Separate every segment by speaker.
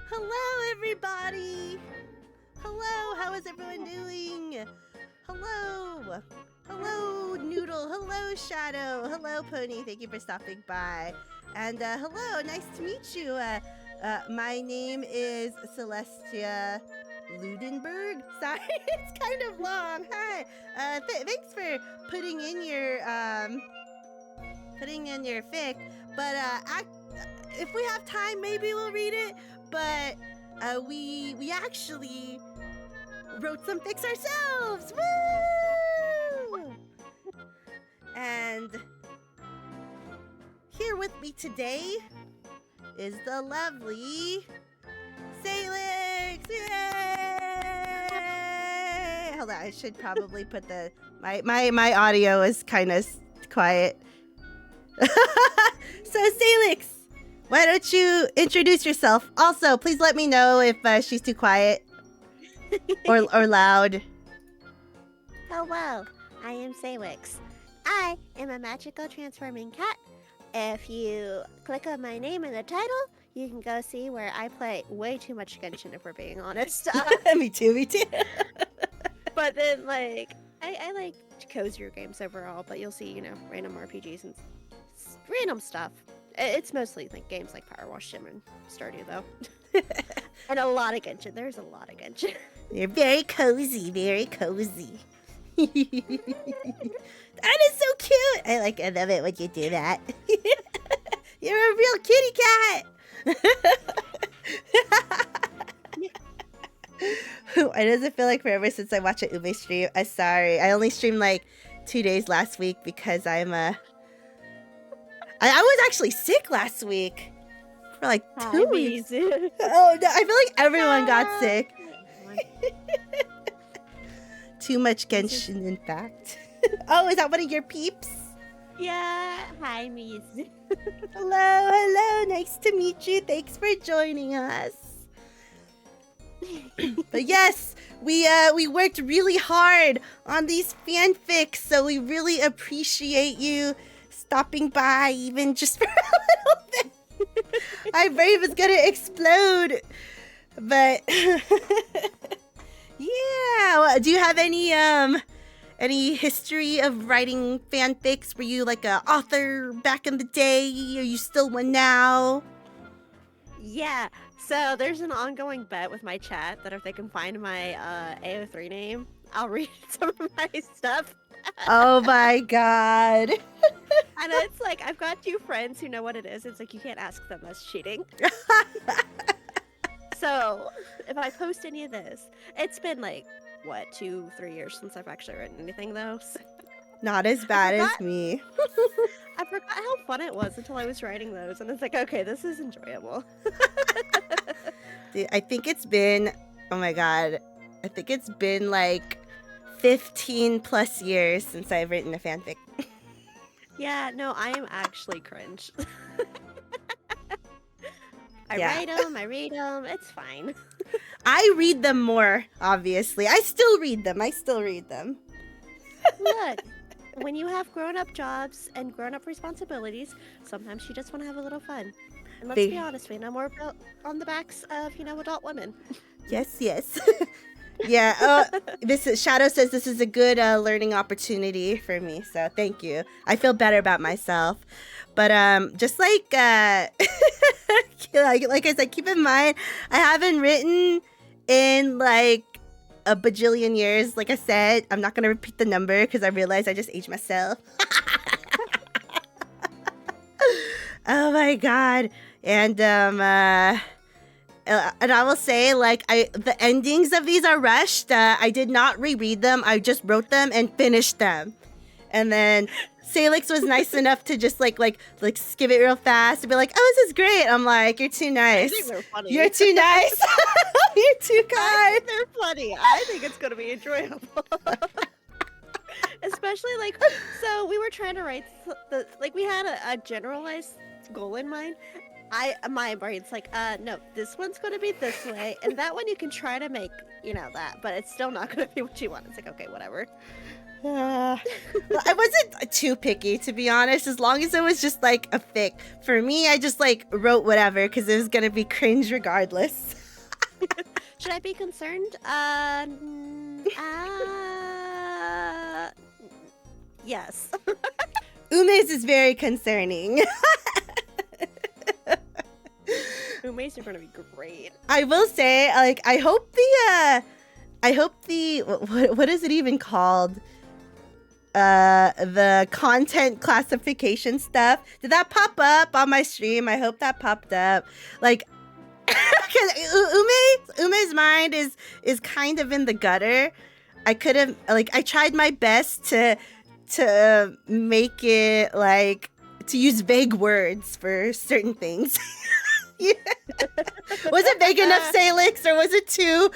Speaker 1: Hello, everybody. Hello, how is everyone doing? Hello. Hello, Noodle. Hello, Shadow. Hello, Pony. Thank you for stopping by. And hello, nice to meet you. My name is Celestia Ludenberg. Sorry, it's kind of long. Hi. Thanks for putting in your fic. But if we have time, maybe we'll read it. But we actually wrote some fics ourselves. Woo! And here with me today is the lovely Salix. Yay! Hold on, I should probably put the my audio is kind of quiet. So Salix, why don't you introduce yourself? Also, please let me know if she's too quiet or loud.
Speaker 2: Hello, I am Salix. I am a magical transforming cat. If you click on my name in the title, you can go see where I play way too much Genshin, if we're being honest.
Speaker 1: Me too.
Speaker 2: But then, like, I like cozier games overall, but you'll see, random RPGs and random stuff. It's mostly like games like Power Wash Sim and Stardew, though. And a lot of Genshin. There's a lot of Genshin.
Speaker 1: You're very cozy, very cozy. That is so cute. I love it when you do that. You're a real kitty cat. Why does it feel like forever since I watched an Ume stream? I'm sorry. I only streamed like 2 days last week because I was actually sick last week for like 2 weeks. Oh no, I feel like everyone got sick. Too much Genshin, in fact. Oh, is that one of your peeps?
Speaker 2: Yeah, hi, Mies.
Speaker 1: Hello, nice to meet you. Thanks for joining us. But yes, we worked really hard on these fanfics, so we really appreciate you stopping by, even just for a little bit. My brain was gonna explode, but yeah. Well, do you have any history of writing fanfics? Were you like an author back in the day? Are you still one now?
Speaker 2: Yeah, so there's an ongoing bet with my chat that if they can find my AO3 name, I'll read some of my stuff.
Speaker 1: Oh my god.
Speaker 2: And it's like, I've got 2 friends who know what it is. It's like, you can't ask them, that's cheating. So, if I post any of this, it's been like, 2-3 years since I've actually written anything, though. So
Speaker 1: Not as bad as me.
Speaker 2: I forgot how fun it was until I was writing those, and it's like, okay, this is enjoyable.
Speaker 1: Dude, I think it's been, oh my god, I think it's been like 15 plus years since I've written a fanfic.
Speaker 2: Yeah, no, I am actually cringe. I
Speaker 1: Yeah.
Speaker 2: write them, I read them, it's fine.
Speaker 1: I read them more, obviously. I still read them.
Speaker 2: Look, when you have grown-up jobs and grown-up responsibilities, sometimes you just want to have a little fun. And let's be honest, we know more about on the backs of, adult women.
Speaker 1: Yes. Yeah, Shadow says this is a good learning opportunity for me, so thank you. I feel better about myself. But just like I said, keep in mind, I haven't written in like a bajillion years. Like I said, I'm not going to repeat the number because I realized I just aged myself. Oh my god. And I will say, like, the endings of these are rushed. I did not reread them. I just wrote them and finished them. And then Salix was nice enough to just like skip it real fast and be like, "Oh, this is great." I'm like, "You're too nice.
Speaker 2: I think they're funny.
Speaker 1: You're too nice. You're too kind."
Speaker 2: I think they're funny. I think it's gonna be enjoyable. Especially so we were trying to write we had a generalized goal in mind. My brain's like, no, this one's gonna be this way, and that one you can try to make, that, but it's still not gonna be what you want. It's like, okay, whatever.
Speaker 1: Well, I wasn't too picky, to be honest, as long as it was just like a fic. For me, I just like wrote whatever because it was gonna be cringe regardless.
Speaker 2: Should I be concerned? Yes.
Speaker 1: Ume's is very concerning.
Speaker 2: Ume's are gonna be great.
Speaker 1: I will say, like, I hope the what is it even called? The content classification stuff. Did that pop up on my stream? I hope that popped up. Like, because Ume's mind is kind of in the gutter. I could have, like, I tried my best to make it, like, to use vague words for certain things. Yeah. Was it vague enough, Salix, or was it too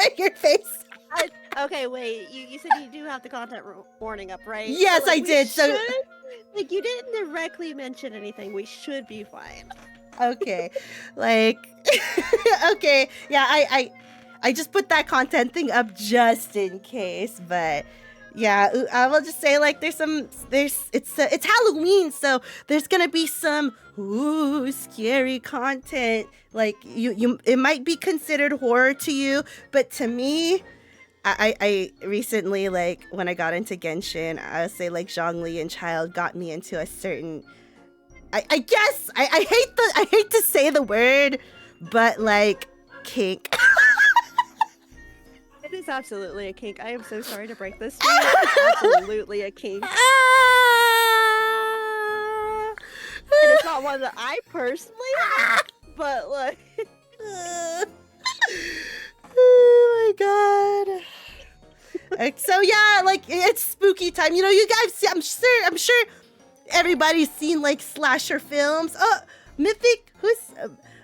Speaker 1: in your face?
Speaker 2: Okay, wait. You said you do have the content warning up, right?
Speaker 1: Yes,
Speaker 2: so, like,
Speaker 1: I did. So,
Speaker 2: like, you didn't directly mention anything. We should be fine.
Speaker 1: okay, like, okay, yeah. I just put that content thing up just in case, but yeah, I will just say, like, it's Halloween, so there's gonna be some scary content. Like, it might be considered horror to you, but to me, I recently, like, when I got into Genshin, I would say, like, Zhongli and Child got me into a certain, I guess I hate to say the word, but like, kink.
Speaker 2: It is absolutely a kink. I am so sorry to break this to you. It's absolutely a kink. And it's not one that I personally like, but like...
Speaker 1: Oh my god. So yeah, like, it's spooky time. You know, you guys see, I'm sure everybody's seen, like, slasher films. Oh, Mythic,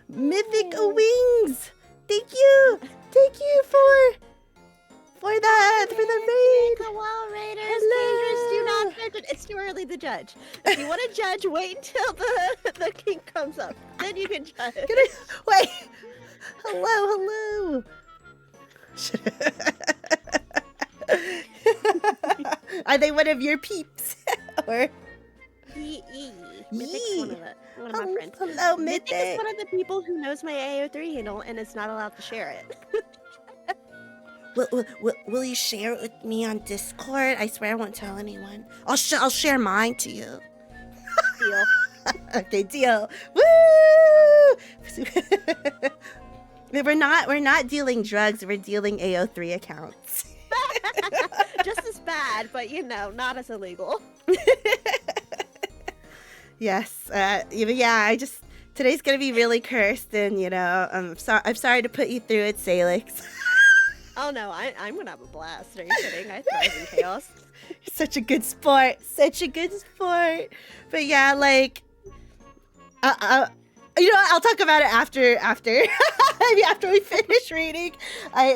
Speaker 1: Mythic Wings. Thank you for the raid.
Speaker 2: Hello, Raiders.
Speaker 1: Hello.
Speaker 2: Do not judge it. It's too early to judge. If you want to judge, wait until the kink comes up. Then you can judge.
Speaker 1: Wait. Hello. Are they one of your peeps? Or
Speaker 2: Mythic's one of my friends.
Speaker 1: Hello,
Speaker 2: Mythic
Speaker 1: Mythic.
Speaker 2: is one of the people who knows my AO3 handle and is not allowed to share it.
Speaker 1: Will you share it with me on Discord? I swear I won't tell anyone. I'll share mine to you.
Speaker 2: Deal.
Speaker 1: Okay, deal. Woo! We're not dealing drugs. We're dealing AO3 accounts.
Speaker 2: Just as bad, but you know, not as illegal.
Speaker 1: Yes. Yeah. Today's gonna be really cursed, and you know, I'm sorry to put you through it, Salix.
Speaker 2: Oh no, I'm gonna have a blast. Are you kidding? I thrive in chaos.
Speaker 1: You're such a good sport. But yeah, like, you know what? I'll talk about it after. Maybe after we finish reading,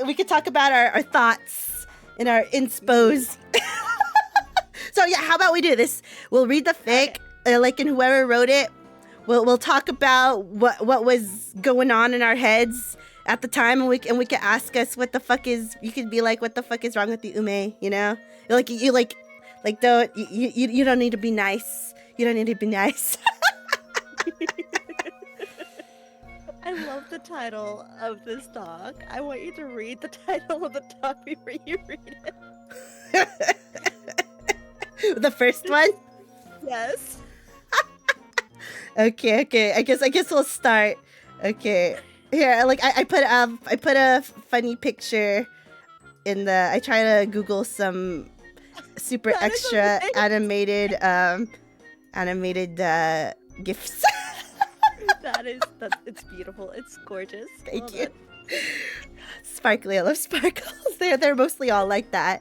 Speaker 1: we could talk about our thoughts and our inspos. So yeah, how about we do this? We'll read the fic, like, and whoever wrote it, we'll talk about what was going on in our heads at the time, and we can ask us what the fuck is. You could be like, what the fuck is wrong with the Ume? You know, like, you don't you don't need to be nice. You don't need to be nice.
Speaker 2: I love the title of this talk. I want you to read the title of the talk before you read it.
Speaker 1: The first one?
Speaker 2: Yes.
Speaker 1: Okay. I guess we'll start. Okay. Here, like, I put a funny picture in the. I try to Google some super
Speaker 2: That is
Speaker 1: extra
Speaker 2: amazing.
Speaker 1: animated gifs.
Speaker 2: It's beautiful. It's gorgeous.
Speaker 1: Thank
Speaker 2: Love
Speaker 1: you.
Speaker 2: it.
Speaker 1: Sparkly. I love sparkles. They're mostly all like that.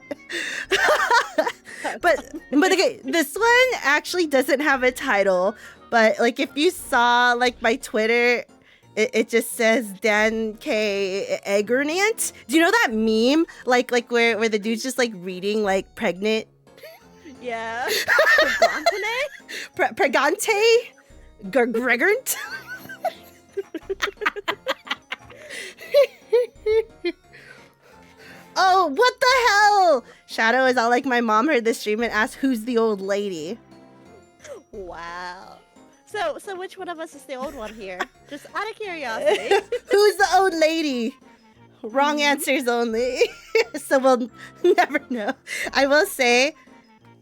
Speaker 1: but okay, this one actually doesn't have a title. But like, if you saw, like, my Twitter, it just says Dan K EGGERNANTT. Do you know that meme? Like where the dude's just, like, reading, like, pregnant.
Speaker 2: Yeah.
Speaker 1: Pregante? Gregorant? Oh, what the hell? Shadow is all like, my mom heard the stream and asked, who's the old lady?
Speaker 2: Wow. So which one of us is the old one here? Just out of curiosity.
Speaker 1: Who's the old lady? Wrong answers only. So we'll never know. I will say,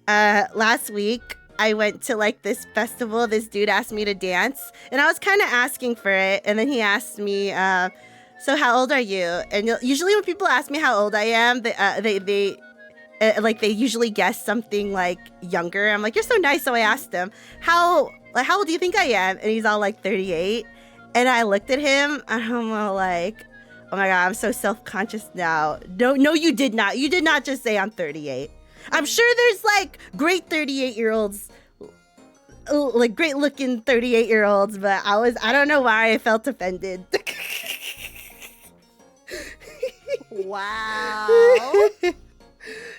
Speaker 1: last week, I went to like this festival. This dude asked me to dance, and I was kind of asking for it. And then he asked me, "So how old are you?" And usually when people ask me how old I am, they usually guess something like younger. I'm like, "You're so nice." So I asked him, "How old do you think I am?" And he's all like 38. And I looked at him, and I'm all like, "Oh my god, I'm so self-conscious now." No, you did not. You did not just say I'm 38. I'm sure there's like great 38-year-olds, like great looking 38-year-olds, but I don't know why I felt offended.
Speaker 2: Wow.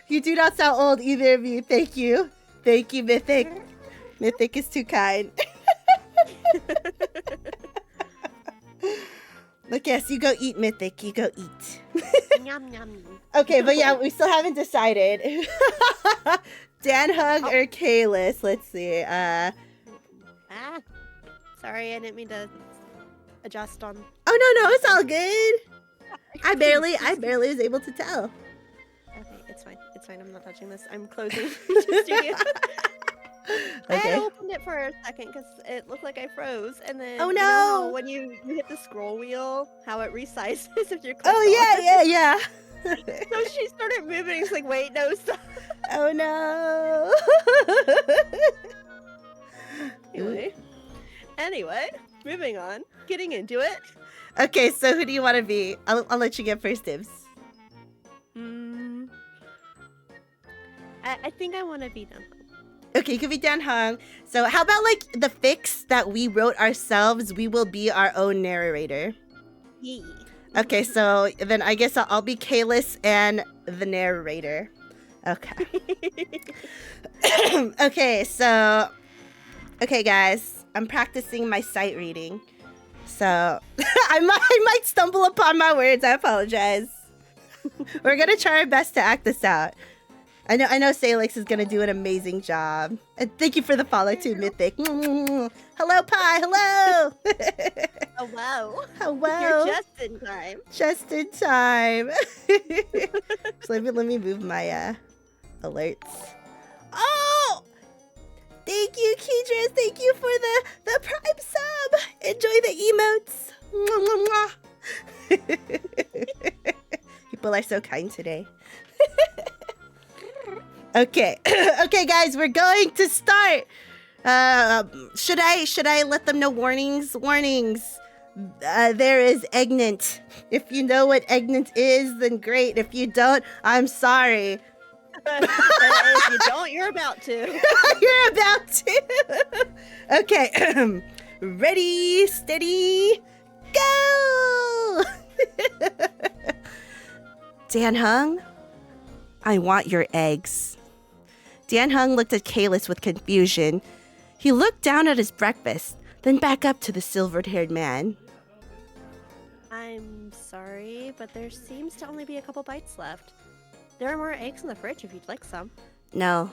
Speaker 1: You do not sound old, either of you. Thank you. Thank you, Mythic. Mythic is too kind. Look, yes, you go eat, Mythic. You go eat.
Speaker 2: Yum, yum.
Speaker 1: Okay, but yeah, we still haven't decided. Dan Hug or Kalis? Let's see.
Speaker 2: Sorry, I didn't mean to adjust on.
Speaker 1: Oh no, it's all good. I barely was able to tell.
Speaker 2: Okay, it's fine. It's fine. I'm not touching this. I'm closing the studio.
Speaker 1: Okay.
Speaker 2: I opened it for a second because it looked like I froze, and then
Speaker 1: Oh
Speaker 2: you know
Speaker 1: no!
Speaker 2: how when you hit the scroll wheel, how it resizes if you're.
Speaker 1: Oh yeah.
Speaker 2: So she started moving. It's like, wait, no, stop.
Speaker 1: Oh no.
Speaker 2: Anyway, moving on, getting into it.
Speaker 1: Okay, so who do you want to be? I'll let you get first dibs.
Speaker 2: I think I want to be done.
Speaker 1: Okay, you can be Dan Hung. So how about like the fics that we wrote ourselves? We will be our own narrator.
Speaker 2: Yeah.
Speaker 1: Okay, so then I guess I'll be Kalis and the narrator. Okay. Okay, guys, I'm practicing my sight reading. So I might stumble upon my words. I apologize. We're gonna try our best to act this out. I know Salix is gonna do an amazing job. And thank you for the follow too, Mythic. Hello, Pie. Hello.
Speaker 2: Hello.
Speaker 1: Hello.
Speaker 2: You're just in time.
Speaker 1: Just in time. So let me move my alerts. Oh! Thank you, Keydras. Thank you for the Prime sub. Enjoy the emotes. People are so kind today. Okay. Okay, guys, we're going to start. Should I let them know warnings? Warnings. There is EGGERNANTT. If you know what EGGERNANTT is, then great. If you don't, I'm sorry.
Speaker 2: If you don't, you're about to.
Speaker 1: You're about to. Okay. Ready, steady, go! Dan Hung, I want your eggs. Dan Hung looked at Kalis with confusion. He looked down at his breakfast, then back up to the silvered-haired man.
Speaker 2: I'm sorry, but there seems to only be a couple bites left. There are more eggs in the fridge if you'd like some.
Speaker 1: No,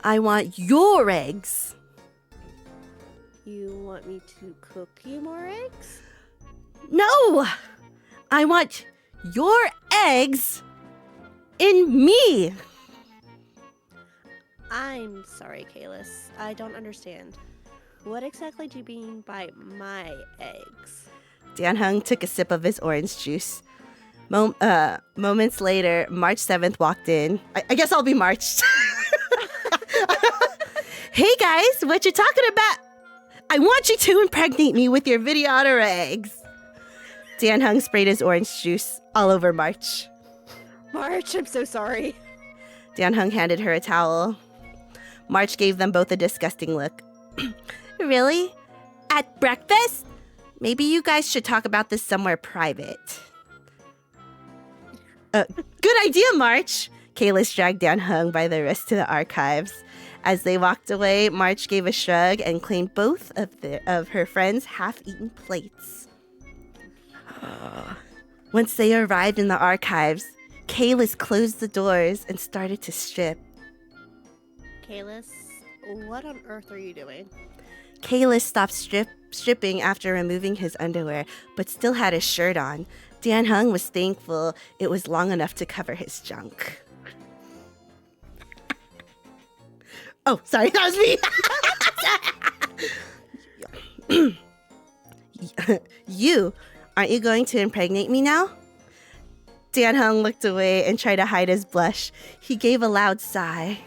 Speaker 1: I want your eggs.
Speaker 2: You want me to cook you more eggs?
Speaker 1: No, I want your eggs in me.
Speaker 2: I'm sorry, Kalis. I don't understand. What exactly do you mean by my eggs?
Speaker 1: Dan Hung took a sip of his orange juice. Moments later, March 7th walked in. I guess I'll be March. Hey guys, what you talking about? I want you to impregnate me with your Vidyadhara eggs. Dan Hung sprayed his orange juice all over March.
Speaker 2: March, I'm so sorry.
Speaker 1: Dan Hung handed her a towel. March gave them both a disgusting look. Really? At breakfast? Maybe you guys should talk about this somewhere private. Good idea, March. Kalis dragged Dan Hung by the wrist to the archives. As they walked away, March gave a shrug and claimed both of her friends' half-eaten plates. Once they arrived in the archives, Kalis closed the doors and started to strip.
Speaker 2: Kalis, what on earth are you doing?
Speaker 1: Kalis stopped stripping after removing his underwear, but still had his shirt on. Dan Hung was thankful it was long enough to cover his junk. Oh, sorry, that was me. Aren't you going to impregnate me now? Dan Hung looked away and tried to hide his blush. He gave a loud sigh.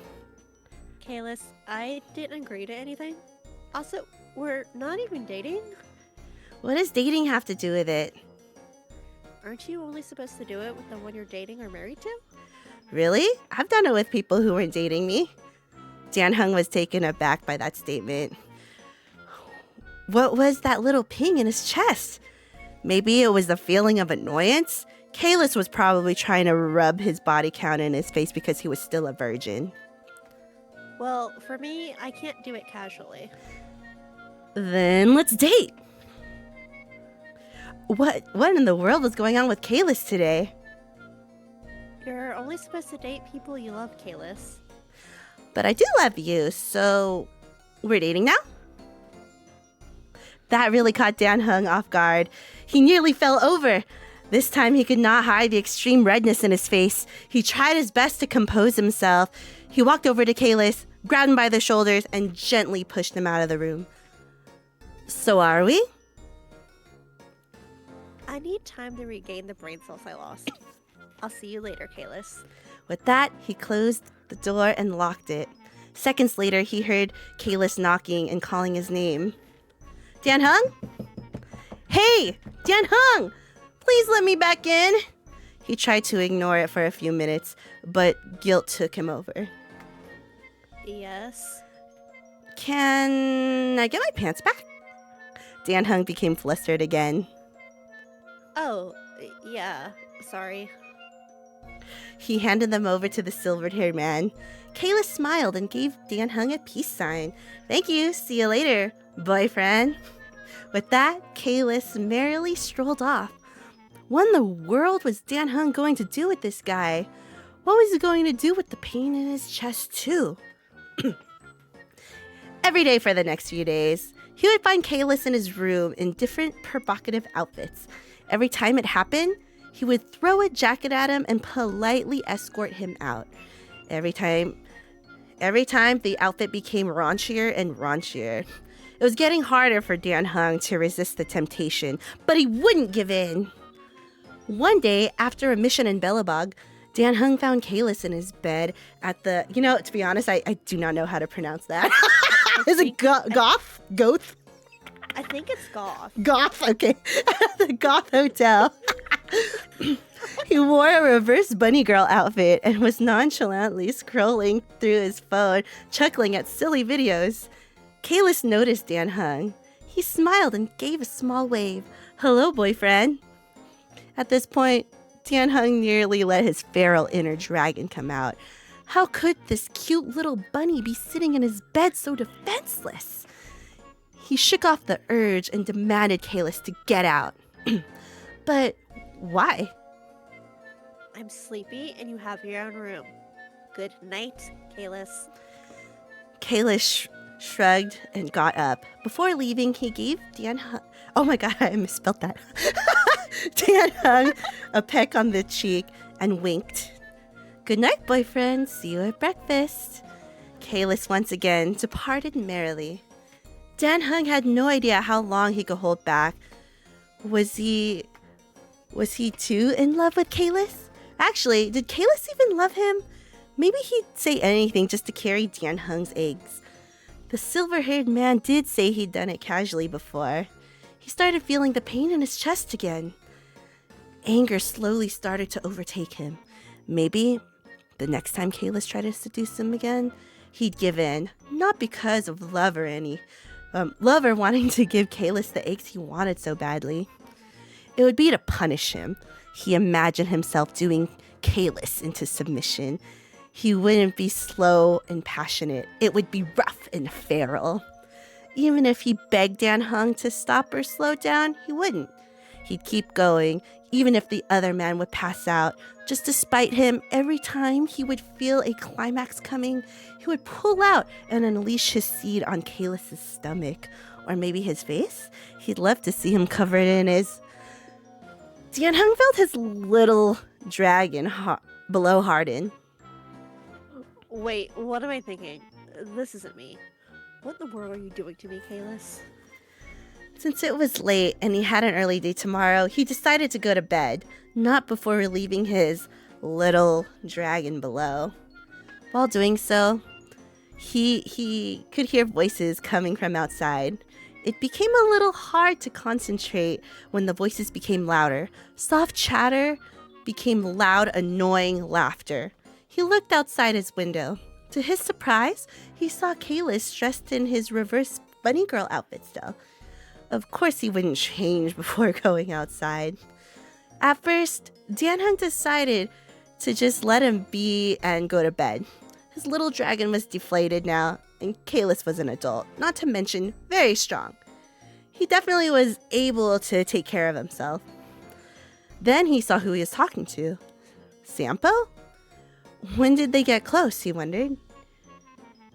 Speaker 2: Kalis, I didn't agree to anything. Also, we're not even dating.
Speaker 1: What does dating have to do with it?
Speaker 2: Aren't you only supposed to do it with the one you're dating or married to?
Speaker 1: Really? I've done it with people who weren't dating me. Dan Hung was taken aback by that statement. What was that little ping in his chest? Maybe it was the feeling of annoyance? Kalis was probably trying to rub his body count in his face because he was still a virgin.
Speaker 2: Well, for me, I can't do it casually.
Speaker 1: Then let's date. What in the world was going on with Kalis today?
Speaker 2: You're only supposed to date people you love, Kalis.
Speaker 1: But I do love you, so we're dating now? That really caught Dan Hung off guard. He nearly fell over. This time he could not hide the extreme redness in his face. He tried his best to compose himself. He walked over to Kalis, grabbed him by the shoulders, and gently pushed him out of the room. So are we?
Speaker 2: I need time to regain the brain cells I lost. I'll see you later, Kalis.
Speaker 1: With that, he closed the door and locked it. Seconds later, he heard Kalis knocking and calling his name. Dan Hung? Hey, Dan Hung! Please let me back in. He tried to ignore it for a few minutes, but guilt took him over.
Speaker 2: Yes?
Speaker 1: Can I get my pants back? Dan Hung became flustered again.
Speaker 2: Oh, yeah. Sorry.
Speaker 1: He handed them over to the silver-haired man. Kalis smiled and gave Dan Hung a peace sign. Thank you. See you later, boyfriend. With that, Kalis merrily strolled off. What in the world was Dan Hung going to do with this guy? What was he going to do with the pain in his chest, too? Every day for the next few days, he would find Kalis in his room in different provocative outfits. Every time it happened, he would throw a jacket at him and politely escort him out. Every time the outfit became raunchier and raunchier. It was getting harder for Dan Hung to resist the temptation, but he wouldn't give in. One day, after a mission in Bellabog, Dan Hung found Kalis in his bed at the... to be honest, I do not know how to pronounce that. Is it Goth? Goth?
Speaker 2: I think it's Goth.
Speaker 1: Goth, okay. The Goth Hotel. He wore a reverse bunny girl outfit and was nonchalantly scrolling through his phone, chuckling at silly videos. Kalis noticed Dan Hung. He smiled and gave a small wave. Hello, boyfriend. At this point, Dan Hung nearly let his feral inner dragon come out. How could this cute little bunny be sitting in his bed so defenseless? He shook off the urge and demanded Kalis to get out. But why?
Speaker 2: I'm sleepy and you have your own room. Good night, Kalis.
Speaker 1: Kalis shrugged and got up. Before leaving, he gave Dan Hung... Oh my god, I misspelled that. Dan Hung a peck on the cheek and winked. Good night, boyfriend. See you at breakfast. Kalis once again departed merrily. Dan Hung had no idea how long he could hold back. Was he too in love with Kalis? Actually, did Kalis even love him? Maybe he'd say anything just to carry Dan Hung's eggs. The silver-haired man did say he'd done it casually before. He started feeling the pain in his chest again. Anger slowly started to overtake him. Maybe the next time Kalis tried to seduce him again, he'd give in. Not because of love or wanting to give Kalis the eggs he wanted so badly. It would be to punish him. He imagined himself doing Kalis into submission. He wouldn't be slow and passionate. It would be rough and feral. Even if he begged Dan Hung to stop or slow down, he wouldn't. He'd keep going, even if the other man would pass out. Just to spite him, every time he would feel a climax coming, he would pull out and unleash his seed on Kalis's stomach. Or maybe his face? He'd love to see him covered in his... Tianheng felt his little dragon below harden.
Speaker 2: Wait, what am I thinking? This isn't me. What in the world are you doing to me, Kalis?
Speaker 1: Since it was late and he had an early day tomorrow, he decided to go to bed, not before relieving his little dragon below. While doing so, he could hear voices coming from outside. It became a little hard to concentrate when the voices became louder. Soft chatter became loud, annoying laughter. He looked outside his window. To his surprise, he saw Kalis dressed in his reverse bunny girl outfit still. Of course, he wouldn't change before going outside. At first, Tianheng decided to just let him be and go to bed. His little dragon was deflated now, and Kalis was an adult, not to mention very strong. He definitely was able to take care of himself. Then he saw who he was talking to. Sampo? When did they get close, he wondered.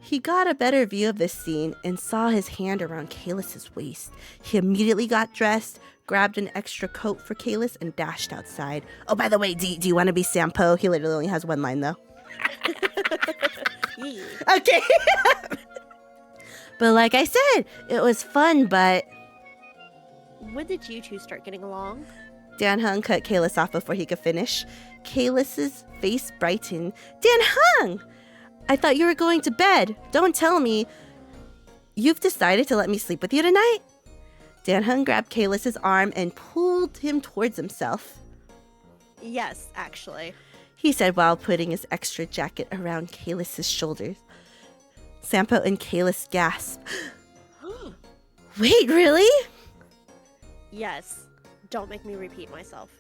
Speaker 1: He got a better view of this scene and saw his hand around Kalis's waist. He immediately got dressed, grabbed an extra coat for Kalis, and dashed outside. Oh, by the way, do you want to be Sampo? He literally only has one line, though. Okay. But like I said, it was fun, but...
Speaker 2: When did you two start getting along?
Speaker 1: Tianheng cut Kalis off before he could finish. Kalis's face brightened. Tianheng! I thought you were going to bed. Don't tell me. You've decided to let me sleep with you tonight? Tianheng grabbed Kalis's arm and pulled him towards himself.
Speaker 2: Yes, actually.
Speaker 1: He said while putting his extra jacket around Kalis's shoulders. Sampo and Kalis gasped. Wait, really?
Speaker 2: Yes. Don't make me repeat myself.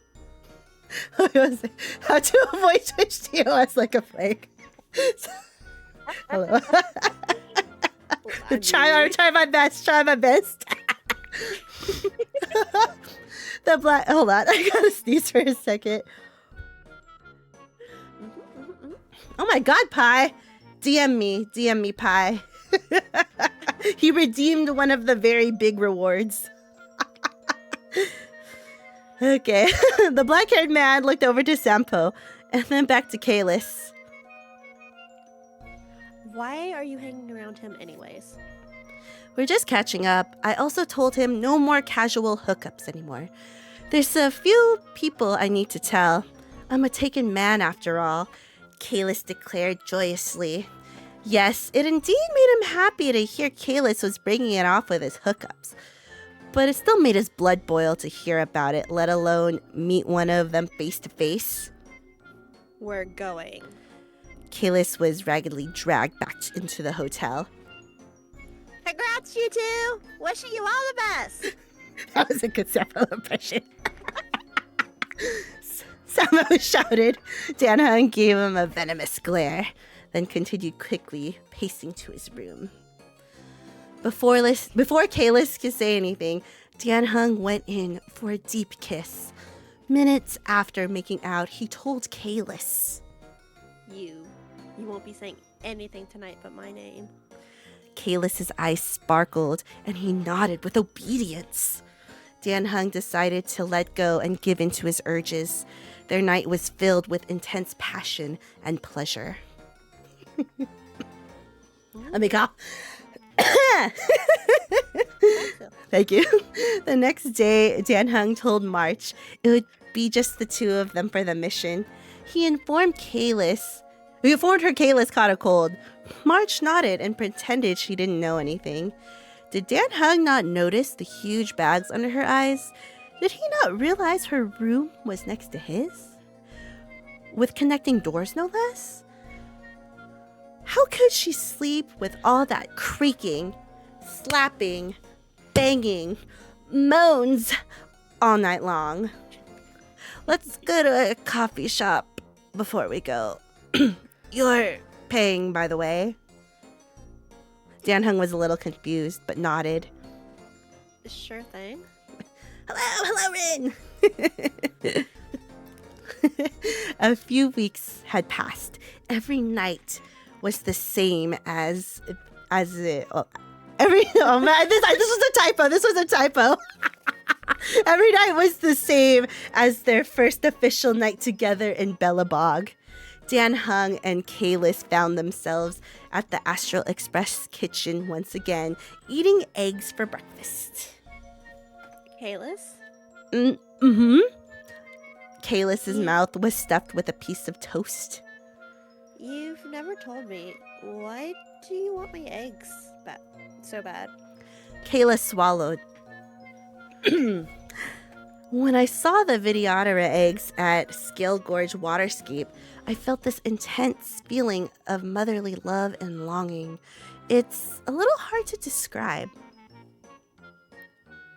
Speaker 1: How to avoid Twitch TOS like a flake. Hello. I'm trying my best. The black. Hold on, I gotta sneeze for a second. Oh my God, Pi! DM me, Pi. He redeemed one of the very big rewards. Okay, the black-haired man looked over to Sampo and then back to Kalis.
Speaker 2: Why are you hanging around him anyways?
Speaker 1: We're just catching up. I also told him no more casual hookups anymore. There's a few people I need to tell. I'm a taken man after all, Kalis declared joyously. Yes, it indeed made him happy to hear Kalis was breaking it off with his hookups. But it still made his blood boil to hear about it, let alone meet one of them face to face.
Speaker 2: We're going.
Speaker 1: Kalis was raggedly dragged back into the hotel.
Speaker 2: Congrats, you two! Wishing you all the best!
Speaker 1: That was a good Samuel impression. Samuel shouted. Tianheng gave him a venomous glare, then continued quickly, pacing to his room. Before Kalis could say anything, Tianheng went in for a deep kiss. Minutes after making out, he told Kalis.
Speaker 2: You won't be saying anything tonight but my name.
Speaker 1: Kalis's eyes sparkled, and he nodded with obedience. Tianheng decided to let go and give in to his urges. Their night was filled with intense passion and pleasure. Let me go. Thank you. The next day, Tianheng told March it would be just the two of them for the mission. He informed her Kalis caught a cold. March nodded and pretended she didn't know anything. Did Tianheng not notice the huge bags under her eyes? Did he not realize her room was next to his? With connecting doors, no less? How could she sleep with all that creaking, slapping, banging, moans all night long? Let's go to a coffee shop before we go. You're paying, by the way. Tianheng was a little confused, but nodded.
Speaker 2: Sure thing.
Speaker 1: Hello, Rin! A few weeks had passed. Every night was the same as it. Oh, oh man, this was a typo. This was a typo. Every night was the same as their first official night together in Bellabog. Dan Hung and Kalis found themselves at the Astral Express kitchen once again, eating eggs for breakfast.
Speaker 2: Kalis?
Speaker 1: Mm-hmm. Kalis's mouth was stuffed with a piece of toast.
Speaker 2: You've never told me. Why do you want my eggs so bad?
Speaker 1: Kalis swallowed. When I saw the Vitiodora eggs at Scale Gorge Waterscape, I felt this intense feeling of motherly love and longing. It's a little hard to describe.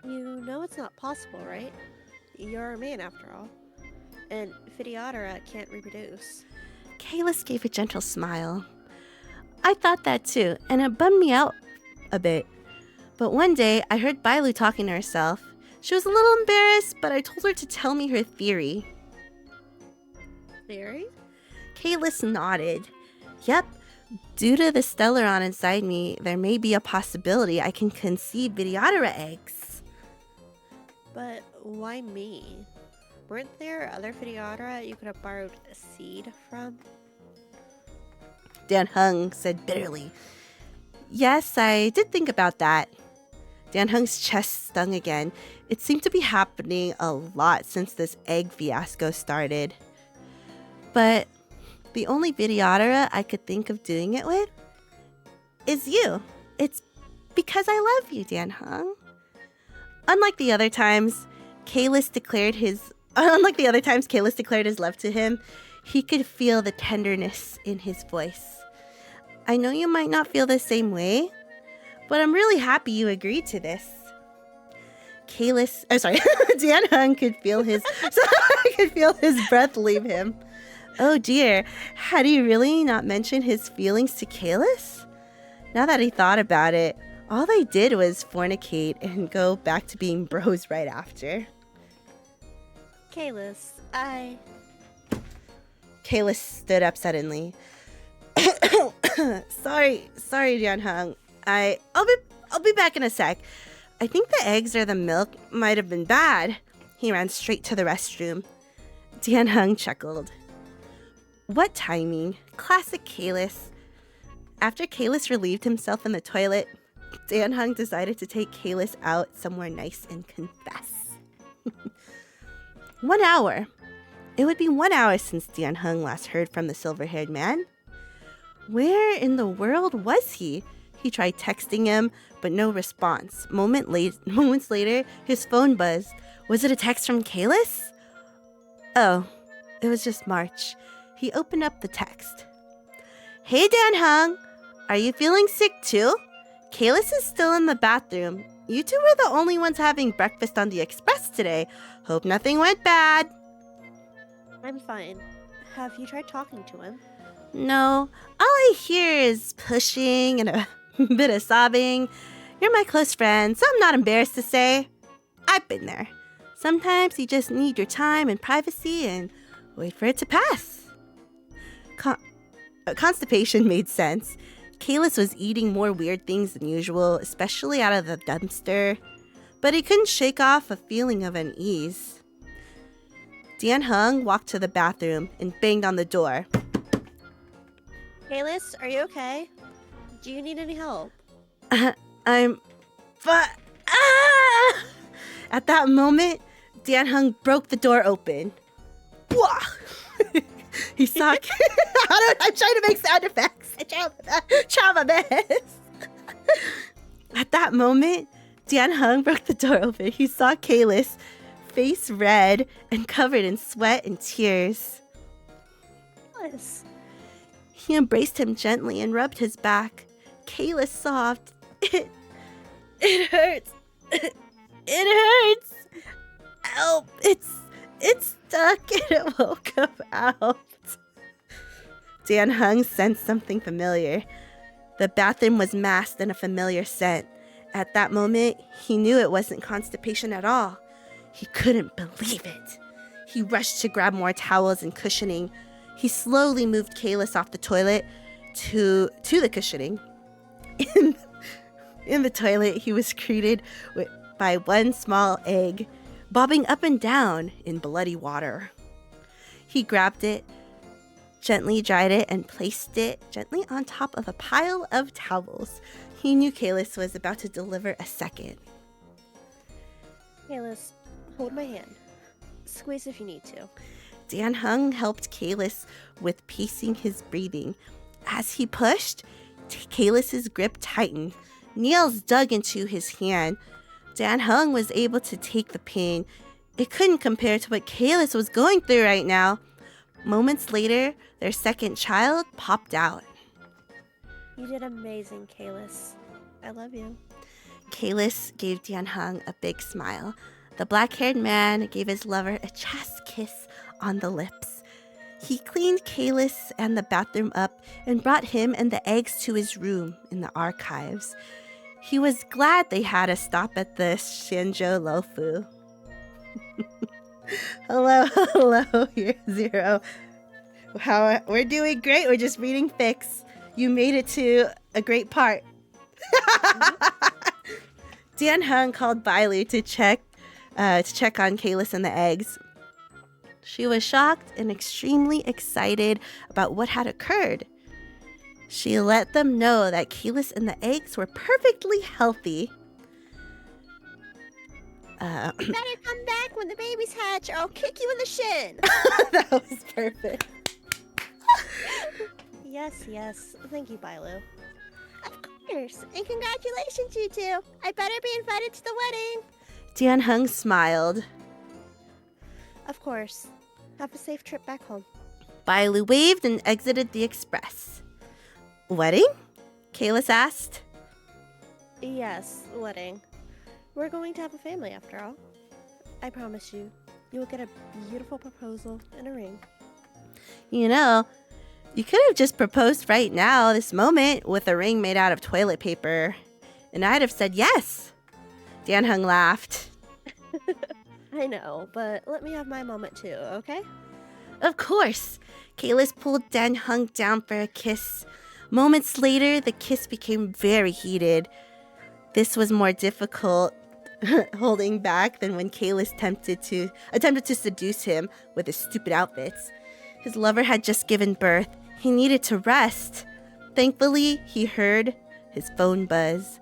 Speaker 2: You know it's not possible, right? You're a man after all. And Vitiodora can't reproduce.
Speaker 1: Kalis gave a gentle smile. I thought that too, and it bummed me out a bit. But one day, I heard Bailu talking to herself. She was a little embarrassed, but I told her to tell me her theory.
Speaker 2: Theory?
Speaker 1: Kalis nodded. Yep, due to the Stellaron inside me, there may be a possibility I can conceive Vitiodora eggs.
Speaker 2: But why me? Weren't there other Vitiodora you could have borrowed a seed from?
Speaker 1: Dan Hung said bitterly. Yes, I did think about that. Dan Hung's chest stung again. It seemed to be happening a lot since this egg fiasco started. But the only Vitiodora I could think of doing it with is you. It's because I love you, Dan Hung. Unlike the other times Kalis declared his love to him, he could feel the tenderness in his voice. I know you might not feel the same way, but I'm really happy you agreed to this. Dan Hung could feel his breath leave him. Oh dear, had he really not mentioned his feelings to Kalis? Now that he thought about it, all they did was fornicate and go back to being bros right after. Kalis stood up suddenly. Sorry, Dan Hung. I'll be back in a sec. I think the eggs or the milk might have been bad. He ran straight to the restroom. Dan Hung chuckled. What timing. Classic Kalis. After Kalis relieved himself in the toilet, Dan Hung decided to take Kalis out somewhere nice and confess. 1 hour. It would be 1 hour since Dan Hung last heard from the silver-haired man. Where in the world was he? He tried texting him, but no response. Moments later, his phone buzzed. Was it a text from Kalis? Oh, it was just March. He opened up the text. Hey, Dan Hung. Are you feeling sick too? Kalis is still in the bathroom. You two were the only ones having breakfast on the express today. Hope nothing went bad.
Speaker 2: I'm fine. Have you tried talking to him?
Speaker 1: No, all I hear is pushing and a bit of sobbing. You're my close friend, so I'm not embarrassed to say. I've been there. Sometimes you just need your time and privacy and wait for it to pass. Constipation made sense. Kalis was eating more weird things than usual, especially out of the dumpster, but he couldn't shake off a feeling of unease. Dan Hung walked to the bathroom and banged on the door.
Speaker 2: Kalis, are you okay? Do you need any help?
Speaker 1: At that moment, Dan Hung broke the door open. He saw. I'm trying to make sound effects. Try my best. At that moment, Dan Hung broke the door open. He saw Kalis, face red and covered in sweat and tears.
Speaker 2: Kalis.
Speaker 1: He embraced him gently and rubbed his back. Kalis sobbed. It hurts. It hurts. Help. It's stuck and it won't come out. Dan Hung sensed something familiar. The bathroom was masked in a familiar scent. At that moment, he knew it wasn't constipation at all. He couldn't believe it. He rushed to grab more towels and cushioning. He slowly moved Kalis off the toilet to the cushioning. In the toilet, he was greeted by one small egg, bobbing up and down in bloody water. He grabbed it, gently dried it, and placed it gently on top of a pile of towels. He knew Kalis was about to deliver a second.
Speaker 2: Kalis, hold my hand. Squeeze if you need to.
Speaker 1: Dan Hung helped Kalis with pacing his breathing. As he pushed, Kalis's grip tightened. Nails dug into his hand. Dan Hung was able to take the pain. It couldn't compare to what Kalis was going through right now. Moments later, their second child popped out.
Speaker 2: You did amazing, Kalis. I love you.
Speaker 1: Kalis gave Dan Hung a big smile. The black-haired man gave his lover a chest kiss on the lips. He cleaned Kalis and the bathroom up and brought him and the eggs to his room in the archives. He was glad they had a stop at the Shinjo Lofu. Hello, Year Zero. We're doing great. We're just reading fics. You made it to a great part. Dan Hung called Bailu to check on Kalis and the eggs. She was shocked and extremely excited about what had occurred. She let them know that Kalis and the eggs were perfectly healthy.
Speaker 2: You better come back when the babies hatch or I'll kick you in the shin.
Speaker 1: That was perfect.
Speaker 2: Yes. Thank you, Bailu. Of course. And congratulations, you two. I better be invited to the wedding.
Speaker 1: Dan Hung smiled.
Speaker 2: Of course. Have a safe trip back home.
Speaker 1: Bailu waved and exited the express. Wedding? Kalis asked.
Speaker 2: Yes, wedding. We're going to have a family after all. I promise you, you will get a beautiful proposal and a ring.
Speaker 1: You know, you could have just proposed right now, this moment, with a ring made out of toilet paper. And I'd have said yes. Dan Hung laughed.
Speaker 2: I know, but let me have my moment too, okay?
Speaker 1: Of course. Kalis pulled Dan Hung down for a kiss. Moments later, the kiss became very heated. This was more difficult holding back than when Kalis attempted to seduce him with his stupid outfits. His lover had just given birth. He needed to rest. Thankfully, he heard his phone buzz.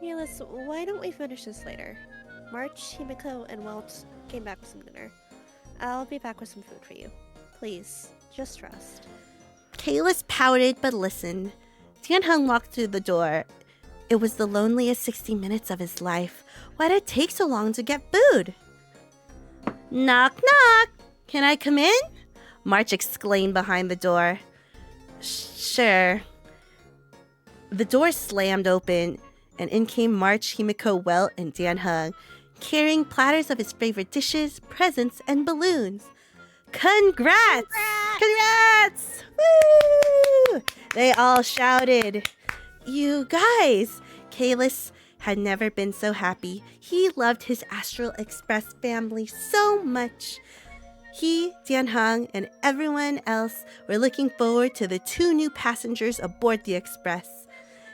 Speaker 2: Kalis, why don't we finish this later? March, Himiko, and Walt came back with some dinner. I'll be back with some food for you. Please, just rest.
Speaker 1: Kalis pouted but listened. Dan Hung walked through the door. It was the loneliest 60 minutes of his life. Why did it take so long to get food? Knock, knock. Can I come in? March exclaimed behind the door. Sure. The door slammed open, and in came March, Himiko, Welt, and Dan Hung, carrying platters of his favorite dishes, presents, and balloons. Congrats! Congrats! Woo! They all shouted. You guys! Kalis had never been so happy. He loved his Astral Express family so much. He, Dan Hung, and everyone else were looking forward to the 2 new passengers aboard the Express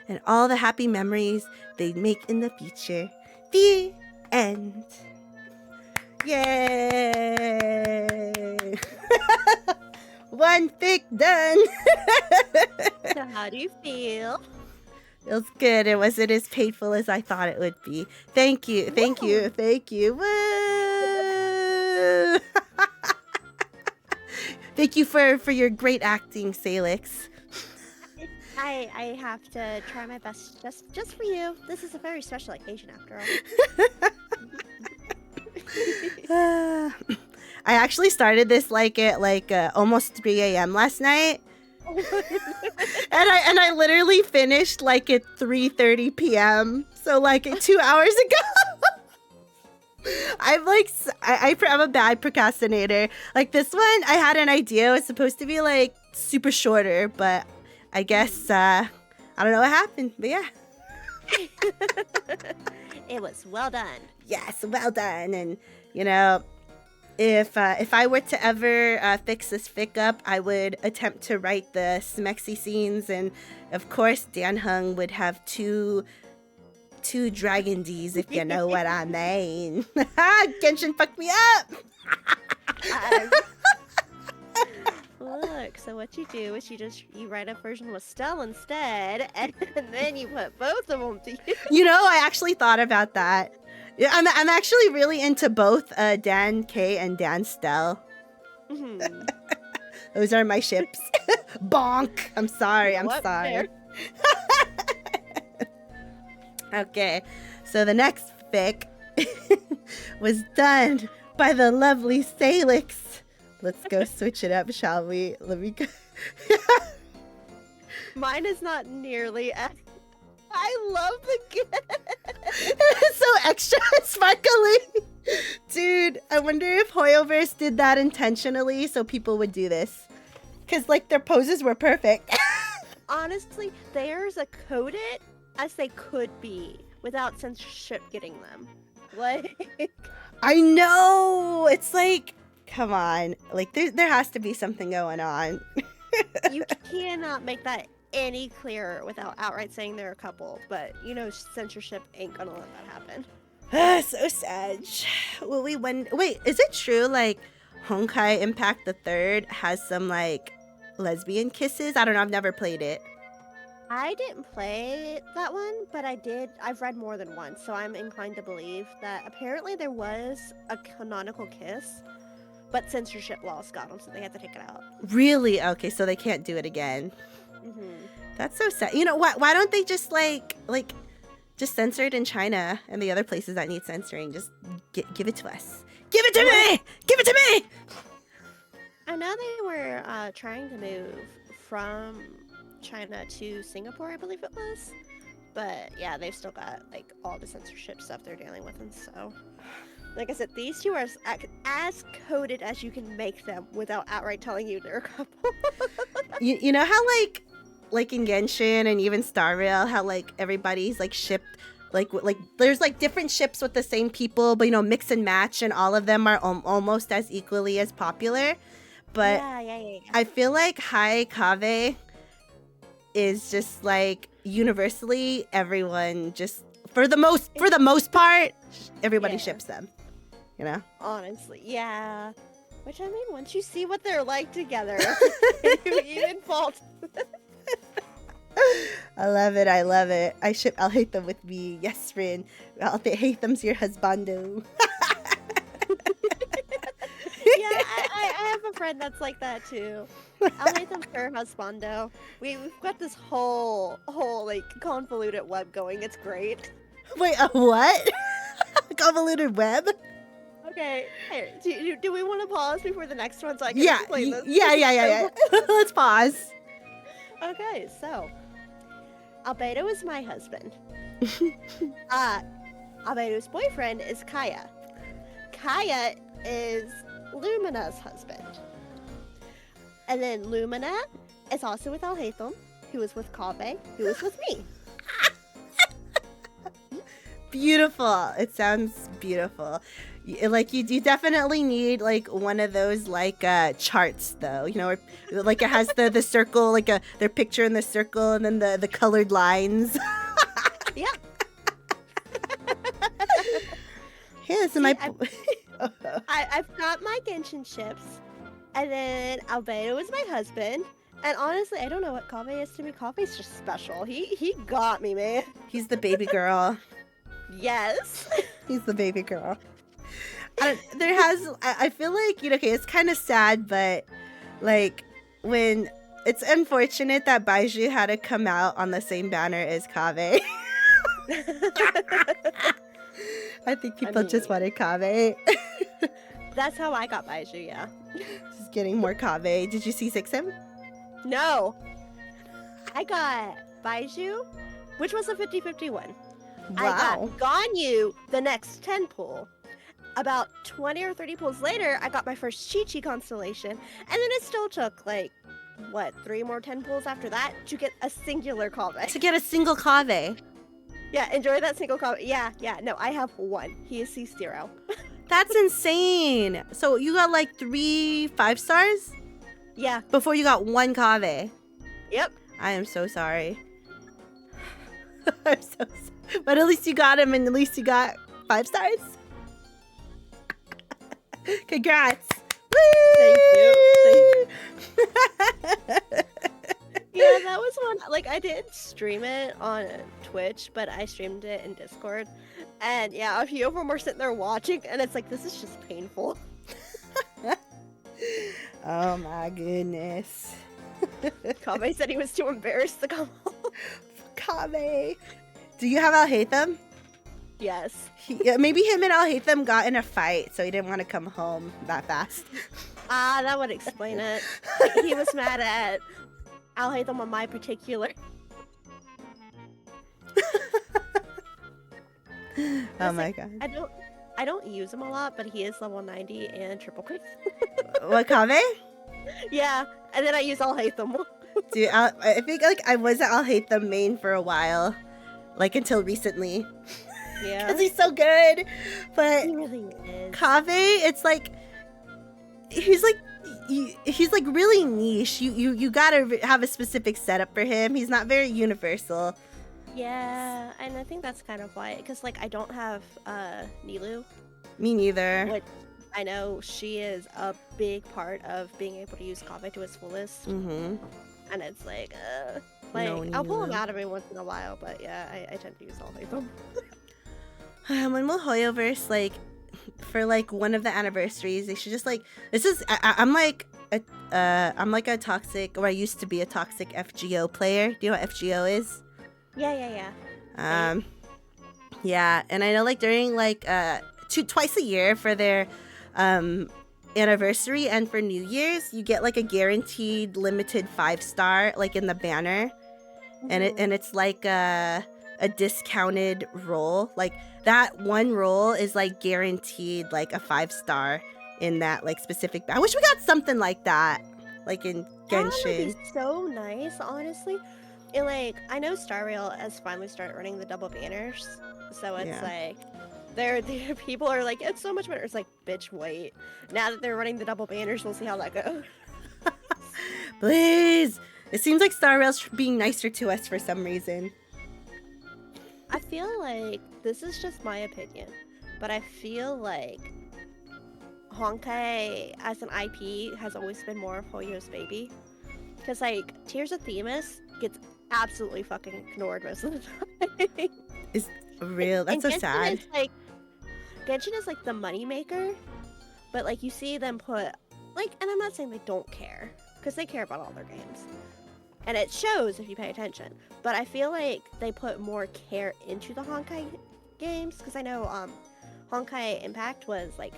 Speaker 1: and all the happy memories they'd make in the future. The end. Yay! One fic done.
Speaker 2: So how do you feel?
Speaker 1: Feels good. It wasn't as painful as I thought it would be. Thank you. Thank you. Thank you. Woo! Thank you for your great acting, Salix.
Speaker 2: I have to try my best just for you. This is a very special occasion after all.
Speaker 1: I actually started this at almost 3 a.m. last night. and I literally finished at 3:30 p.m. So 2 hours ago. I'm I'm a bad procrastinator. This one, I had an idea. It was supposed to be super shorter, but I guess I don't know what happened. But yeah.
Speaker 2: It was well done.
Speaker 1: Yes, well done. And you know, if I were to ever fix this fic up, I would attempt to write the smexy scenes, and of course, Dan Hung would have two dragon D's, if you know what I mean. Genshin fucked me up.
Speaker 2: Look, so what you do is you write a version with Stell instead, and then you put both of them to use.
Speaker 1: You know, I actually thought about that. Yeah, I'm actually really into both Dan K and Dan Stell.
Speaker 2: Mhm.
Speaker 1: Those are my ships. Bonk. I'm sorry. I'm
Speaker 2: What?
Speaker 1: sorry. Okay, so the next fic was done by the lovely Salix. Let's go switch it up, shall we? Let me go.
Speaker 2: Mine is not nearly as... I love the gift.
Speaker 1: It's so extra sparkly. Dude, I wonder if Hoyoverse did that intentionally so people would do this. Because, like, their poses were perfect.
Speaker 2: Honestly, theirs are coded as they could be without censorship getting them. Like,
Speaker 1: I know. It's like, come on. Like, there has to be something going on.
Speaker 2: you cannot make that any clearer without outright saying they're a couple. But, you know, censorship ain't gonna let that happen.
Speaker 1: So sad. Will we wait, is it true, like, Honkai Impact the Third has some, like, lesbian kisses? I don't know. I've never played it.
Speaker 2: I didn't play that one, but I've read more than once, so I'm inclined to believe that apparently there was a canonical kiss, but censorship laws got them, so they had to take it out.
Speaker 1: Really? Okay, so they can't do it again.
Speaker 2: Mm-hmm.
Speaker 1: That's so sad. You know what? Why don't they just just censor it in China and the other places that need censoring? Just give it to us. Give it to me! Give it to me!
Speaker 2: I know they were trying to move from China to Singapore, I believe it was. But yeah, they've still got like all the censorship stuff they're dealing with, and so like I said, these two are as coded as you can make them without outright telling you they're a couple.
Speaker 1: You know how like in Genshin and even Star Rail, how like everybody's like shipped, like there's like different ships with the same people, but you know, mix and match, and all of them are almost as equally as popular. But
Speaker 2: yeah.
Speaker 1: I feel like Hai Kave is just like universally everyone just for the most part everybody ships them, you know.
Speaker 2: Honestly, yeah. Which I mean, once you see what they're like together, you even fault.
Speaker 1: I love it. I'll hate them with me. Yes, friend. I'll hate them's your husbando.
Speaker 2: Yeah, I have a friend that's like that too. I'll hate them for husbando. We've got this whole like convoluted web going. It's great.
Speaker 1: Wait, a what? Convoluted web?
Speaker 2: Okay, hey, do we want to pause before the next one so I can
Speaker 1: Yeah,
Speaker 2: explain this?
Speaker 1: yeah. Let's pause.
Speaker 2: Okay, so Albedo is my husband. Albedo's boyfriend is Kaya. Kaya is Lumina's husband. And then Lumina is also with Alhaitham, who is with Kave, who is with me.
Speaker 1: Beautiful. It sounds beautiful. Like you definitely need like one of those like charts though, you know, where, like it has the circle, like their picture in the circle, and then the colored lines.
Speaker 2: Yeah.
Speaker 1: Yeah, so my
Speaker 2: I've got my Genshin ships, and then Albedo is my husband. And honestly, I don't know what Kave is to me. Kave's just special. He got me, man.
Speaker 1: He's the baby girl.
Speaker 2: Yes.
Speaker 1: He's the baby girl. I feel like, you know, okay, it's kind of sad, but like when it's unfortunate that Baiju had to come out on the same banner as Kave. I think people just wanted Kave.
Speaker 2: That's how I got Baiju, yeah.
Speaker 1: Just getting more Kave. Did you C6 him?
Speaker 2: No. I got Baiju, which was a 50-50 one.
Speaker 1: Wow.
Speaker 2: I got Ganyu the next 10 pull. About 20 or 30 pulls later, I got my first Chi-Chi constellation, and then it still took like, what, 3 more 10 pulls after that to get a singular Kave.
Speaker 1: To get a single Kave.
Speaker 2: Yeah, enjoy that single comment. Yeah, no, I have 1. He is C0.
Speaker 1: That's insane. So you got like 3 5-stars
Speaker 2: Yeah.
Speaker 1: before you got 1 Kave.
Speaker 2: Yep.
Speaker 1: I am so sorry. I'm so sorry. But at least you got him, and at least you got 5 stars. Congrats.
Speaker 2: Thank you.
Speaker 1: Woo!
Speaker 2: Yeah, that was one. Like, I didn't stream it on Twitch, but I streamed it in Discord. And yeah, a few of them were sitting there watching, and it's like, this is just painful.
Speaker 1: Oh my goodness.
Speaker 2: Kame said he was too embarrassed to come home.
Speaker 1: Kame. Do you have I'll hate them?
Speaker 2: Yes.
Speaker 1: Maybe him and I'll hate them got in a fight, so he didn't want to come home that fast.
Speaker 2: Ah, that would explain it. He was mad at I'll hate them on my particular.
Speaker 1: Oh my god.
Speaker 2: I don't use him a lot, but he is level 90 and triple crit.
Speaker 1: What, Kame?
Speaker 2: Yeah, and then I use I'll hate them.
Speaker 1: Dude, I think like I was at I'll hate them main for a while, like until recently.
Speaker 2: Yeah.
Speaker 1: Because he's so good. But
Speaker 2: He really is.
Speaker 1: Kave, it's like he's like really niche. You gotta have a specific setup for him. He's not very universal.
Speaker 2: Yeah, and I think that's kind of why, because like I don't have Nilu,
Speaker 1: Me neither.
Speaker 2: which I know she is a big part of being able to use Kave to its fullest,
Speaker 1: Mm-hmm.
Speaker 2: and it's like
Speaker 1: No
Speaker 2: I'll pull him
Speaker 1: Nilu.
Speaker 2: out every once in a while, but yeah, I tend to use all of them.
Speaker 1: When will Hoyoverse, like, for like one of the anniversaries, they should just like I'm like a toxic, or I used to be a toxic FGO player. Do you know what FGO is?
Speaker 2: Yeah.
Speaker 1: Yeah, and I know like during like twice a year for their anniversary and for New Year's, you get like a guaranteed limited 5-star like in the banner, and it's like a discounted roll. Like that one roll is like guaranteed like a 5-star in that like specific. I wish we got something like that, like in
Speaker 2: That would
Speaker 1: Genshin.
Speaker 2: be so nice, honestly. And like I know Star Rail has finally started running the double banners, so it's
Speaker 1: Yeah.
Speaker 2: like they're people are like, it's so much better. It's like, bitch, wait. Now that they're running the double banners, we'll see how that goes.
Speaker 1: Please. It seems like Star Rail's being nicer to us for some reason.
Speaker 2: I feel like this is just my opinion, but I feel like Honkai as an IP has always been more of Hoyo's baby. Because like Tears of Themis gets absolutely fucking ignored most of the time.
Speaker 1: It's real. That's
Speaker 2: And
Speaker 1: so
Speaker 2: Genshin
Speaker 1: sad.
Speaker 2: is, like, Genshin is like the money maker, but like you see them put like, and I'm not saying they don't care, because they care about all their games, and it shows if you pay attention. But I feel like they put more care into the Honkai games, because I know Honkai Impact was like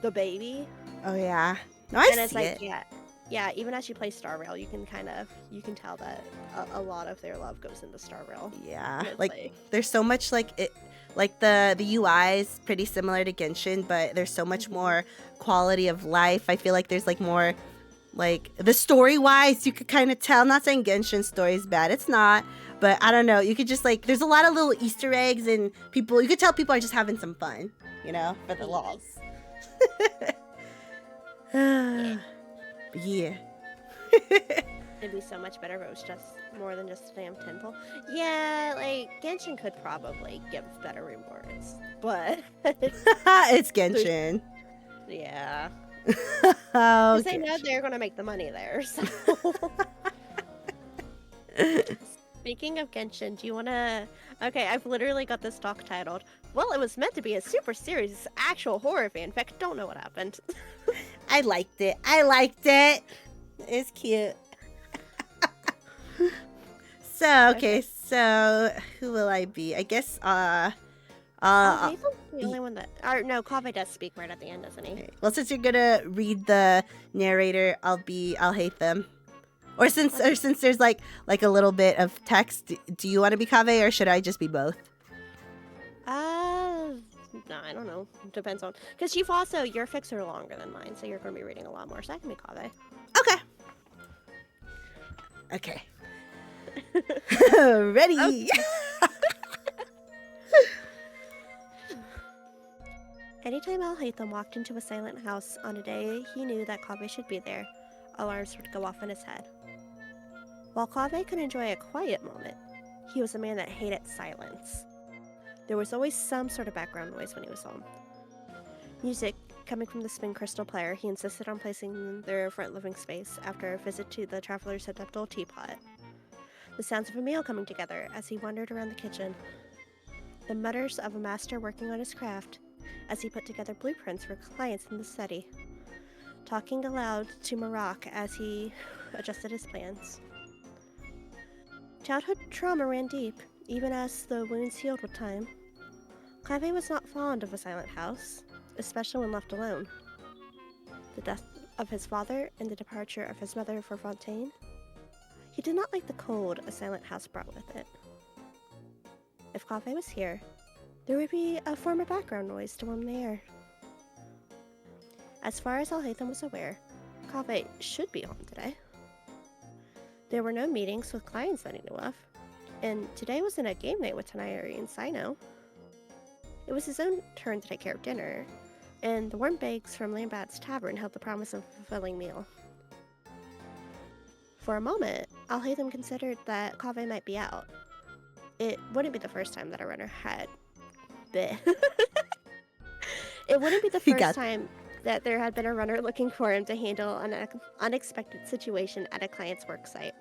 Speaker 2: the baby,
Speaker 1: Oh yeah. No, I
Speaker 2: and it's
Speaker 1: see
Speaker 2: like
Speaker 1: it.
Speaker 2: yeah. Even as you play Star Rail, you can tell that a lot of their love goes into Star Rail.
Speaker 1: Yeah.
Speaker 2: And it's
Speaker 1: Like there's so much like it. Like the UI is pretty similar to Genshin, but there's so much more quality of life. I feel like there's like more, like the story wise, you could kind of tell. I'm not saying Genshin story is bad, it's not, but I don't know. You could just like, there's a lot of little Easter eggs, and people, you could tell people are just having some fun, you know, for the lols. Yeah.
Speaker 2: It'd be so much better if it was just more than just a damn temple. Yeah, like Genshin could probably give better rewards, but
Speaker 1: It's Genshin.
Speaker 2: yeah,
Speaker 1: Oh,
Speaker 2: because they know they're gonna make the money there. So. Speaking of Genshin, do you wanna? Okay, I've literally got this talk titled, "Well, it was meant to be a super serious actual horror fanfic. Don't know what happened."
Speaker 1: I liked it. It's cute. So, okay, so who will I be? I guess,
Speaker 2: Haven's the only one that. Or no, Kave does speak right at the end, doesn't he?
Speaker 1: okay. Well, since you're gonna read the narrator, I'll hate them. Or since there's like a little bit of text, do you want to be Kave or should I just be both?
Speaker 2: No, I don't know. Depends on, because you've also, your fics are longer than mine, so you're going to be reading a lot more. So I can be Kave.
Speaker 1: Okay. Ready.
Speaker 2: Anytime Al Haytham walked into a silent house on a day he knew that Kaveh should be there, alarms would go off in his head. While Kaveh could enjoy a quiet moment, he was a man that hated silence. There was always some sort of background noise when he was home. Music coming from the spin crystal player he insisted on placing in their front living space after a visit to the traveler's adaptable teapot. The sounds of a meal coming together as he wandered around the kitchen. The mutters of a master working on his craft as he put together blueprints for clients in the study. Talking aloud to Marak as he adjusted his plans. Childhood trauma ran deep, even as the wounds healed with time. Kaveh was not fond of a silent house, especially when left alone. The death of his father and the departure of his mother for Fontaine. He did not like the cold a silent house brought with it. If Kaveh was here, there would be a form of background noise to warm the air. As far as Al Haytham was aware, Kaveh should be home today. There were no meetings with clients that he knew of, and today wasn't a game night with Tanayari and Sino. It was his own turn to take care of dinner, and the warm bakes from Lambat's tavern held the promise of a fulfilling meal. For a moment, Al Haytham considered that Kaveh might be out. It wouldn't be the first time that a runner had... It wouldn't be the first time that there had been a runner looking for him to handle an unexpected situation at a client's worksite.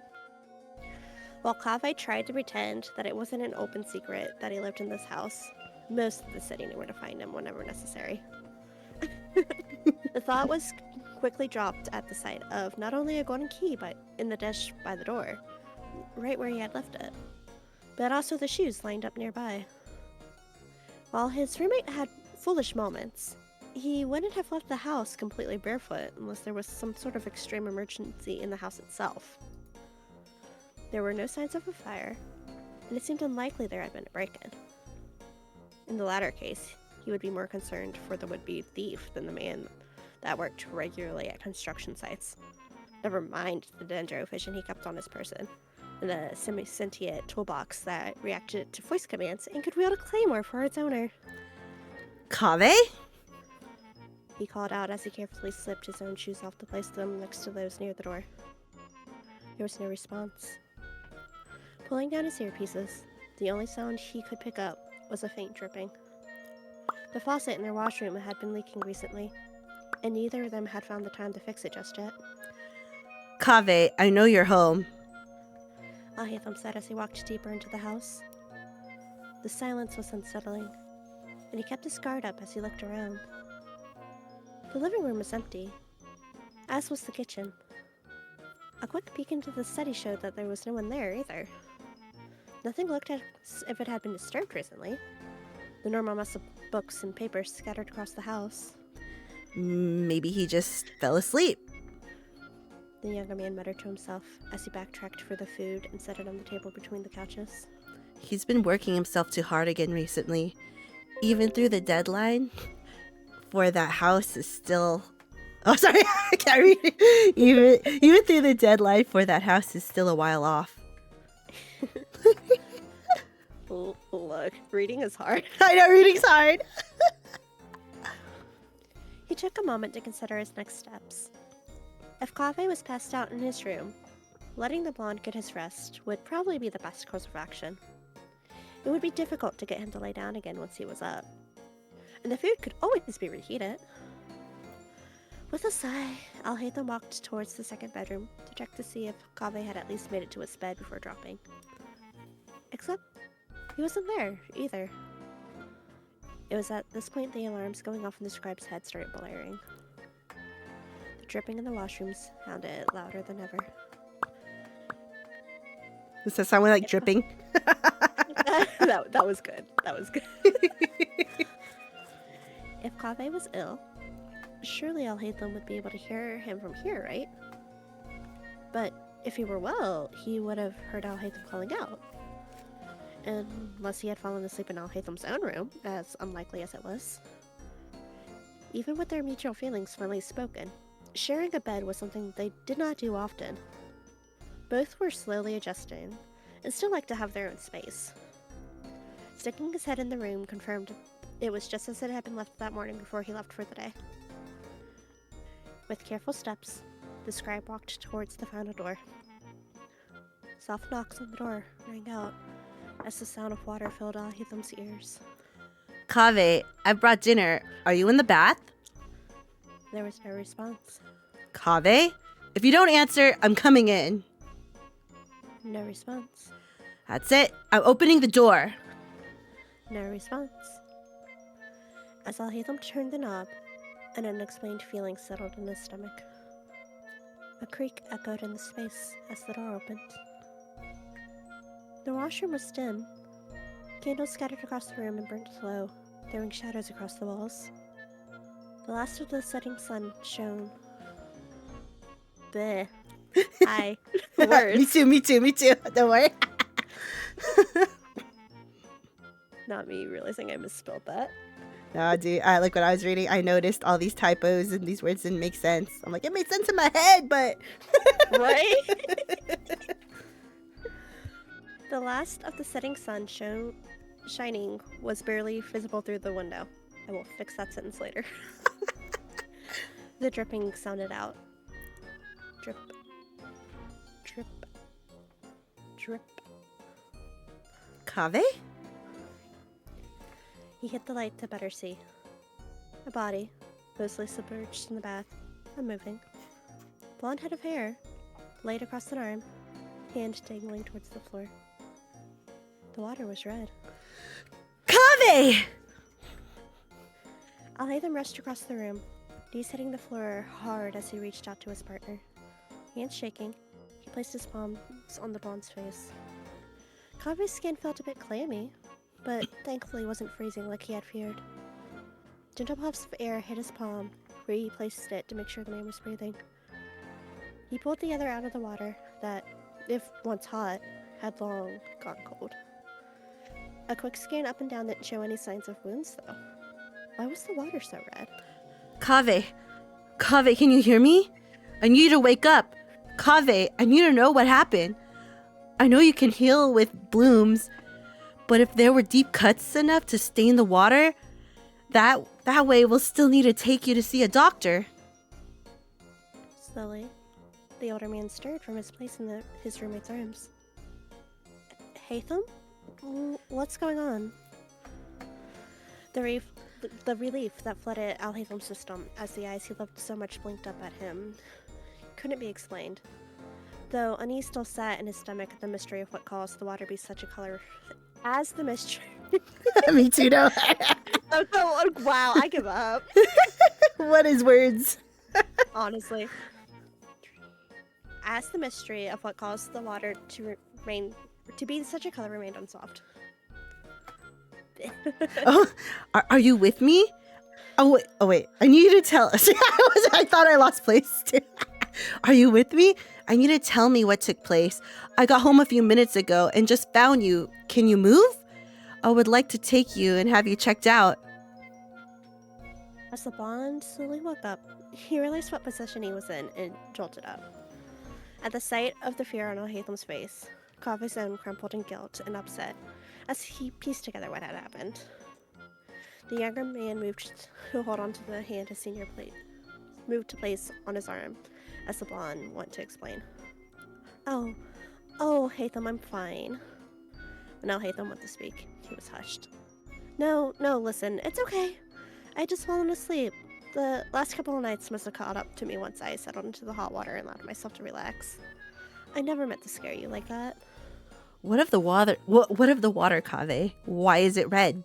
Speaker 2: While Kaveh tried to pretend that it wasn't an open secret that he lived in this house, most of the city knew where to find him whenever necessary. The thought was quickly dropped at the sight of not only a golden key, but in the dish by the door, right where he had left it, but also the shoes lined up nearby. While his roommate had foolish moments, he wouldn't have left the house completely barefoot unless there was some sort of extreme emergency in the house itself. There were no signs of a fire, and it seemed unlikely there had been a break-in. In the latter case, he would be more concerned for the would-be thief than the man that worked regularly at construction sites. Never mind the dendro vision he kept on his person, and the semi-sentient toolbox that reacted to voice commands and could wield a claymore for its owner.
Speaker 1: Kaveh?
Speaker 2: He called out as he carefully slipped his own shoes off to place them next to those near the door. There was no response. Pulling down his earpieces, the only sound he could pick up was a faint dripping. The faucet in their washroom had been leaking recently, and neither of them had found the time to fix it just yet.
Speaker 1: Kaveh, I know you're home.
Speaker 2: Al Haytham said as he walked deeper into the house. The silence was unsettling, and he kept his guard up as he looked around. The living room was empty, as was the kitchen. A quick peek into the study showed that there was no one there either. Nothing looked as if it had been disturbed recently. The normal mess of books and papers scattered across the house.
Speaker 1: Maybe he just fell asleep.
Speaker 2: The younger man muttered to himself as he backtracked for the food and set it on the table between the couches.
Speaker 1: He's been working himself too hard again recently. Even through the deadline for that house is still... Oh, sorry, I can't read it. Even through the deadline for that house is still a while off.
Speaker 2: Look, reading is hard.
Speaker 1: I know, reading's hard.
Speaker 2: He took a moment to consider his next steps. If Kaveh was passed out in his room, letting the blonde get his rest would probably be the best course of action. It would be difficult to get him to lay down again once he was up, and the food could always be reheated. With a sigh, Al Haytham walked towards the second bedroom to check to see if Kaveh had at least made it to his bed before dropping. Except, he wasn't there, either. It was at this point the alarms going off in the scribe's head started blaring. The dripping in the washrooms sounded louder than ever.
Speaker 1: Does that sound like dripping?
Speaker 2: That was good. That was good. If Kaveh was ill, surely Al Haytham would be able to hear him from here, right? But if he were well, he would have heard Al Haytham calling out. Unless he had fallen asleep in Al Haytham's own room, as unlikely as it was. Even with their mutual feelings finally spoken, sharing a bed was something they did not do often. Both were slowly adjusting, and still liked to have their own space. Sticking his head in the room confirmed It was just as it had been left that morning before he left for the day. With careful steps, the scribe walked towards the final door. Soft knocks on the door rang out as the sound of water filled Alhaitham's ears.
Speaker 1: Kaveh, I brought dinner. Are you in the bath?
Speaker 2: There was no response.
Speaker 1: Kaveh? If you don't answer, I'm coming in.
Speaker 2: No response.
Speaker 1: That's it. I'm opening the door.
Speaker 2: No response. As Alhaitham turned the knob, an unexplained feeling settled in his stomach. A creak echoed in the space as the door opened. The washroom was dim. Candles scattered across the room and burned low, throwing shadows across the walls. The last of the setting sun shone. Bleh. Hi. Words.
Speaker 1: Me too. Don't worry.
Speaker 2: Not me realizing I misspelled that.
Speaker 1: No, dude, like when I was reading, I noticed all these typos and these words didn't make sense. I'm like, it made sense in my head, but...
Speaker 2: Right? The last of the setting sun shining was barely visible through the window. I will fix that sentence later. The dripping sounded out. Drip. Drip. Drip.
Speaker 1: Kaveh?
Speaker 2: He hit the light to better see. A body, mostly submerged in the bath, unmoving. Blonde head of hair, laid across an arm, hand dangling towards the floor. The water was red.
Speaker 1: Kaveh!
Speaker 2: Alhaitham rushed across the room, knees hitting the floor hard as he reached out to his partner. Hands shaking, he placed his palms on the blonde's face. Kaveh's skin felt a bit clammy, but thankfully wasn't freezing like he had feared. Gentle puffs of air hit his palm, where he placed it to make sure the man was breathing. He pulled the other out of the water that, if once hot, had long gone cold. A quick scan up and down didn't show any signs of wounds, though. Why was the water so red?
Speaker 1: Kaveh, can you hear me? I need you to wake up. Kaveh, I need to know what happened. I know you can heal with blooms, but if there were deep cuts enough to stain the water, that way we'll still need to take you to see a doctor.
Speaker 2: Slowly, the older man stirred from his place in his roommate's arms. Haitham? What's going on? The relief that flooded Alhaitham's system as the eyes he loved so much blinked up at him couldn't be explained. Though unease still sat in his stomach at the mystery of what caused the water to be such a color as the mystery.
Speaker 1: Me too, no.
Speaker 2: Oh, wow, I give up.
Speaker 1: What is words?
Speaker 2: Honestly. As the mystery of what caused the water to be such a color remained unsolved.
Speaker 1: Oh, are you with me? Oh wait. I need you to tell us. I thought I lost place too. Are you with me? I need you to tell me what took place. I got home a few minutes ago and just found you. Can you move? I would like to take you and have you checked out.
Speaker 2: As the blonde slowly woke up, he realized what position he was in and jolted up. At the sight of the fear on Alhaitham's face, Kaveh's own crumpled in guilt and upset as he pieced together what had happened. The younger man moved to hold on to the hand his senior moved to place on his arm as the blonde went to explain. Oh, Haitham, I'm fine. When Alhaitham went to speak, he was hushed. No, listen, it's okay. I just fallen asleep. The last couple of nights must have caught up to me once I settled into the hot water and allowed myself to relax. I never meant to scare you like that.
Speaker 1: What of the water? What of the water, Kaveh? Why is it red?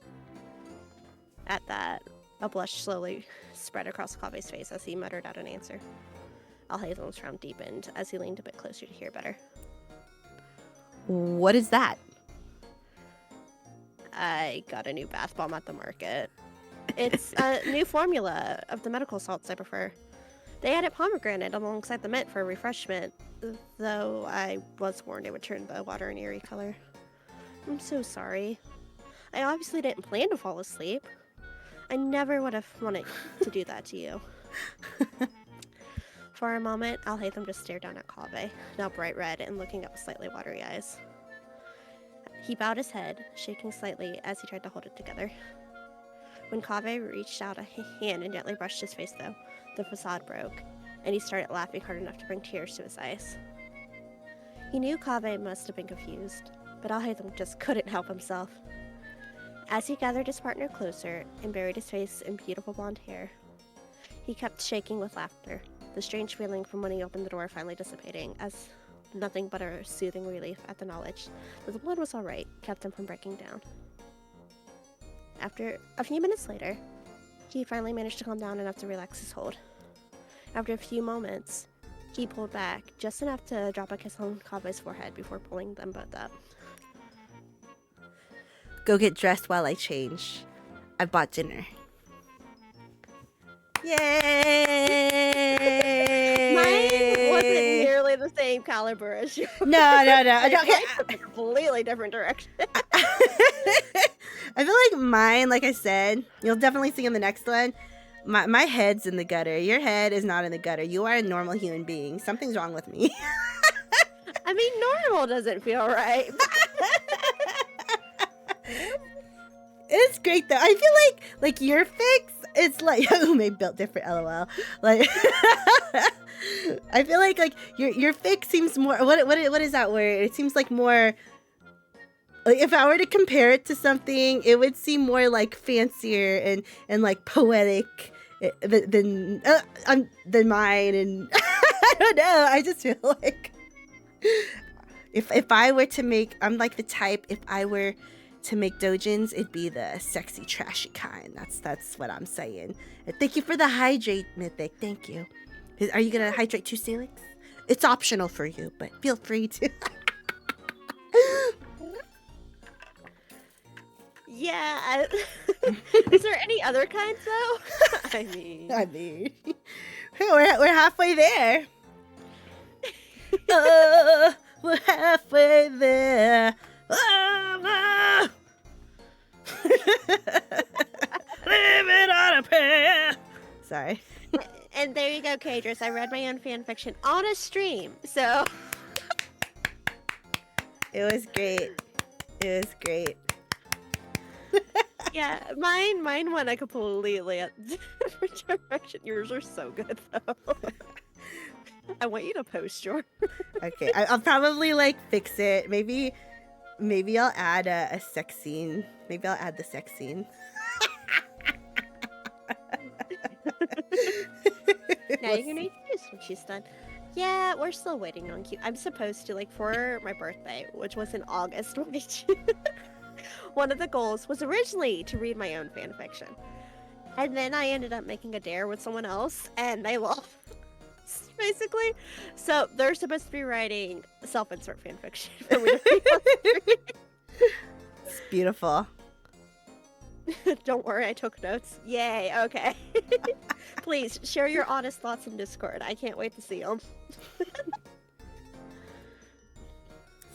Speaker 2: At that, a blush slowly spread across Kaveh's face as he muttered out an answer. Alhaitham's frown deepened as he leaned a bit closer to hear better.
Speaker 1: What is that?
Speaker 2: I got a new bath bomb at the market. It's a new formula of the medical salts I prefer. They added pomegranate alongside the mint for refreshment, though I was warned it would turn the water an eerie color. I'm so sorry. I obviously didn't plan to fall asleep. I never would have wanted to do that to you. For a moment, Alhaitham just stared down at Kaveh, now bright red and looking up with slightly watery eyes. He bowed his head, shaking slightly as he tried to hold it together. When Kaveh reached out a hand and gently brushed his face, though, the facade broke, and he started laughing hard enough to bring tears to his eyes. He knew Kaveh must have been confused, but Alhaitham just couldn't help himself. As he gathered his partner closer and buried his face in beautiful blonde hair, he kept shaking with laughter, the strange feeling from when he opened the door finally dissipating, as nothing but a soothing relief at the knowledge that the blood was all right kept him from breaking down. After a few minutes later, he finally managed to calm down enough to relax his hold. After a few moments, he pulled back, just enough to drop a kiss on Kaveh's forehead before pulling them both up.
Speaker 1: Go get dressed while I change. I bought dinner. Yay!
Speaker 2: Mine wasn't nearly the same caliber as yours.
Speaker 1: No.
Speaker 2: It took a completely different direction.
Speaker 1: I feel like mine, like I said, you'll definitely see in the next one. My head's in the gutter. Your head is not in the gutter. You are a normal human being. Something's wrong with me.
Speaker 2: I mean, normal doesn't feel right.
Speaker 1: It's great though. I feel like your fix, it's like Ume built different, LOL. Like I feel like your fix seems more what is that word? It seems like more like if I were to compare it to something, it would seem more like fancier and like poetic than mine. And I don't know. I just feel like if I were to make, I'm like the type, if I were to make dojins, it'd be the sexy, trashy kind. That's what I'm saying. And thank you for the hydrate, Mythic. Thank you. Are you gonna hydrate too, Salix? It's optional for you, but feel free to.
Speaker 2: Yeah. Is there any other kinds though? I mean,
Speaker 1: we're halfway there. We're halfway there. Living on a prayer. Sorry.
Speaker 2: And there you go, Kadris. I read my own fan fiction on a stream, so
Speaker 1: It was great.
Speaker 2: yeah, mine went a completely different direction. Yours are so good though. I want you to post yours.
Speaker 1: Okay, I'll probably like fix it. Maybe I'll add a sex scene. Maybe I'll add the sex scene.
Speaker 2: Now you can make this when she's done. Yeah, we're still waiting on Q. I'm supposed to, like, for my birthday, which was in August, which one of the goals was originally to read my own fan fiction. And then I ended up making a dare with someone else, and they lost, basically. So they're supposed to be writing self-insert fan fiction for me to read on stream.
Speaker 1: It's beautiful.
Speaker 2: Don't worry, I took notes. Yay, okay. Please, share your honest thoughts in Discord. I can't wait to see them.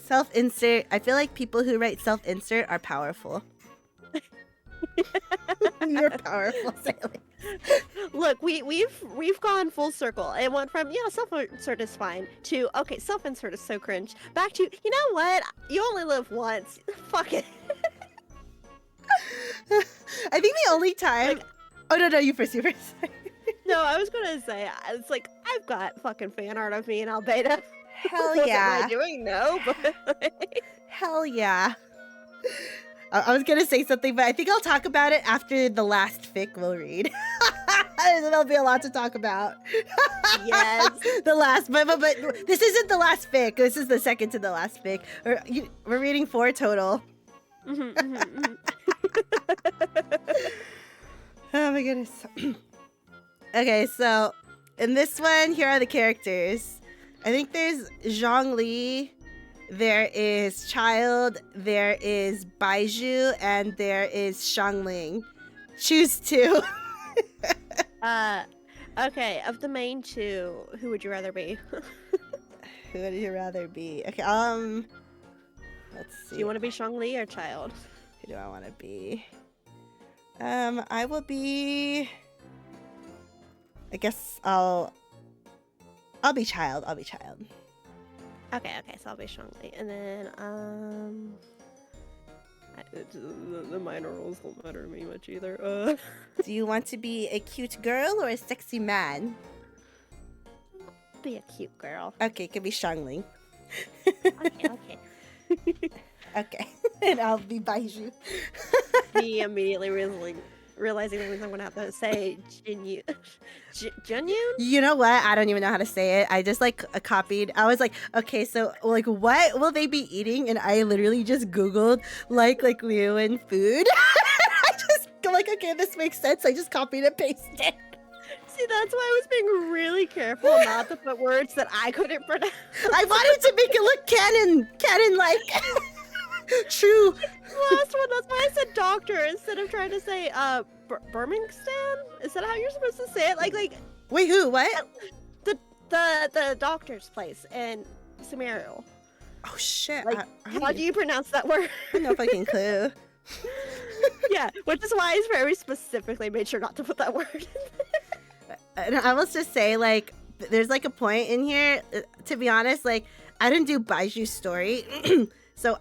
Speaker 1: Self-insert. I feel like people who write self-insert are powerful. You're powerful, Salix.
Speaker 2: Look, we've gone full circle. It went from, yeah, self-insert is fine, to, okay, self-insert is so cringe, back to, you know what? You only live once. Fuck it.
Speaker 1: I think the only time... oh, no, you first.
Speaker 2: No, I was gonna say, it's like, I've got fucking fan art of me in Albedo.
Speaker 1: Hell
Speaker 2: What
Speaker 1: yeah.
Speaker 2: am I doing? No, but...
Speaker 1: Hell yeah. I was gonna say something, but I think I'll talk about it after the last fic we'll read. There'll be a lot to talk about.
Speaker 2: Yes.
Speaker 1: The last, but this isn't the last fic. This is the second to the last fic. We're reading 4 total. Oh my goodness. Okay, so in this one, here are the characters. I think there's Zhongli, there is Child, there is Baiju, and there is Shangling. Choose 2.
Speaker 2: Okay, of the main 2, who would you rather be?
Speaker 1: Who would you rather be? Okay, let's see.
Speaker 2: Do you want to be Shangli or Child?
Speaker 1: Who do I want to be? I will be... I guess I'll be Child.
Speaker 2: Okay, so I'll be Shangli. And then, The minor roles don't matter to me much either.
Speaker 1: Do you want to be a cute girl or a sexy man?
Speaker 2: Be a cute girl.
Speaker 1: Okay, it could be Shangling.
Speaker 2: Okay.
Speaker 1: Okay, and I'll be Baiju.
Speaker 2: Me immediately realizing that I'm gonna have to say Junyun.
Speaker 1: You know what? I don't even know how to say it. I just like copied. I was like, okay, so like, what will they be eating? And I literally just Googled like Liyuan food. I just go like, okay, this makes sense. I just copied and pasted it.
Speaker 2: See, that's why I was being really careful not to put words that I couldn't pronounce.
Speaker 1: I wanted to make it look canon like true.
Speaker 2: Last one. That's why I said doctor instead of trying to say Birmingham. Is that how you're supposed to say it? Like
Speaker 1: Wait, who? What?
Speaker 2: The doctor's place in Sumeru.
Speaker 1: Oh shit!
Speaker 2: Like, how do you pronounce that word?
Speaker 1: I have no fucking clue.
Speaker 2: Yeah, which is why I very specifically made sure not to put that word in there.
Speaker 1: And I must just say, like, there's like a point in here. To be honest, like, I didn't do Baiju's story. So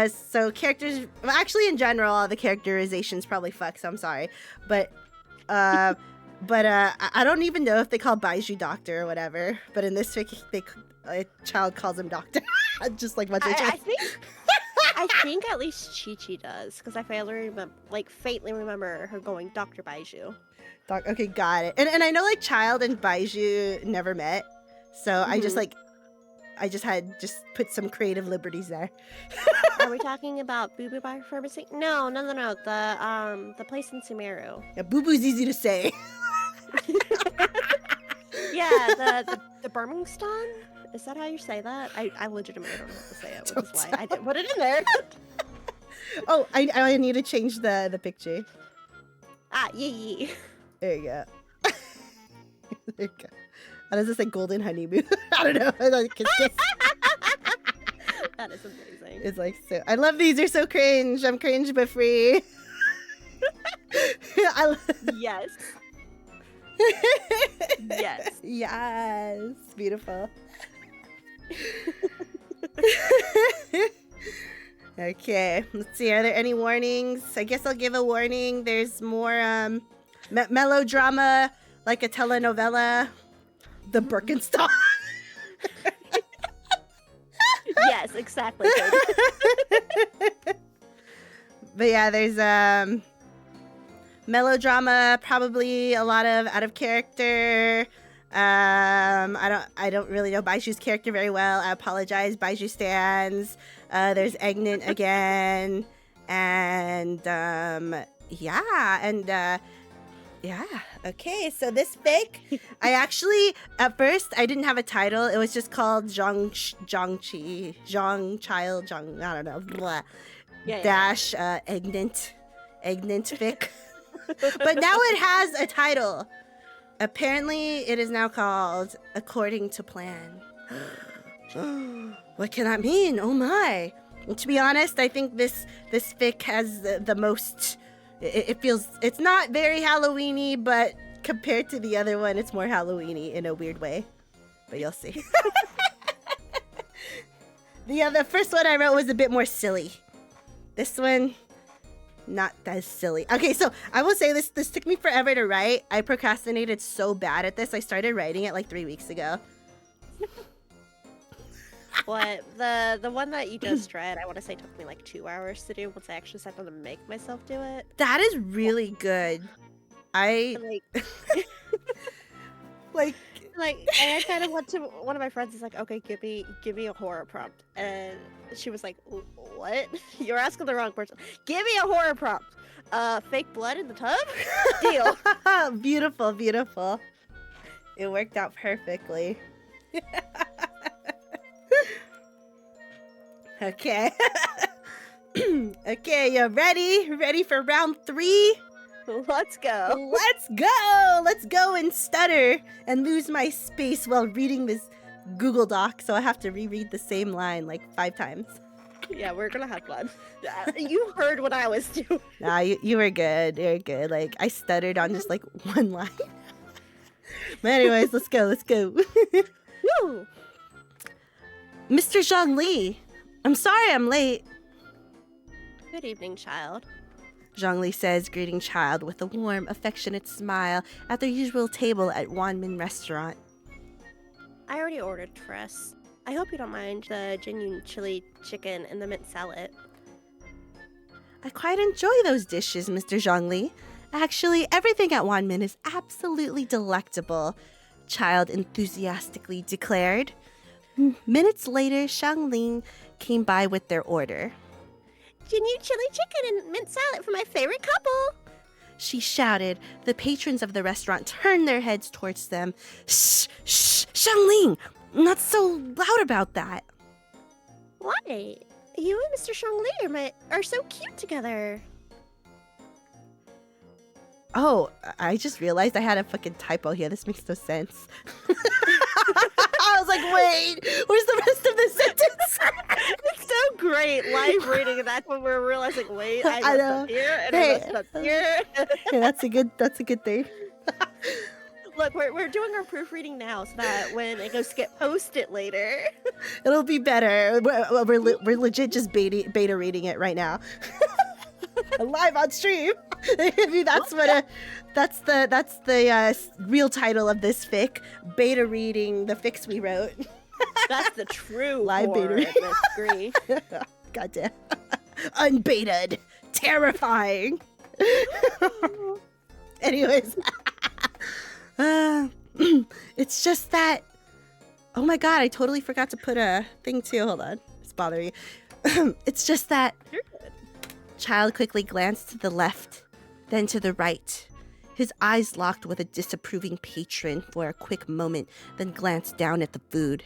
Speaker 1: so characters, well, actually in general, all the characterizations probably fuck, so I'm sorry. But I don't even know if they call Baiju doctor or whatever. But in this fic, a child calls him doctor. Just like what
Speaker 2: I think at least Chi-Chi does, because I faintly remember her going Dr. Baiju.
Speaker 1: Okay, got it. And I know like Child and Baiju never met. So I just had put some creative liberties there.
Speaker 2: Are we talking about Boo Boo Bar Pharmacy? No. The place in Sumeru.
Speaker 1: Yeah, Boo Boo's easy to say.
Speaker 2: Yeah, the Birmingham. Is that how you say that? I legitimately don't know how to say it, which is why I didn't put it in there.
Speaker 1: Oh, I need to change the picture.
Speaker 2: Yeah.
Speaker 1: There you go. There you go. How does this say golden honeymoon? I don't know.
Speaker 2: That is amazing.
Speaker 1: It's like so. I love these. They're so cringe. I'm cringe but free.
Speaker 2: Yes. Yes.
Speaker 1: Yes. Beautiful. Okay. Let's see. Are there any warnings? I guess I'll give a warning. There's more melodrama, like a telenovela. The Birkenstock.
Speaker 2: Yes, exactly.
Speaker 1: But yeah, there's melodrama, probably a lot of out of character. I don't really know Baiju's character very well. I apologize. Baiju stands. There's EGGERNANTT again, and yeah. Okay, so this fic, I actually, at first, I didn't have a title. It was just called Zhang Child, I don't know, blah. Dash EGGERNANTT fic. But now it has a title. Apparently, it is now called According to Plan. What can that mean? Oh my. And to be honest, I think this fic has the most... It's not very Halloween-y, but compared to the other one, it's more Halloween-y in a weird way. But you'll see. The first one I wrote was a bit more silly. This one, not as silly. Okay, so I will say this took me forever to write. I procrastinated so bad at this. I started writing it like 3 weeks ago.
Speaker 2: What? The one that you just read, I want to say took me like 2 hours to do once I actually sat down to make myself do it.
Speaker 1: That is really good.
Speaker 2: Like, and I kind of went to one of my friends. Is like, okay, give me a horror prompt, and she was like, what? You're asking the wrong person. Give me a horror prompt. Fake blood in the tub? Deal.
Speaker 1: Beautiful, beautiful. It worked out perfectly. Okay. Okay, you ready? Ready for round 3?
Speaker 2: Let's go.
Speaker 1: Let's go. Let's go and stutter and lose my space while reading this Google Doc, so I have to reread the same line like 5 times.
Speaker 2: Yeah, we're gonna have fun. You heard what I was doing.
Speaker 1: Nah, you were good. You're good. Like, I stuttered on just like one line. But anyways, let's go.
Speaker 2: Woo!
Speaker 1: Mr. Zhang Li, I'm sorry I'm late.
Speaker 2: Good evening, child.
Speaker 1: Zhongli says, greeting Child with a warm, affectionate smile at their usual table at Wanmin Restaurant.
Speaker 2: I already ordered for us. I hope you don't mind the genuine chili chicken and the mint salad.
Speaker 1: I quite enjoy those dishes, Mr. Zhongli. Actually, everything at Wanmin is absolutely delectable, Child enthusiastically declared. Minutes later, Shangling came by with their order.
Speaker 2: Genuine chili chicken and mint salad for my favorite couple.
Speaker 1: She shouted. The patrons of the restaurant turned their heads towards them. Shh, shh, Shangling, not so loud about that.
Speaker 2: Why? You and Mr. Shangli are so cute together.
Speaker 1: Oh, I just realized I had a fucking typo here. This makes no sense. I was like, wait, where's the rest of the sentence?
Speaker 2: It's so great live reading, and that's when we're realizing, wait, I messed up here, and I messed up here.
Speaker 1: Hey, that's a good thing.
Speaker 2: Look, we're doing our proofreading now, so that when it goes to get posted later,
Speaker 1: it'll be better. We're legit just beta reading it right now. Live on stream. That's what that's the real title of this fic. Beta reading the fics we wrote.
Speaker 2: That's the true
Speaker 1: live beta
Speaker 2: reading.
Speaker 1: Goddamn. Unbaited. Terrifying. Anyways. It's just that. Oh my god, I totally forgot to put a thing too. Hold on. It's bothering me. It's just that.
Speaker 2: You're good.
Speaker 1: Child quickly glanced to the left, then to the right. His eyes locked with a disapproving patron for a quick moment, then glanced down at the food.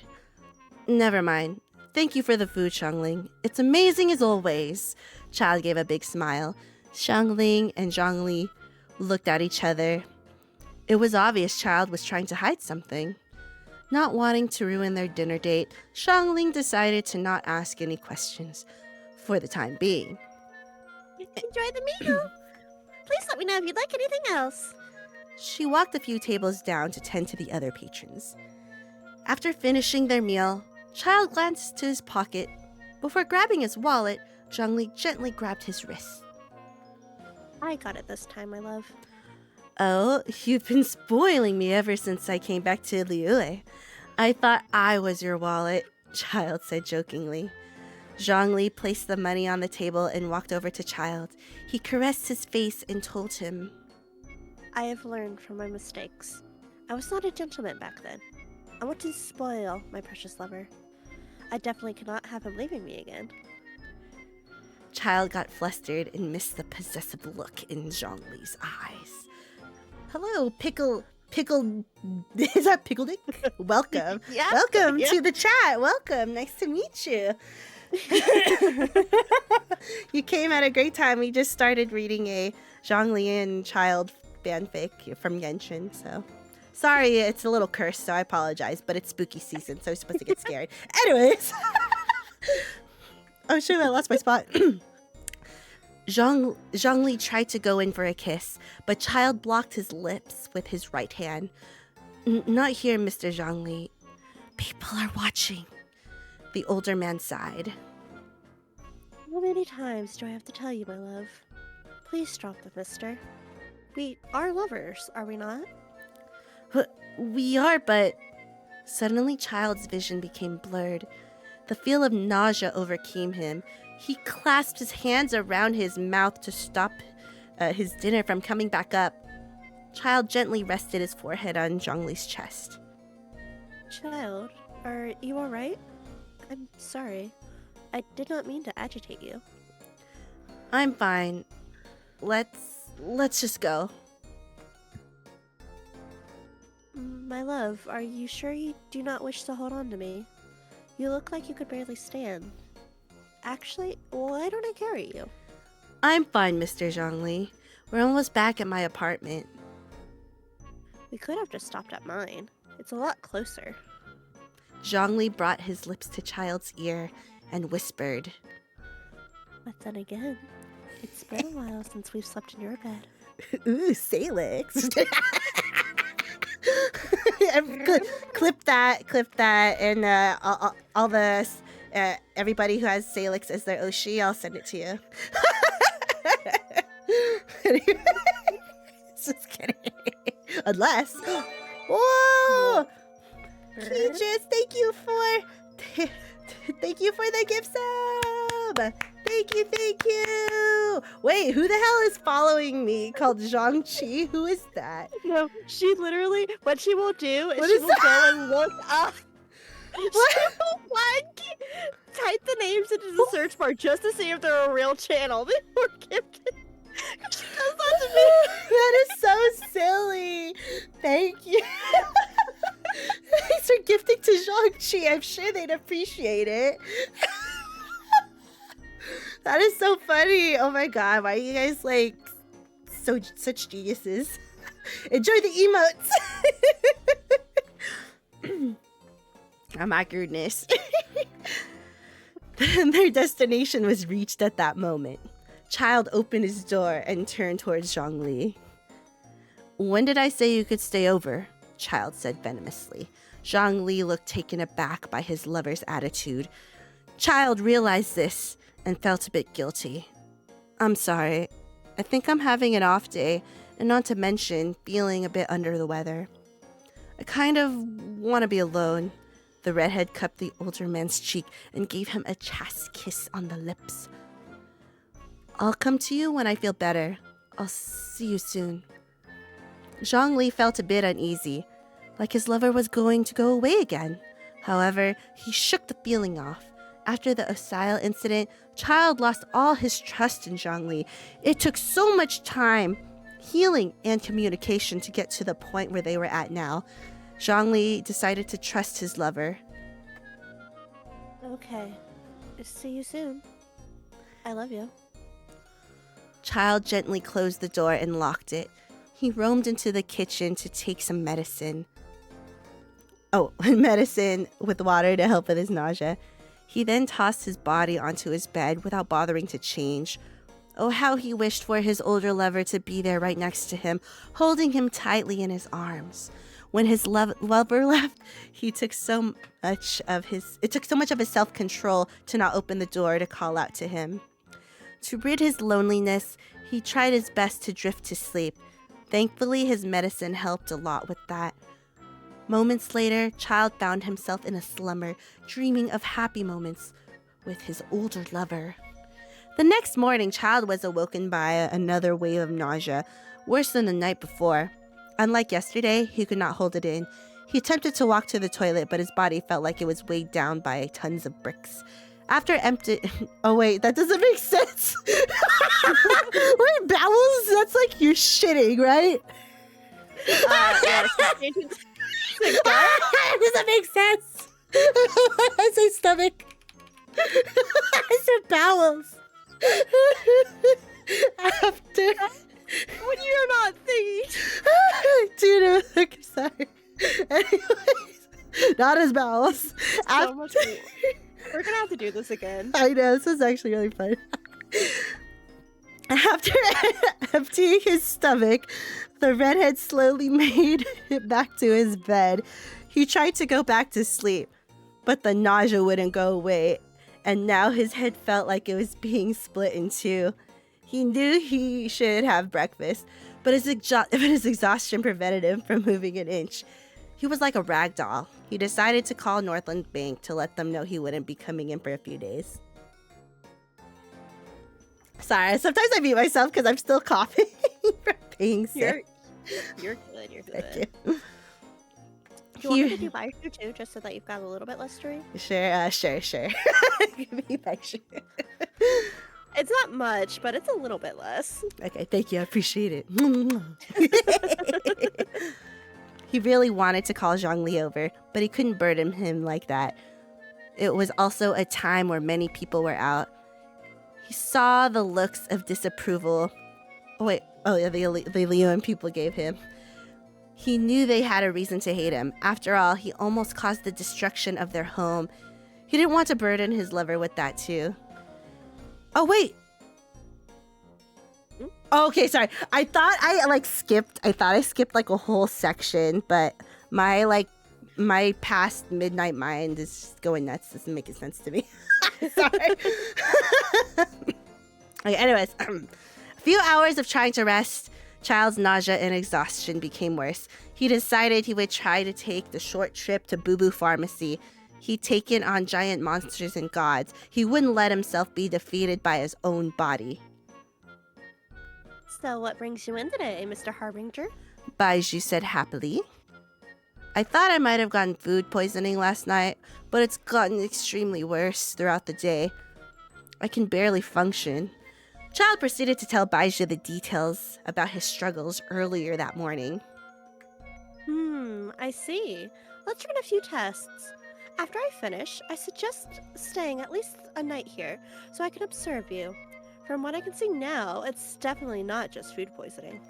Speaker 1: Never mind. Thank you for the food, Shangling. It's amazing as always. Child gave a big smile. Shangling and Zhongli looked at each other. It was obvious Child was trying to hide something. Not wanting to ruin their dinner date, Shangling decided to not ask any questions for the time being.
Speaker 2: Enjoy the meal. Please let me know if you'd like anything else.
Speaker 1: She walked a few tables down to tend to the other patrons. After finishing their meal, Child glanced to his pocket. Before grabbing his wallet, Zhongli gently grabbed his wrist.
Speaker 2: I got it this time, my love.
Speaker 1: Oh, you've been spoiling me ever since I came back to Liyue. I thought I was your wallet, Child said jokingly. Zhongli placed the money on the table and walked over to Child. He caressed his face and told him,
Speaker 2: I have learned from my mistakes. I was not a gentleman back then. I want to spoil my precious lover. I definitely cannot have him leaving me again.
Speaker 1: Child got flustered and missed the possessive look in Zhongli's eyes. Hello, Pickle... Is that Pickle Dick? Welcome.
Speaker 2: Yeah.
Speaker 1: Welcome
Speaker 2: Yeah.
Speaker 1: to the chat. Welcome. Nice to meet you. You came at a great time. We just started reading a Zhongli and Child fanfic from Genshin, so... Sorry, it's a little cursed, so I apologize, but it's spooky season, so we're supposed to get scared. Anyways. Oh shit, I lost my spot. Zhongli tried to go in for a kiss, but Child blocked his lips with his right hand. Not here, Mr. Zhongli. People are watching. The older man sighed.
Speaker 2: How many times do I have to tell you, my love? Please drop the mister. We are lovers, are we not?
Speaker 1: We are, but... Suddenly, Child's vision became blurred. The feel of nausea overcame him. He clasped his hands around his mouth to stop his dinner from coming back up. Child gently rested his forehead on Zhongli's chest.
Speaker 2: Child, are you alright? I'm sorry. I did not mean to agitate you.
Speaker 1: I'm fine. Let's just go.
Speaker 2: My love, are you sure you do not wish to hold on to me? You look like you could barely stand. Actually, why don't I carry you?
Speaker 1: I'm fine, Mr. Zhongli. We're almost back at my apartment.
Speaker 2: We could have just stopped at mine. It's a lot closer.
Speaker 1: Zhongli brought his lips to Child's ear and whispered.
Speaker 2: But then again, it's been a while since we've slept in your bed.
Speaker 1: Ooh, Salix. clip that, and all the everybody who has Salix as their Oshi, I'll send it to you. Just kidding. Unless. Whoa! Peaches, thank you for the gift sub. Thank you. Wait, who the hell is following me called Zhang-Chi? Who is that?
Speaker 2: No, she literally, what she will do is
Speaker 1: What
Speaker 2: she
Speaker 1: is
Speaker 2: will
Speaker 1: that?
Speaker 2: go and look up.
Speaker 1: What?
Speaker 2: She will type the names into the search bar just to see if they're a real channel before gifting. She does that to me.
Speaker 1: That is so silly. Thank you. Thanks for gifting to Zhang-Chi. I'm sure they'd appreciate it. That is so funny. Oh my god, why are you guys like such geniuses? Enjoy the emotes. Oh my goodness. Their destination was reached at that moment. Child opened his door and turned towards Zhongli. When did I say you could stay over? Child said venomously. Zhongli looked taken aback by his lover's attitude. Child realized this and felt a bit guilty. I'm sorry. I think I'm having an off day, and not to mention feeling a bit under the weather. I kind of want to be alone. The redhead cupped the older man's cheek and gave him a chaste kiss on the lips. I'll come to you when I feel better. I'll see you soon. Zhongli felt a bit uneasy, like his lover was going to go away again. However, he shook the feeling off. After the Osile incident, Child lost all his trust in Zhongli. It took so much time, healing, and communication to get to the point where they were at now. Zhongli decided to trust his lover.
Speaker 2: Okay. See you soon. I love you.
Speaker 1: Child gently closed the door and locked it. He roamed into the kitchen to take some medicine. Medicine with water to help with his nausea. He then tossed his body onto his bed without bothering to change. Oh, how he wished for his older lover to be there right next to him, holding him tightly in his arms. When his lover left, it took so much of his self-control to not open the door to call out to him. To rid his loneliness, he tried his best to drift to sleep. Thankfully, his medicine helped a lot with that. Moments later, Child found himself in a slumber, dreaming of happy moments with his older lover. The next morning, Child was awoken by another wave of nausea, worse than the night before. Unlike yesterday, he could not hold it in. He attempted to walk to the toilet, but his body felt like it was weighed down by tons of bricks. After oh wait, that doesn't make sense. Wait, bowels? That's like you're shitting, right?
Speaker 2: Yeah,
Speaker 1: Does that make sense? I say stomach. I said bowels. After
Speaker 2: when you're not thinking.
Speaker 1: Dude, okay, sorry. Anyways, not his bowels.
Speaker 2: So much more. We're gonna have to do this again.
Speaker 1: I know, this is actually really fun. After emptying his stomach, the redhead slowly made it back to his bed. He tried to go back to sleep, but the nausea wouldn't go away, and now his head felt like it was being split in two. He knew he should have breakfast, but his exhaustion prevented him from moving an inch. He was like a rag doll. He decided to call Northland Bank to let them know he wouldn't be coming in for a few days. Sorry, sometimes I mute myself because I'm still coughing from being sick.
Speaker 2: You're good. You're good.
Speaker 1: Thank you.
Speaker 2: Do you want me to do Baishu too, just so that you've got a little bit less story?
Speaker 1: Sure. Give me Baishu.
Speaker 2: It's not much, but it's a little bit less.
Speaker 1: Okay, thank you. I appreciate it. He really wanted to call Zhongli over, but he couldn't burden him like that. It was also a time where many people were out. He saw the looks of disapproval. The Leon people gave him. He knew they had a reason to hate him. After all, he almost caused the destruction of their home. He didn't want to burden his lover with that too. Oh, wait. Oh, okay, sorry. I thought I skipped like a whole section, but my past midnight mind is just going nuts. Doesn't make sense to me. Sorry. Okay, anyways, few hours of trying to rest, Child's nausea and exhaustion became worse. He decided he would try to take the short trip to Boo Boo Pharmacy. He'd taken on giant monsters and gods. He wouldn't let himself be defeated by his own body.
Speaker 2: So what brings you in today, Mr. Harbinger?
Speaker 1: Baiju said happily. I thought I might have gotten food poisoning last night, but it's gotten extremely worse throughout the day. I can barely function. Child proceeded to tell Baiju the details about his struggles earlier that morning.
Speaker 2: I see. Let's run a few tests. After I finish, I suggest staying at least a night here so I can observe you. From what I can see now, it's definitely not just food poisoning.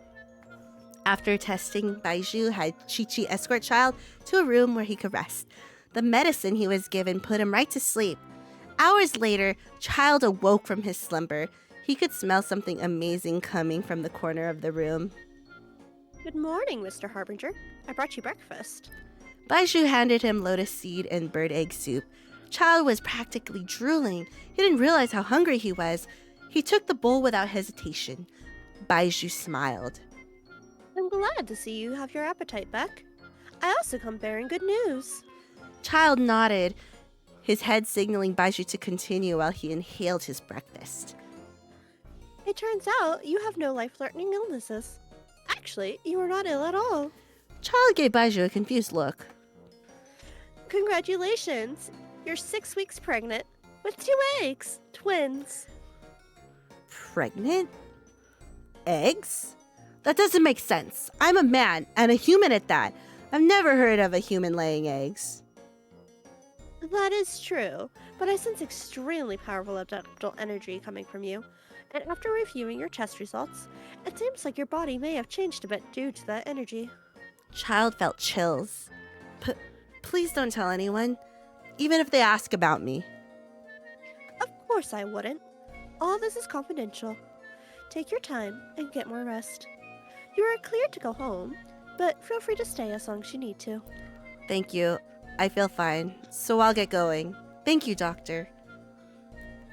Speaker 1: After testing, Baiju had Chi-Chi escort Child to a room where he could rest. The medicine he was given put him right to sleep. Hours later, Child awoke from his slumber. He could smell something amazing coming from the corner of the room.
Speaker 2: Good morning, Mr. Harbinger. I brought you breakfast.
Speaker 1: Baiju handed him lotus seed and bird egg soup. Child was practically drooling. He didn't realize how hungry he was. He took the bowl without hesitation. Baiju smiled.
Speaker 2: I'm glad to see you have your appetite back. I also come bearing good news.
Speaker 1: Child nodded, his head signaling Baiju to continue while he inhaled his breakfast.
Speaker 2: It turns out you have no life-threatening illnesses. Actually, you are not ill at all.
Speaker 1: Child gave Baiju a confused look.
Speaker 2: Congratulations! You're 6 weeks pregnant with 2 eggs, twins.
Speaker 1: Pregnant? Eggs? That doesn't make sense. I'm a man, and a human at that. I've never heard of a human laying eggs.
Speaker 2: That is true, but I sense extremely powerful abductal energy coming from you. And after reviewing your test results, it seems like your body may have changed a bit due to that energy.
Speaker 1: Child felt chills. Please don't tell anyone, even if they ask about me.
Speaker 2: Of course I wouldn't. All this is confidential. Take your time and get more rest. You are cleared to go home, but feel free to stay as long as you need to.
Speaker 1: Thank you. I feel fine, so I'll get going. Thank you, doctor.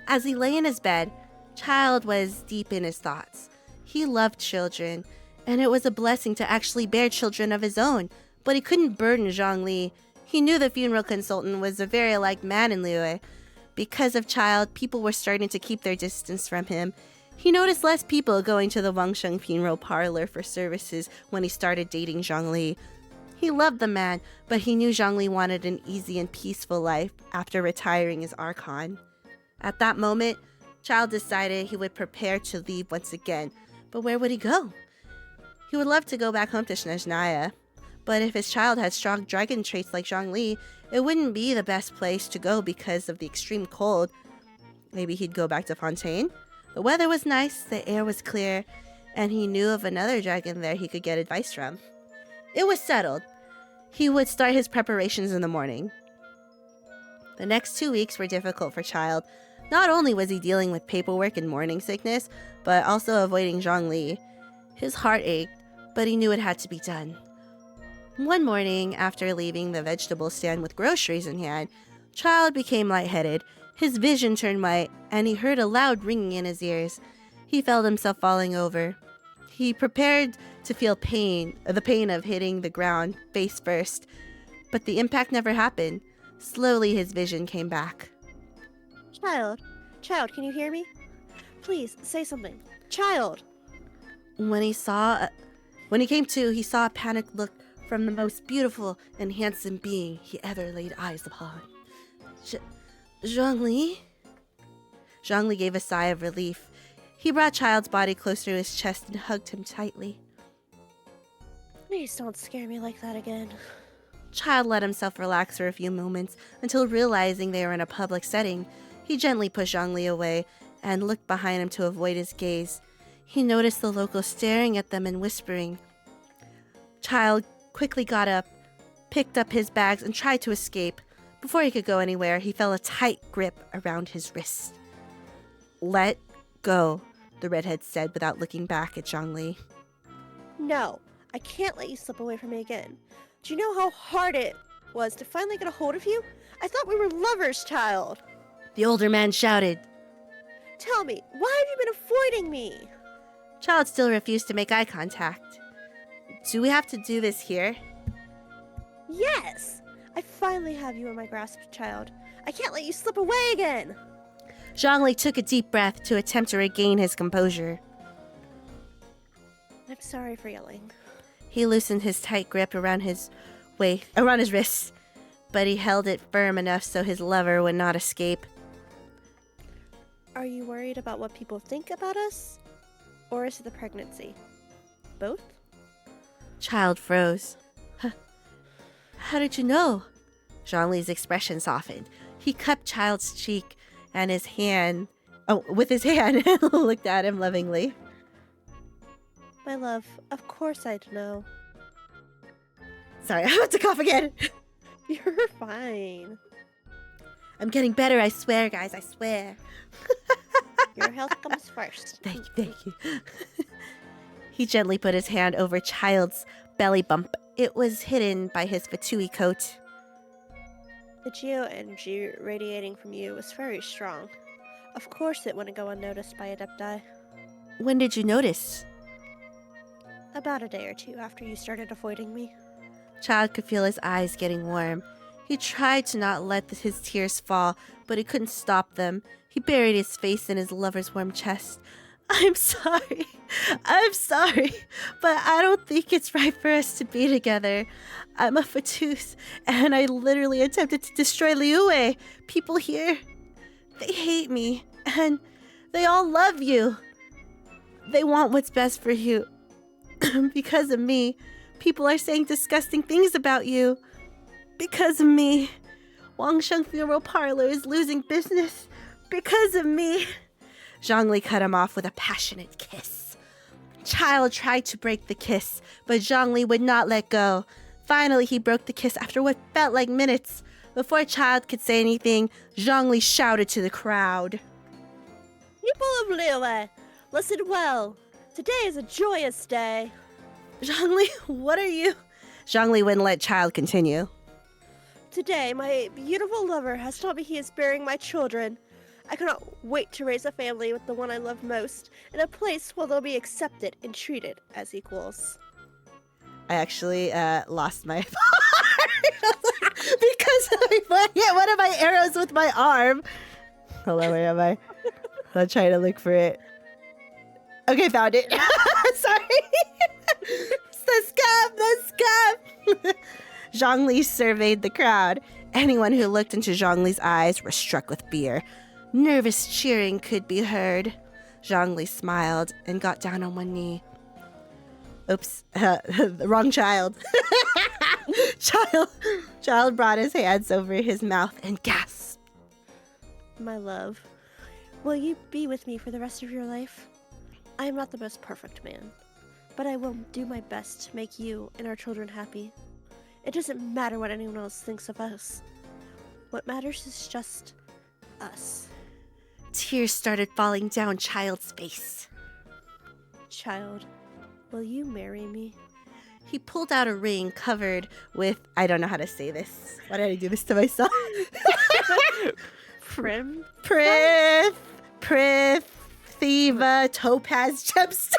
Speaker 1: As he lay in his bed, Child was deep in his thoughts. He loved children, and it was a blessing to actually bear children of his own, but he couldn't burden Zhongli. He knew the funeral consultant was a very alike man in Liyue. Because of Child, people were starting to keep their distance from him. He noticed less people going to the Wangsheng funeral parlor for services when he started dating Zhongli. He loved the man, but he knew Zhongli wanted an easy and peaceful life after retiring as Archon. At that moment, Child decided he would prepare to leave once again, but where would he go? He would love to go back home to Snezhnaya, but if his child had strong dragon traits like Zhongli, it wouldn't be the best place to go because of the extreme cold. Maybe he'd go back to Fontaine? The weather was nice, the air was clear, and he knew of another dragon there he could get advice from. It was settled. He would start his preparations in the morning. The next 2 weeks were difficult for Child. Not only was he dealing with paperwork and morning sickness, but also avoiding Zhongli. His heart ached, but he knew it had to be done. One morning, after leaving the vegetable stand with groceries in hand, Child became lightheaded. His vision turned white, and he heard a loud ringing in his ears. He felt himself falling over. He prepared to feel the pain of hitting the ground face first, but the impact never happened. Slowly, his vision came back.
Speaker 2: Child, can you hear me? Please, say something. Child!
Speaker 1: When he came to, he saw a panicked look from the most beautiful and handsome being he ever laid eyes upon. Zhongli? Zhongli gave a sigh of relief. He brought Child's body closer to his chest and hugged him tightly.
Speaker 2: Please don't scare me like that again.
Speaker 1: Child let himself relax for a few moments until realizing they were in a public setting. He gently pushed Zhongli away and looked behind him to avoid his gaze. He noticed the locals staring at them and whispering. Child quickly got up, picked up his bags, and tried to escape. Before he could go anywhere, he felt a tight grip around his wrist. Let go, the redhead said without looking back at Zhongli.
Speaker 2: No, I can't let you slip away from me again. Do you know how hard it was to finally get a hold of you? I thought we were lovers, Child.
Speaker 1: The older man shouted.
Speaker 2: Tell me, why have you been avoiding me?
Speaker 1: Child still refused to make eye contact. Do we have to do this here?
Speaker 2: Yes! I finally have you in my grasp, child. I can't let you slip away again!
Speaker 1: Zhongli took a deep breath to attempt to regain his composure.
Speaker 2: I'm sorry for yelling.
Speaker 1: He loosened his tight grip around his wrists, but he held it firm enough so his lover would not escape.
Speaker 2: Are you worried about what people think about us? Or is it the pregnancy? Both?
Speaker 1: Child froze. How did you know? Zhongli's expression softened. He cupped Child's cheek and with his hand and looked at him lovingly.
Speaker 2: My love, of course I'd know.
Speaker 1: Sorry, I'm about to cough again.
Speaker 2: You're fine.
Speaker 1: I'm getting better, I swear, guys, I swear.
Speaker 2: Your health comes first.
Speaker 1: Thank you. He gently put his hand over Child's belly bump. It was hidden by his fatui coat.
Speaker 2: The geo energy radiating from you was very strong. Of course it wouldn't go unnoticed by Adepti.
Speaker 1: When did you notice?
Speaker 2: About a day or two after you started avoiding me.
Speaker 1: Child could feel his eyes getting warm. He tried to not let his tears fall, but he couldn't stop them. He buried his face in his lover's warm chest. I'm sorry, but I don't think it's right for us to be together. I'm a Fatus, and I literally attempted to destroy Liue. People here, they hate me, and they all love you. They want what's best for you. Because of me, people are saying disgusting things about you. Because of me, Wangsheng Funeral Parlor is losing business. Because of me. Zhongli cut him off with a passionate kiss. Child tried to break the kiss, but Zhongli would not let go. Finally, he broke the kiss after what felt like minutes. Before Child could say anything, Zhongli shouted to the crowd.
Speaker 2: People of Liue, listen well. Today is a joyous day.
Speaker 1: Zhongli, what are you? Zhongli wouldn't let Child continue.
Speaker 2: Today, my beautiful lover has told me he is bearing my children. I cannot wait to raise a family with the one I love most, in a place where they'll be accepted and treated as equals.
Speaker 1: I actually lost my because I hit one of my arrows with my arm. Hold on, where am I? I'll try to look for it. Okay, found it. Sorry. The scum. Zhongli surveyed the crowd. Anyone who looked into Zhongli's eyes were struck with fear. Nervous cheering could be heard. Zhongli smiled and got down on one knee. Oops, the wrong child. Child brought his hands over his mouth and gasped.
Speaker 2: My love, will you be with me for the rest of your life? I am not the most perfect man, but I will do my best to make you and our children happy. It doesn't matter what anyone else thinks of us. What matters is just us.
Speaker 1: Tears started falling down Child's face.
Speaker 2: Child, will you marry me?
Speaker 1: He pulled out a ring covered with, I don't know how to say this. Why did I do this to myself? Prith, Thiva, Topaz, Gemstone.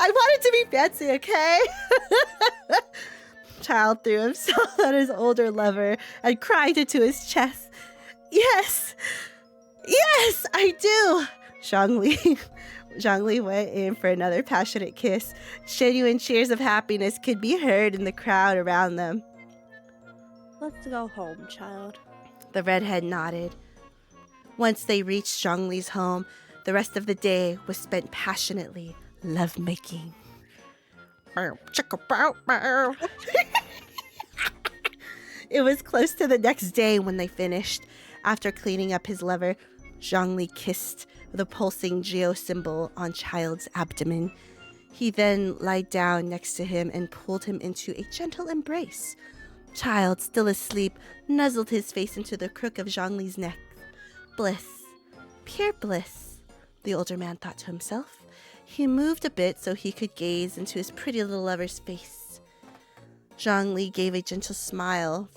Speaker 1: I wanted to be fancy, okay? Child threw himself at his older lover and cried into his chest. Yes, I do. Zhongli went in for another passionate kiss. Genuine cheers of happiness could be heard in the crowd around them.
Speaker 2: Let's go home, child.
Speaker 1: The redhead nodded. Once they reached Zhongli's home, the rest of the day was spent passionately lovemaking. It was close to the next day when they finished. After cleaning up his lover, Zhongli kissed the pulsing geo symbol on Child's abdomen. He then lied down next to him and pulled him into a gentle embrace. Child, still asleep, nuzzled his face into the crook of Zhongli's neck. Bliss. Pure bliss, the older man thought to himself. He moved a bit so he could gaze into his pretty little lover's face. Zhongli gave a gentle smile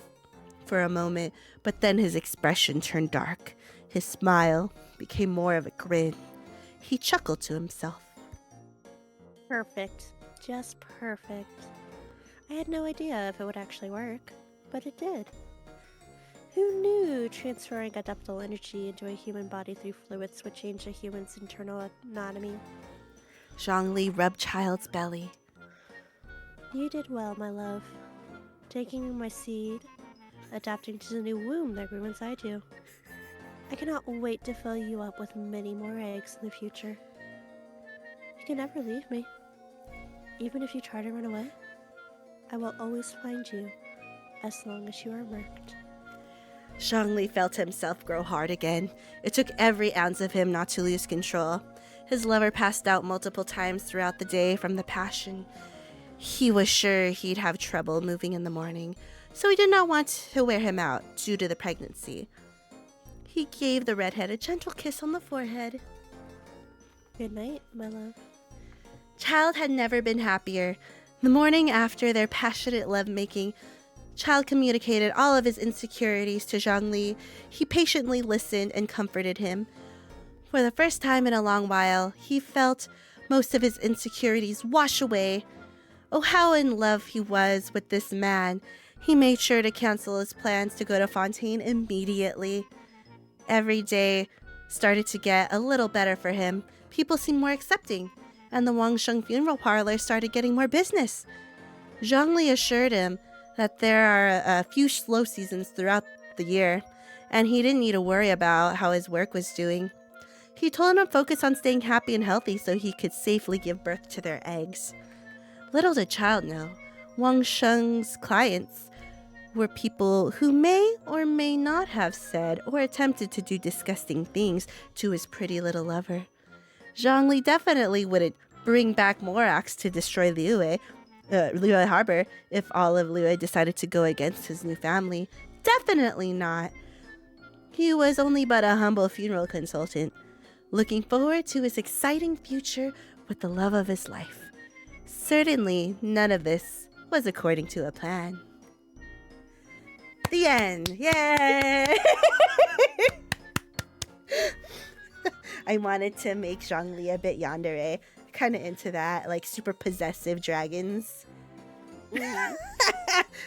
Speaker 1: for a moment, but then his expression turned dark. His smile became more of a grin. He chuckled to himself.
Speaker 2: Perfect. Just perfect. I had no idea if it would actually work, but it did. Who knew transferring adaptable energy into a human body through fluids would change a human's internal anatomy?
Speaker 1: Zhongli rubbed Child's belly.
Speaker 2: You did well, my love. Taking my seed, adapting to the new womb that grew inside you. I cannot wait to fill you up with many more eggs in the future. You can never leave me. Even if you try to run away, I will always find you as long as you are marked.
Speaker 1: Zhongli felt himself grow hard again. It took every ounce of him not to lose control. His lover passed out multiple times throughout the day from the passion. He was sure he'd have trouble moving in the morning, so he did not want to wear him out due to the pregnancy. He gave the redhead a gentle kiss on the forehead.
Speaker 2: Good night, my love.
Speaker 1: Child had never been happier. The morning after their passionate lovemaking, Child communicated all of his insecurities to Zhongli. He patiently listened and comforted him. For the first time in a long while, he felt most of his insecurities wash away. Oh, how in love he was with this man. He made sure to cancel his plans to go to Fontaine immediately. Every day started to get a little better for him. People seemed more accepting, and the Wangsheng funeral parlor started getting more business. Zhongli assured him that there are a few slow seasons throughout the year, and he didn't need to worry about how his work was doing. He told him to focus on staying happy and healthy so he could safely give birth to their eggs. Little did Child know, Wang Sheng's clients were people who may or may not have said or attempted to do disgusting things to his pretty little lover. Zhongli definitely wouldn't bring back more acts to destroy Liyue Harbor if all of Liyue decided to go against his new family. Definitely not. He was only but a humble funeral consultant, looking forward to his exciting future with the love of his life. Certainly, none of this was according to a plan. The end. Yay! I wanted to make Zhongli a bit yandere. Kind of into that, like super possessive dragons.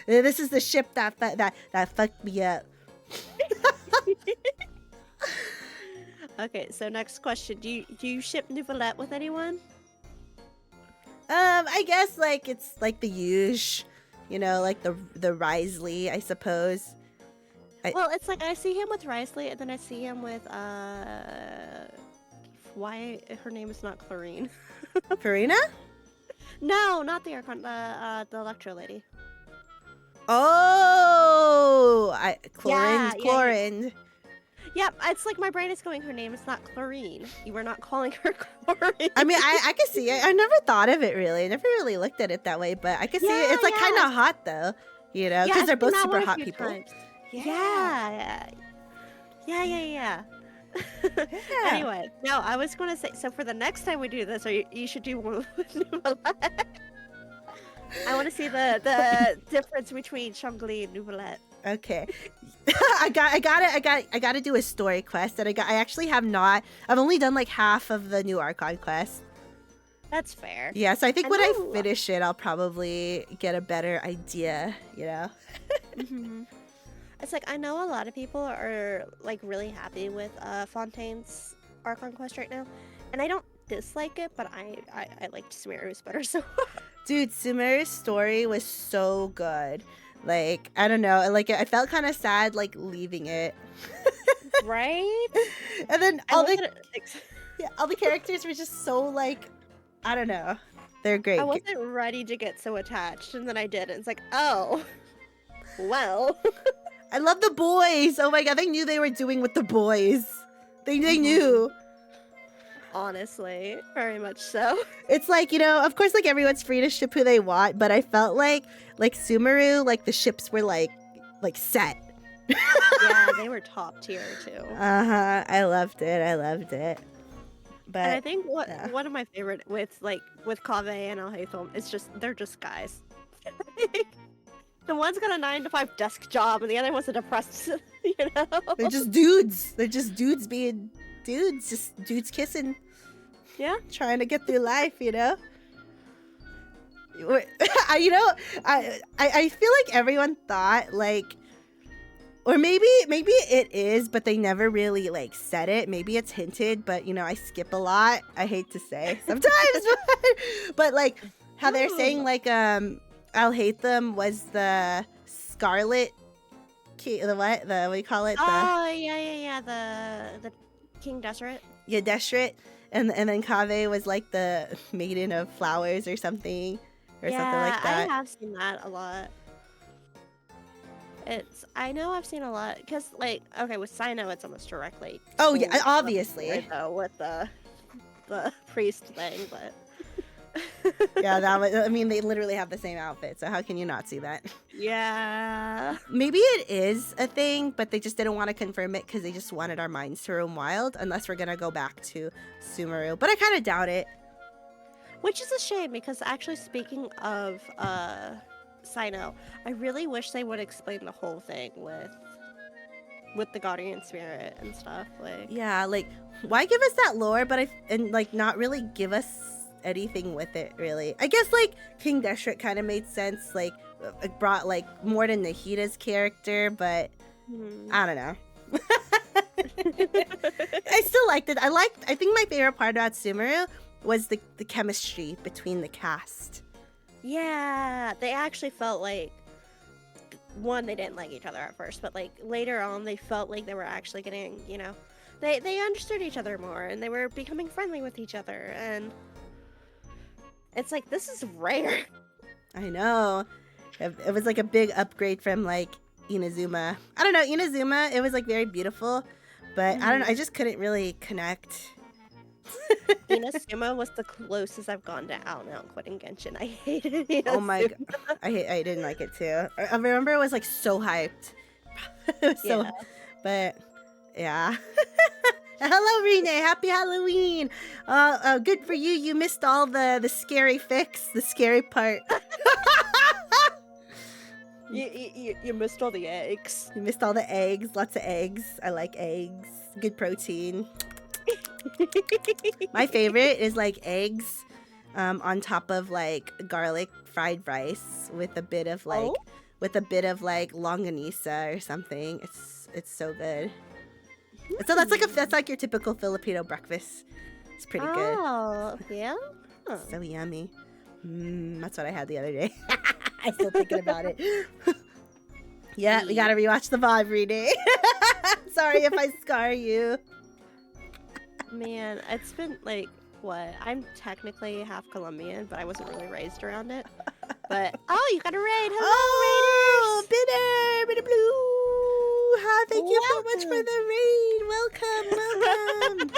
Speaker 1: This is the ship that fucked me up.
Speaker 2: Okay, so next question. Do you ship Nouvellette with anyone?
Speaker 1: I guess like it's like the usual, you know, like the Risley, I suppose.
Speaker 2: Well, it's like I see him with Risley, and then I see him with why her name is not Clarine?
Speaker 1: Farina?
Speaker 2: No, not the Archon, the Electro lady.
Speaker 1: Oh,
Speaker 2: Yeah.
Speaker 1: Chlorine.
Speaker 2: Yep, it's like my brain is going, her name is not Clarine. You were not calling her Clarine.
Speaker 1: I mean, I can see it. I never thought of it really. I never really looked at it that way, but I can see it. It's like kind of hot though, you know, because they're both super hot people.
Speaker 2: Times. Yeah. Anyway, no, I was going to say, so for the next time we do this, or you should do one with Nouvellette. I want to see the difference between Zhongli and Nouvellette.
Speaker 1: Okay. I got to do a story quest, and I actually have not. I've only done like half of the new Archon quest.
Speaker 2: That's fair.
Speaker 1: Yeah, so I think when I finish it, I'll probably get a better idea, you know?
Speaker 2: Mm-hmm. It's like, I know a lot of people are like really happy with Fontaine's Archon quest right now, and I don't dislike it, but I liked Sumeru's better, so.
Speaker 1: Dude, Sumeru's story was so good. Like, I don't know, like I felt kind of sad like leaving it.
Speaker 2: Right?
Speaker 1: And then all the characters were just so like, I don't know. They're great.
Speaker 2: I wasn't ready to get so attached, and then I did, and it's like, oh, well.
Speaker 1: I love the boys. Oh my god, they knew they were doing with the boys. They knew.
Speaker 2: Honestly, very much so.
Speaker 1: It's like, you know, of course, like everyone's free to ship who they want, but I felt like Sumeru, like the ships were like set.
Speaker 2: Yeah, they were top tier too.
Speaker 1: I loved it. But
Speaker 2: and I think one of my favorite with Kaveh and Al Haytham is just they're just guys. The one's got a 9-to-5 desk job, and the other one's a depressed, you know?
Speaker 1: They're just dudes. They're just dudes being dudes. Just dudes kissing.
Speaker 2: Yeah.
Speaker 1: Trying to get through life, you know? You know, I feel like everyone thought like, or maybe it is, but they never really like said it. Maybe it's hinted, but you know, I skip a lot. I hate to say sometimes, but like how they're saying like I'll hate them was the Scarlet the what do you call it?
Speaker 2: Oh yeah. The King Deseret.
Speaker 1: Yeah, Deseret. And then Kaveh was like the Maiden of Flowers or something. Or something like that.
Speaker 2: I have seen that a lot. I know I've seen a lot, because, like, okay, with Sino, it's almost directly.
Speaker 1: Oh, yeah, obviously.
Speaker 2: Right, though, with the priest thing, but.
Speaker 1: Yeah, that was, I mean, they literally have the same outfit, so how can you not see that?
Speaker 2: Yeah.
Speaker 1: Maybe it is a thing, but they just didn't want to confirm it because they just wanted our minds to roam wild, unless we're going to go back to Sumeru. But I kind of doubt it.
Speaker 2: Which is a shame, because actually, speaking of Sino, I really wish they would explain the whole thing with the guardian spirit and stuff. Like,
Speaker 1: yeah, like why give us that lore, but and like not really give us anything with it, really. I guess like King Deseret kind of made sense. Like it brought like more to Nahida's character, but I don't know. I still liked it. I think my favorite part about Sumeru was the chemistry between the cast.
Speaker 2: Yeah, they actually felt like, one, they didn't like each other at first, but like later on they felt like they were actually getting, you know, they understood each other more, and they were becoming friendly with each other, and it's like, this is rare.
Speaker 1: I know. It was like a big upgrade from like Inazuma. I don't know, Inazuma, it was like very beautiful, but I don't know, I just couldn't really connect.
Speaker 2: Inazuma was the closest I've gone to out and out quitting Genshin. I hated Inazuma.
Speaker 1: Oh my god, I didn't like it too. I remember it was like so hyped. It was but yeah. Hello, Renee. Happy Halloween. Good for you. You missed all the scary fics, the scary part.
Speaker 2: You missed all the eggs.
Speaker 1: You missed all the eggs. Lots of eggs. I like eggs. Good protein. My favorite is like eggs on top of like garlic fried rice with a bit of like longanisa or something. It's so good. So that's like your typical Filipino breakfast. It's pretty good.
Speaker 2: Oh, yeah? Oh.
Speaker 1: So yummy. That's what I had the other day. I'm still thinking about it. Yeah, we gotta rewatch the VOD, Renee. Sorry if I scar you.
Speaker 2: Man, it's been like, what? I'm technically half Colombian, but I wasn't really raised around it. But, oh, you got a raid. Hello,
Speaker 1: Raiders! Bitter Blue! Hi, thank you so much for the raid. Welcome.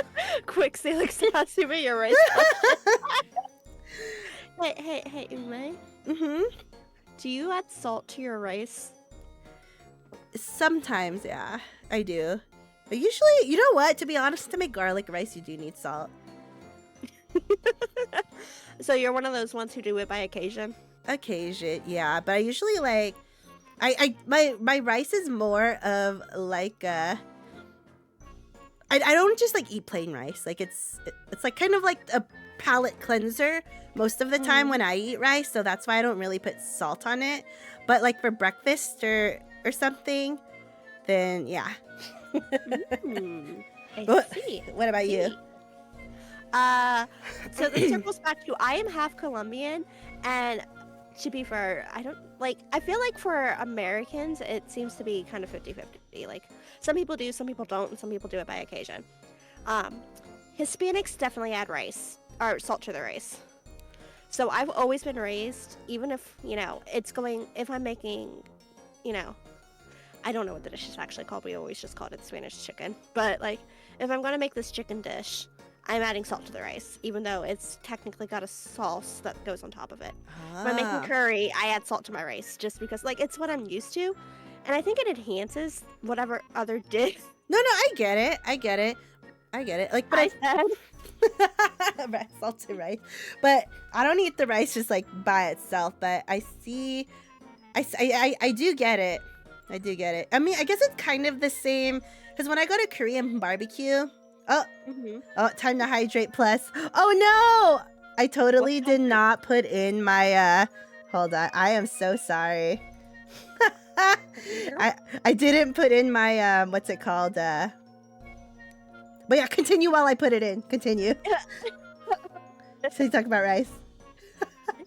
Speaker 2: Quick, Salix, Hasumi, you're right. Hey, Ume. Do you add salt to your rice?
Speaker 1: Sometimes, yeah, I do. But usually, you know what? To be honest, to make garlic rice, you do need salt.
Speaker 2: So you're one of those ones who do it by occasion?
Speaker 1: Occasion, yeah. But I usually like, my rice is more of like I don't just like eat plain rice. Like it's like kind of like a palate cleanser most of the time when I eat rice. So that's why I don't really put salt on it. But like for breakfast or something, then yeah.
Speaker 2: I see.
Speaker 1: What about you?
Speaker 2: So this circles back to, I am half Colombian, and to be fair, I feel like for Americans, it seems to be kind of 50-50. Like, some people do, some people don't, and some people do it by occasion. Hispanics definitely add rice, or salt to their rice. So I've always been raised, even if, if I'm making, I don't know what the dish is actually called. We always just called it Spanish chicken. But, like, if I'm going to make this chicken dish, I'm adding salt to the rice, even though it's technically got a sauce that goes on top of it. If I'm making curry, I add salt to my rice, just because, like, it's what I'm used to. And I think it enhances whatever other dish.
Speaker 1: No, I get it. Like, but
Speaker 2: I said...
Speaker 1: salt to rice. But I don't eat the rice just, like, by itself. But I do get it. I do get it. I mean, I guess it's kind of the same, because when I go to Korean barbecue, time to hydrate plus. Oh no! I totally did not put in my hold on. I am so sorry. I didn't put in my what's it called? But yeah, continue while I put it in. Continue. So you talk about rice.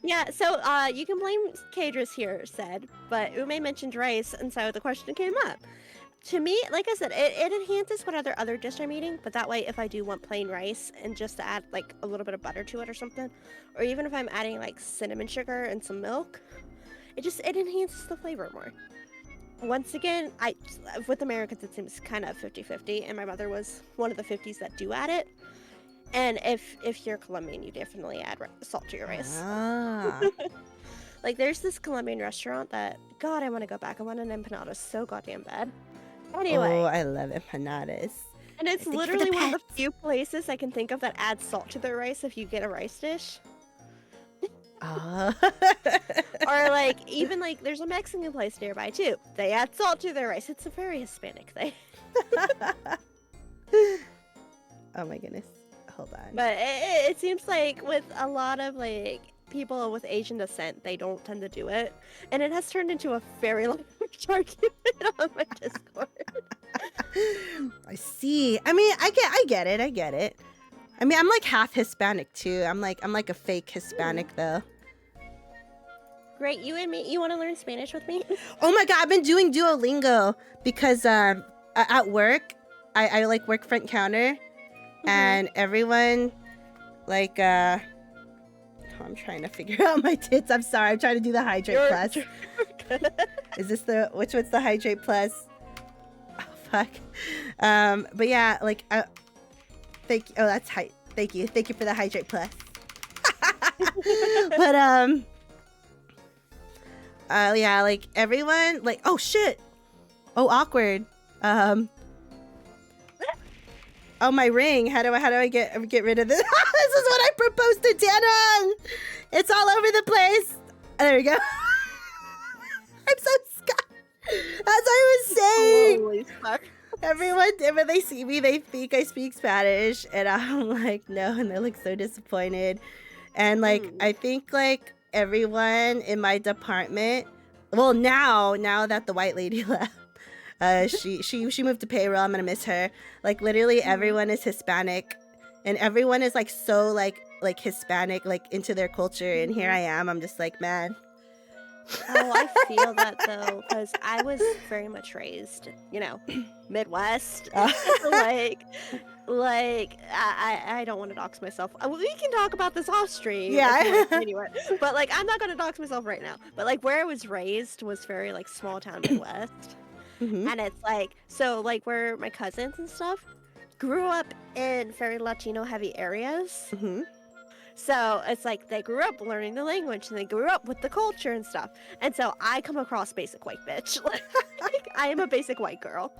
Speaker 2: Yeah, so you can blame Kadris here, said, but Ume mentioned rice, and so the question came up. To me, like I said, it enhances whatever other dish I'm eating, but that way if I do want plain rice and just to add like a little bit of butter to it or something, or even if I'm adding like cinnamon sugar and some milk, it enhances the flavor more. Once again, with Americans it seems kind of 50-50, and my mother was one of the 50s that do add it. And if you're Colombian, you definitely add salt to your rice.
Speaker 1: Ah.
Speaker 2: Like there's this Colombian restaurant that, God, I want to go back. I want an empanada so goddamn bad. Anyway.
Speaker 1: Oh, I love empanadas.
Speaker 2: And it's literally one of the few places I can think of that adds salt to their rice if you get a rice dish.
Speaker 1: Oh.
Speaker 2: Or like even like there's a Mexican place nearby too. They add salt to their rice. It's a very Hispanic thing.
Speaker 1: Oh my goodness. Hold on.
Speaker 2: But it seems like with a lot of like people with Asian descent, they don't tend to do it, and it has turned into a very large argument on my Discord.
Speaker 1: I see. I mean, I get it. I mean, I'm like half Hispanic too. I'm like a fake Hispanic though.
Speaker 2: Great, you and me. You want to learn Spanish with me?
Speaker 1: Oh my god, I've been doing Duolingo because at work, I like work front counter, and everyone like I'm trying to figure out my tits. I'm sorry. I'm trying to do the Hydrate Plus. Is this which one's the Hydrate Plus? Oh, fuck. But yeah, like, thank you. Oh, that's thank you. Thank you for the Hydrate Plus. But, yeah, like, everyone, like, oh, shit. Oh, awkward. Oh, my ring. How do I get rid of this? This is what I proposed to Danong. It's all over the place. There we go. I'm so scared. As I was saying,
Speaker 2: Holy fuck.
Speaker 1: everyone, when they see me, they think I speak Spanish, and I'm like, no, and they look so disappointed. And like, I think like everyone in my department, well, now that the white lady left. She moved to payroll. I'm gonna miss her. Like literally everyone is Hispanic, and everyone is like so like Hispanic, like into their culture. And here I am. I'm just like, man.
Speaker 2: Oh, I feel that though, because I was very much raised, Midwest. like I don't want to dox myself. We can talk about this off stream.
Speaker 1: Yeah.
Speaker 2: Anyway, but like I'm not gonna dox myself right now. But like where I was raised was very like small town Midwest. And it's like, so like where my cousins and stuff grew up in very Latino heavy areas. So it's like they grew up learning the language and they grew up with the culture and stuff. And so I come across basic white bitch. Like I am a basic white girl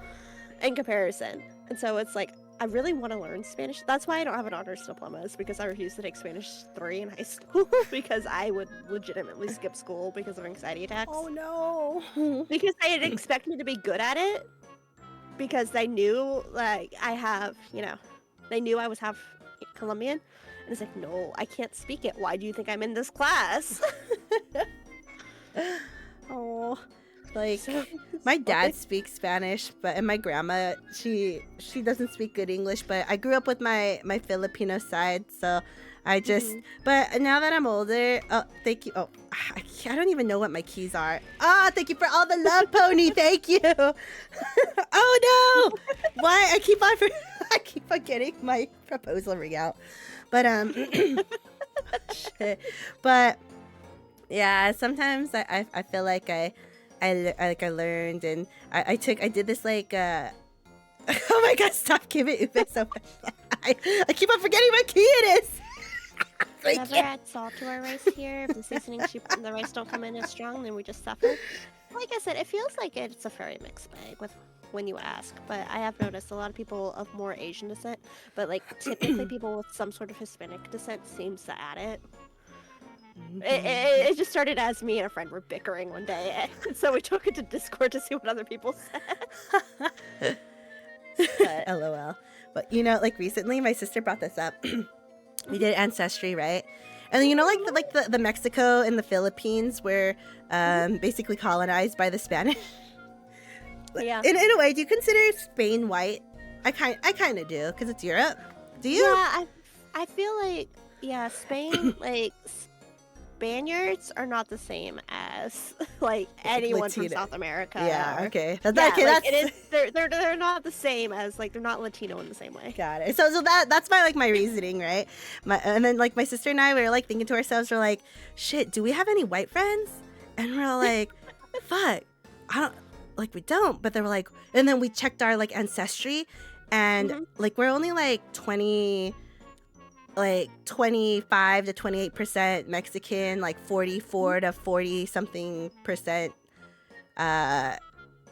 Speaker 2: in comparison. And so it's like, I really want to learn Spanish. That's why I don't have an honors diploma, is because I refused to take Spanish 3 in high school because I would legitimately skip school because of anxiety attacks.
Speaker 1: Oh no.
Speaker 2: Because they had expected me to be good at it because they knew like they knew I was half Colombian. And it's like, no, I can't speak it. Why do you think I'm in this class?
Speaker 1: Oh. Like, my dad speaks Spanish, and my grandma, she doesn't speak good English, but I grew up with my Filipino side, so I just, but now that I'm older, oh, thank you. Oh, I don't even know what my keys are. Ah, thank you for all the love, Pony. Thank you. Oh no. Why? I keep on getting my proposal ring out. But, shit. But, yeah, sometimes I feel like I learned, and I did this like oh my god, stop giving Ume so much. I keep on forgetting what key it is.
Speaker 2: Never add salt to our rice here. If the seasonings the rice don't come in as strong, then we just suffer. Like I said, it feels like it's a very mixed bag with when you ask, but I have noticed a lot of people of more Asian descent, but like typically people with some sort of Hispanic descent seems to add it. It just started as me and a friend were bickering one day, and so we took it to Discord to see what other people said.
Speaker 1: But, LOL. But like recently my sister brought this up. We did Ancestry, right? And you know, like the Mexico and the Philippines were basically colonized by the Spanish.
Speaker 2: Yeah.
Speaker 1: In a way, do you consider Spain white? I kind of do, because it's Europe. Do you?
Speaker 2: Yeah, I feel like, yeah, Spain, like, Spaniards are not the same as, like, anyone from
Speaker 1: Latino.
Speaker 2: South America.
Speaker 1: Yeah,
Speaker 2: or-
Speaker 1: okay.
Speaker 2: Yeah,
Speaker 1: Okay,
Speaker 2: like,
Speaker 1: that's...
Speaker 2: they're not the same as, like, they're not Latino in the same way.
Speaker 1: Got it. So that's my reasoning, right? And then like my sister and I, we were like thinking to ourselves, we're like, shit, do we have any white friends? And we're like, fuck, I don't, like we don't. But they were like, and then we checked our like ancestry, and like we're only like 25 to 28% Mexican, like 44 to 40 something percent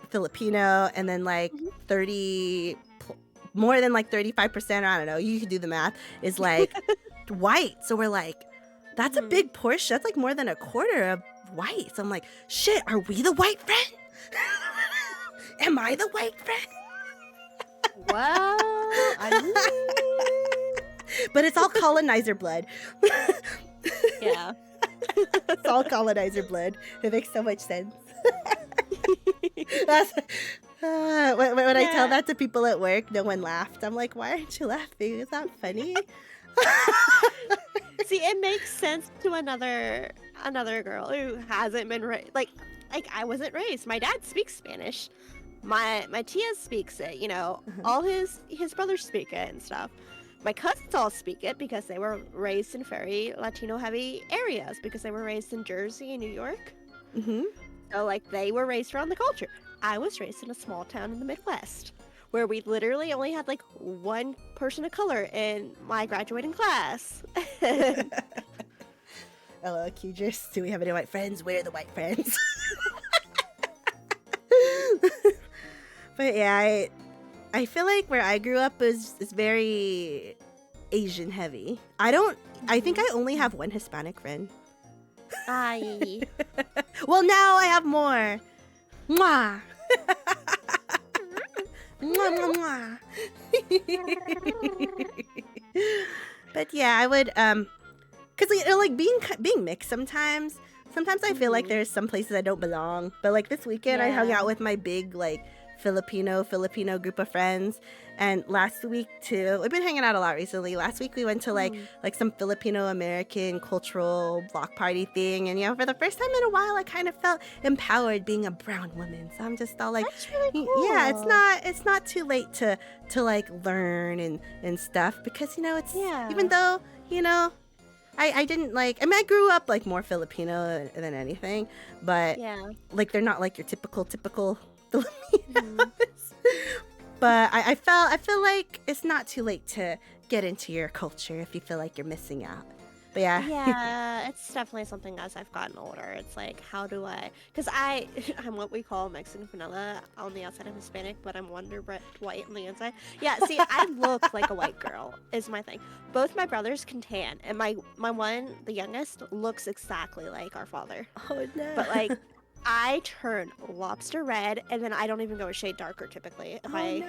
Speaker 1: Filipino, and then like 30, more than like 35%, I don't know, you can do the math, is like white. So we're like, that's a big portion. That's like more than a quarter of white. So I'm like, shit, are we the white friend? Am I the white friend?
Speaker 2: Well,
Speaker 1: But it's all colonizer blood.
Speaker 2: yeah.
Speaker 1: It's all colonizer blood. It makes so much sense. That's, when I tell that to people at work, no one laughed. I'm like, why aren't you laughing? Is that funny?
Speaker 2: See, it makes sense to another girl who hasn't been raised. Like I wasn't raised. My dad speaks Spanish. My tia speaks it. You know, all his brothers speak it and stuff. My cousins all speak it because they were raised in very Latino heavy areas, because they were raised in Jersey and New York. So like they were raised around the culture. I was raised in a small town in the Midwest, where we literally only had like one person of color in my graduating class.
Speaker 1: Hello, Kujis. Do we have any white friends? We're the white friends. But yeah, I feel like where I grew up is very Asian heavy. I think I only have one Hispanic friend.
Speaker 2: Aye.
Speaker 1: Well, now I have more. Mwah. Mwah, mwah, mwah. But yeah, I would because you know, like being mixed sometimes I feel like there's some places I don't belong. But like this weekend, I hung out with my big like Filipino group of friends, and last week too, we've been hanging out a lot recently. Last week we went to like some Filipino American cultural block party thing, and you know, for the first time in a while, I kind of felt empowered being a brown woman. So I'm just all like,
Speaker 2: That's really cool.
Speaker 1: Yeah, it's not too late to like learn and stuff, because you know, it's even though, you know, I didn't like, I mean, I grew up like more Filipino than anything, but like they're not like your typical Filipinos. But I feel like it's not too late to get into your culture if you feel like you're missing out. But
Speaker 2: yeah, it's definitely something as I've gotten older. It's like, how do I? Because I'm what we call Mexican vanilla. On the outside, I'm Hispanic, but I'm Wonder Bread white on the inside. Yeah, see, I look like a white girl is my thing. Both my brothers can tan, and my one, the youngest, looks exactly like our father.
Speaker 1: Oh no!
Speaker 2: But like, I turn lobster red, and then I don't even go a shade darker typically. If I'm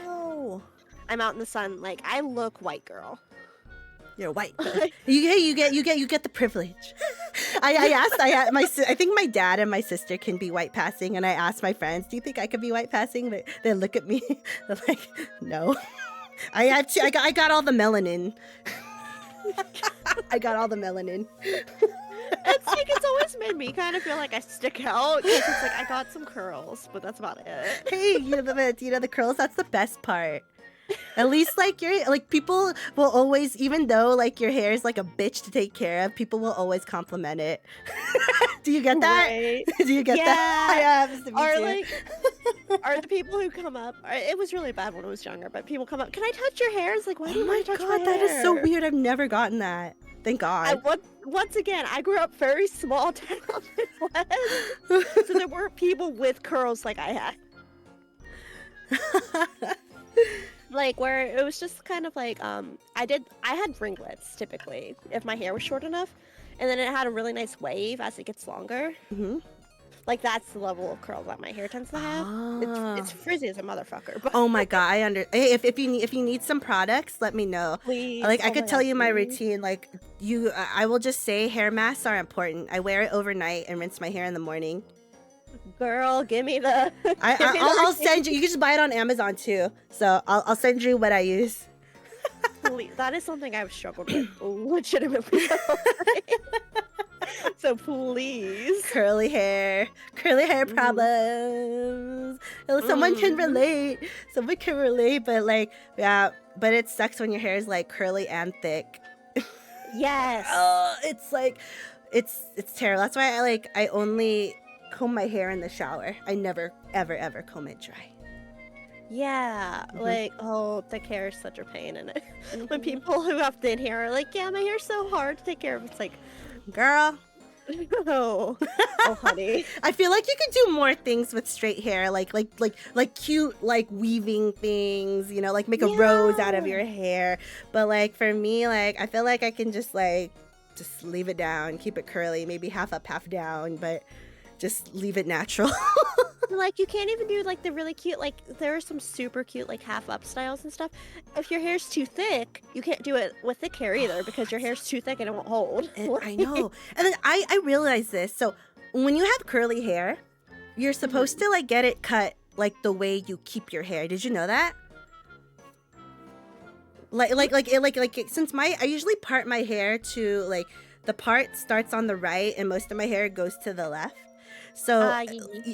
Speaker 2: out in the sun, like I look white girl.
Speaker 1: You're white. You get the privilege. I think my dad and my sister can be white passing, and I asked my friends, "Do you think I could be white passing?" But they look at me, they're like, "No." I got all the melanin. I got all the melanin.
Speaker 2: It's like, it's always made me kind of feel like I stick out, because it's like I got some curls, but that's about it.
Speaker 1: Hey, you know the curls. That's the best part. At least like people will always, even though like your hair is like a bitch to take care of, people will always compliment it. Do you get that?
Speaker 2: Right.
Speaker 1: Do you get that? Yeah.
Speaker 2: Or like, are the people who come up? It was really bad when I was younger, but people come up. Can I touch your hair? It's like, why do you want to touch my hair?
Speaker 1: That is so weird. I've never gotten that. Thank God.
Speaker 2: Once again, I grew up very small town Midwest, so there weren't people with curls like I had. Like, where it was just kind of like, I had ringlets typically if my hair was short enough, and then it had a really nice wave as it gets longer. Like that's the level of curl that my hair tends to have. It's frizzy as a motherfucker. But
Speaker 1: Oh my god, Hey, if you need some products, let me know.
Speaker 2: please,
Speaker 1: Like I
Speaker 2: oh
Speaker 1: could
Speaker 2: my
Speaker 1: tell
Speaker 2: God,
Speaker 1: you my
Speaker 2: please.
Speaker 1: routine. Like I will just say hair masks are important. I wear it overnight and rinse my hair in the morning.
Speaker 2: Girl, give me the.
Speaker 1: I'll send you. You can just buy it on Amazon too. So I'll send you what I use.
Speaker 2: That is something I've struggled with legitimately. So please.
Speaker 1: Curly hair problems. Someone can relate. Someone can relate, but like, yeah, but it sucks when your hair is like curly and thick.
Speaker 2: Yes.
Speaker 1: It's like, it's terrible. That's why I only comb my hair in the shower. I never ever comb it dry.
Speaker 2: Yeah, like, oh, thick hair is such a pain in it. When people who have thin hair are like, yeah, my hair's so hard to take care of. It's like,
Speaker 1: girl.
Speaker 2: Oh, honey.
Speaker 1: I feel like you could do more things with straight hair, like cute, like weaving things, you know, like make a rose out of your hair. But like for me, like I feel like I can just leave it down, keep it curly, maybe half up, half down, but just leave it natural.
Speaker 2: Like you can't even do like the really cute, like there are some super cute like half up styles and stuff. If your hair's too thick, you can't do it with thick hair either because your hair's too thick and it won't hold.
Speaker 1: I know. And then I realized this. So when you have curly hair, you're supposed to like get it cut like the way you keep your hair. Did you know that? Since I usually part my hair to like the part starts on the right and most of my hair goes to the left. So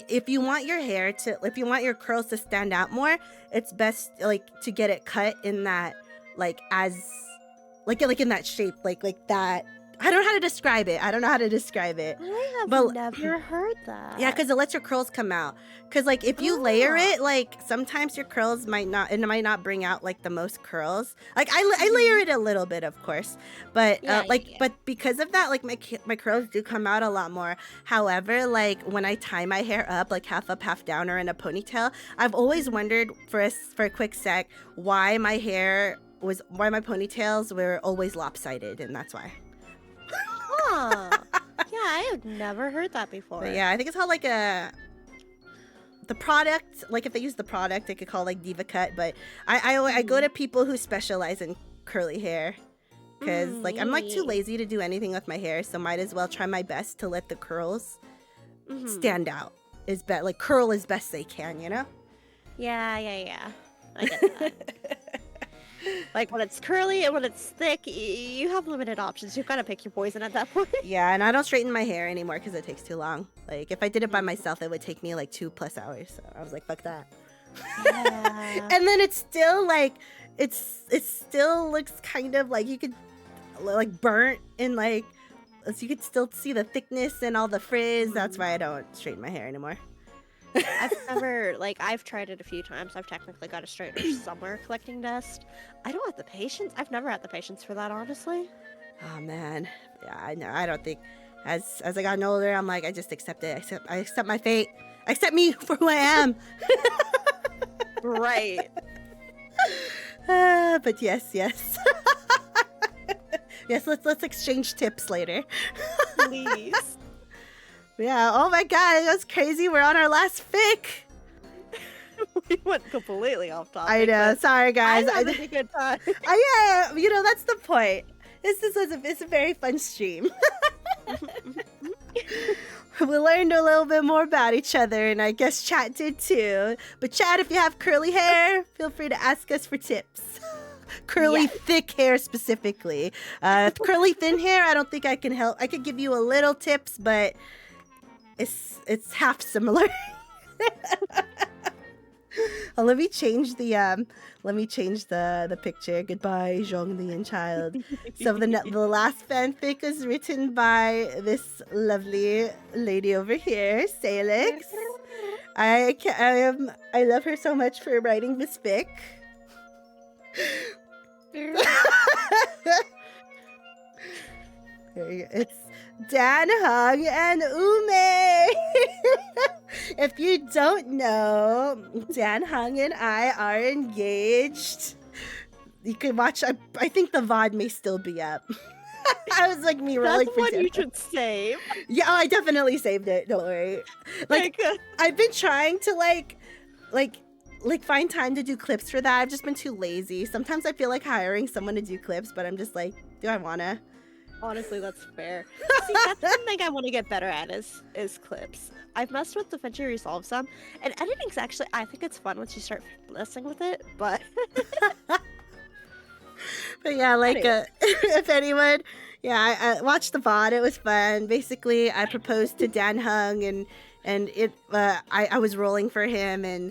Speaker 1: if you want your curls to stand out more, it's best like to get it cut in that like in that shape, like that. I don't know how to describe it. I
Speaker 2: have never heard that.
Speaker 1: Yeah, because it lets your curls come out. Because like if you layer it, like sometimes your curls might not bring out like the most curls. Like I layer it a little bit, of course, but but because of that, like my curls do come out a lot more. However, like when I tie my hair up, like half up, half down, or in a ponytail, I've always wondered for a quick sec why my ponytails were always lopsided, and that's why.
Speaker 2: Huh. Yeah, I have never heard that before.
Speaker 1: But yeah, I think it's called like the product. Like if they use the product, they could call like Diva Cut. But I go to people who specialize in curly hair because like I'm like too lazy to do anything with my hair, so might as well try my best to let the curls stand out. Like curl as best they can, you know?
Speaker 2: Yeah. I get that. Like when it's curly and when it's thick, you have limited options. You've got to pick your poison at that point.
Speaker 1: Yeah, and I don't straighten my hair anymore because it takes too long. Like if I did it by myself, it would take me like 2+ hours. So I was like, fuck that.
Speaker 2: Yeah.
Speaker 1: And then it's still like it still looks kind of like you could like burnt and like so you could still see the thickness and all the frizz. That's why I don't straighten my hair anymore.
Speaker 2: I've tried it a few times. I've technically got a straightener somewhere collecting dust. I don't have the patience. I've never had the patience for that, honestly.
Speaker 1: Oh man, yeah, I know. I don't think as I gotten older, I'm like I just accept it. I accept my fate. I accept me for who I am.
Speaker 2: Right.
Speaker 1: But yes. Yes, let's exchange tips later.
Speaker 2: Please.
Speaker 1: Yeah, oh my god, that's crazy. We're on our last fic.
Speaker 2: We went completely off topic.
Speaker 1: I know, sorry guys.
Speaker 2: I'm having a good time.
Speaker 1: Yeah, you know, that's the point. It's a very fun stream. We learned a little bit more about each other, and I guess Chat did too. But Chat, if you have curly hair, feel free to ask us for tips. Curly thick hair specifically. Curly thin hair, I don't think I can help. I could give you a little tips, but it's half similar. Let me change the picture. Goodbye, Zhongli and Child. So the last fanfic is written by this lovely lady over here, Salix. I love her so much for writing this fic. It's Dan Hung and Ume. If you don't know, Dan Hung and I are engaged. You can watch. I think the VOD may still be up. I was like me rolling
Speaker 2: That's
Speaker 1: for
Speaker 2: one you
Speaker 1: dinner.
Speaker 2: should save.
Speaker 1: Yeah, oh, I definitely saved it. Don't worry. Like I've been trying to like find time to do clips for that. I've just been too lazy. Sometimes I feel like hiring someone to do clips, but I'm just like, do I wanna?
Speaker 2: Honestly, that's fair. See, that's one thing I want to get better at is clips. I've messed with DaVinci Resolve some, and editing's actually, I think it's fun once you start messing with it, but...
Speaker 1: But yeah, like,
Speaker 2: Anyways.
Speaker 1: if anyone, yeah, I watched the VOD. It was fun. Basically, I proposed to Dan Hung, and it, I was rolling for him, and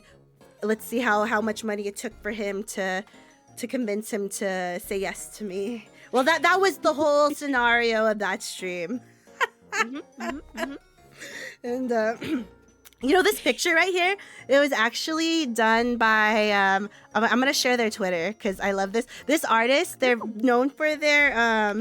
Speaker 1: let's see how much money it took for him to convince him to say yes to me. Well, that was the whole scenario of that stream. And you know this picture right here? It was actually done by I'm gonna share their Twitter because I love this artist. They're known for their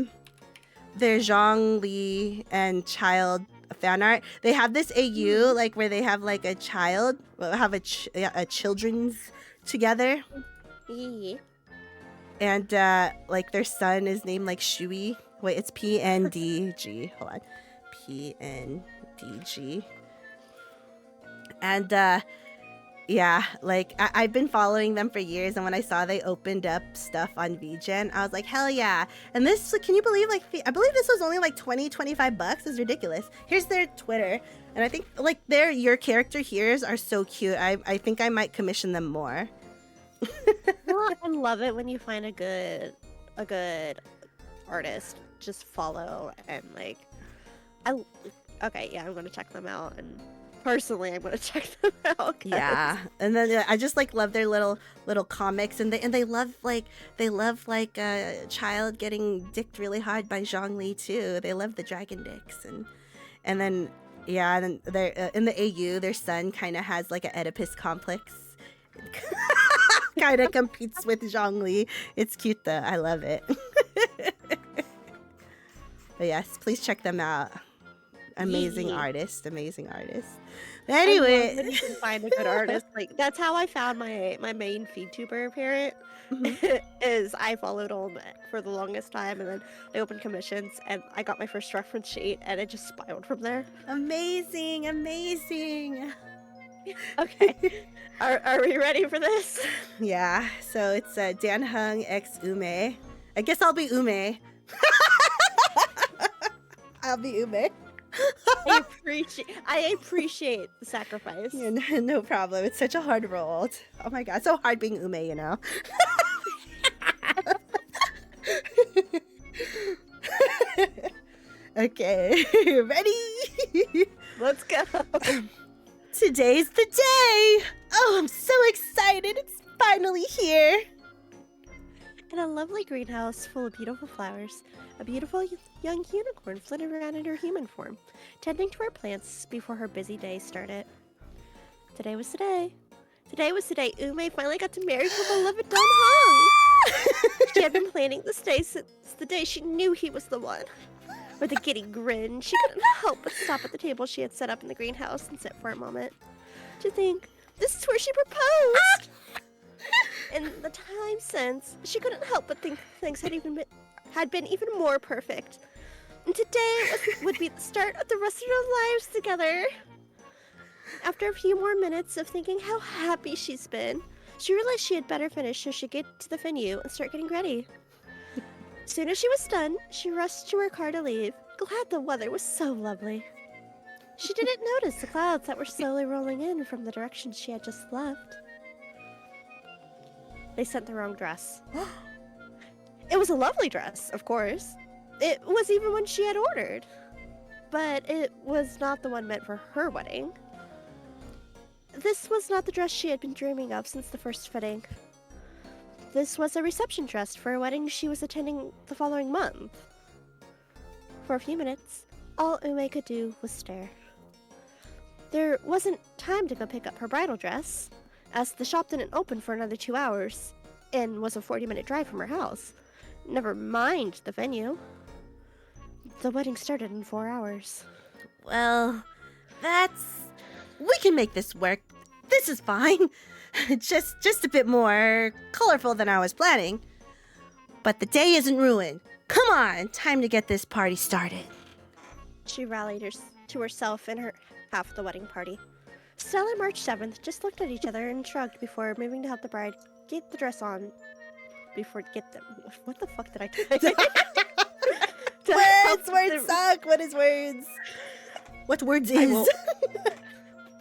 Speaker 1: Zhongli and child fan art. They have this AU like where they have like a child, have a children's together.
Speaker 2: Yeah.
Speaker 1: And like their son is named like Shui. Wait, it's PNDG. Hold on. PNDG. And yeah, like I've been following them for years, and when I saw they opened up stuff on VGen, I was like, hell yeah. And this, can you believe, like, I believe this was only like 20-25 bucks. It's ridiculous. Here's their Twitter, and I think like your character here's are so cute. I think I might commission them more.
Speaker 2: Well, I love it when you find a good artist. Just follow and like, okay, yeah, I'm gonna check them out, and personally, I'm gonna check them out.
Speaker 1: Yeah, and then I just like love their little comics, and they love a child getting dicked really hard by Zhongli too. They love the dragon dicks, and then yeah, and then they're in the AU. Their son kind of has like an Oedipus complex. Kind of competes with Zhongli. It's cute though. I love it. But yes, please check them out. Amazing artist. But anyway,
Speaker 2: I love when you can find a good artist. Like that's how I found my main VTuber parent. Is I followed him for the longest time, and then I opened commissions, and I got my first reference sheet, and it just spiraled from there.
Speaker 1: Amazing.
Speaker 2: Okay, are we ready for this?
Speaker 1: Yeah, so it's Dan Hung x Ume. I guess I'll be Ume. I'll be Ume.
Speaker 2: I appreciate the sacrifice.
Speaker 1: Yeah, no problem. It's such a hard role. Oh my god, so hard being Ume, you know. Okay, ready?
Speaker 2: Let's go.
Speaker 1: Today's the day! Oh, I'm so excited! It's finally here!
Speaker 2: In a lovely greenhouse full of beautiful flowers, a beautiful young unicorn flitted around in her human form, tending to her plants before her busy day started. Today was the day. Today was the day Ume finally got to marry her beloved Don Hung. She had been planning this day since the day she knew he was the one. With a giddy grin, she couldn't help but stop at the table she had set up in the greenhouse and sit for a moment to think, this is where she proposed! In the time since, she couldn't help but think things had been even more perfect. And today would be the start of the rest of their lives together. After a few more minutes of thinking how happy she's been, she realized she had better finish so she'd get to the venue and start getting ready. As soon as she was done, she rushed to her car to leave, glad the weather was so lovely. She didn't notice the clouds that were slowly rolling in from the direction she had just left. They sent the wrong dress. It was a lovely dress, of course. It was even one she had ordered. But it was not the one meant for her wedding. This was not the dress she had been dreaming of since the first fitting. This was a reception dress for a wedding she was attending the following month. For a few minutes, all Ume could do was stare. There wasn't time to go pick up her bridal dress, as the shop didn't open for another 2 hours, and was a 40-minute drive from her house. Never mind the venue. The wedding started in 4 hours.
Speaker 1: Well, we can make this work. This is fine. Just a bit more colorful than I was planning. But the day isn't ruined. Come on, time to get this party started.
Speaker 2: She rallied to herself and her half of the wedding party. Stella and March 7th just looked at each other and shrugged before moving to help the bride get the dress on. What the fuck did I type?
Speaker 1: Words suck. What is words? What words is?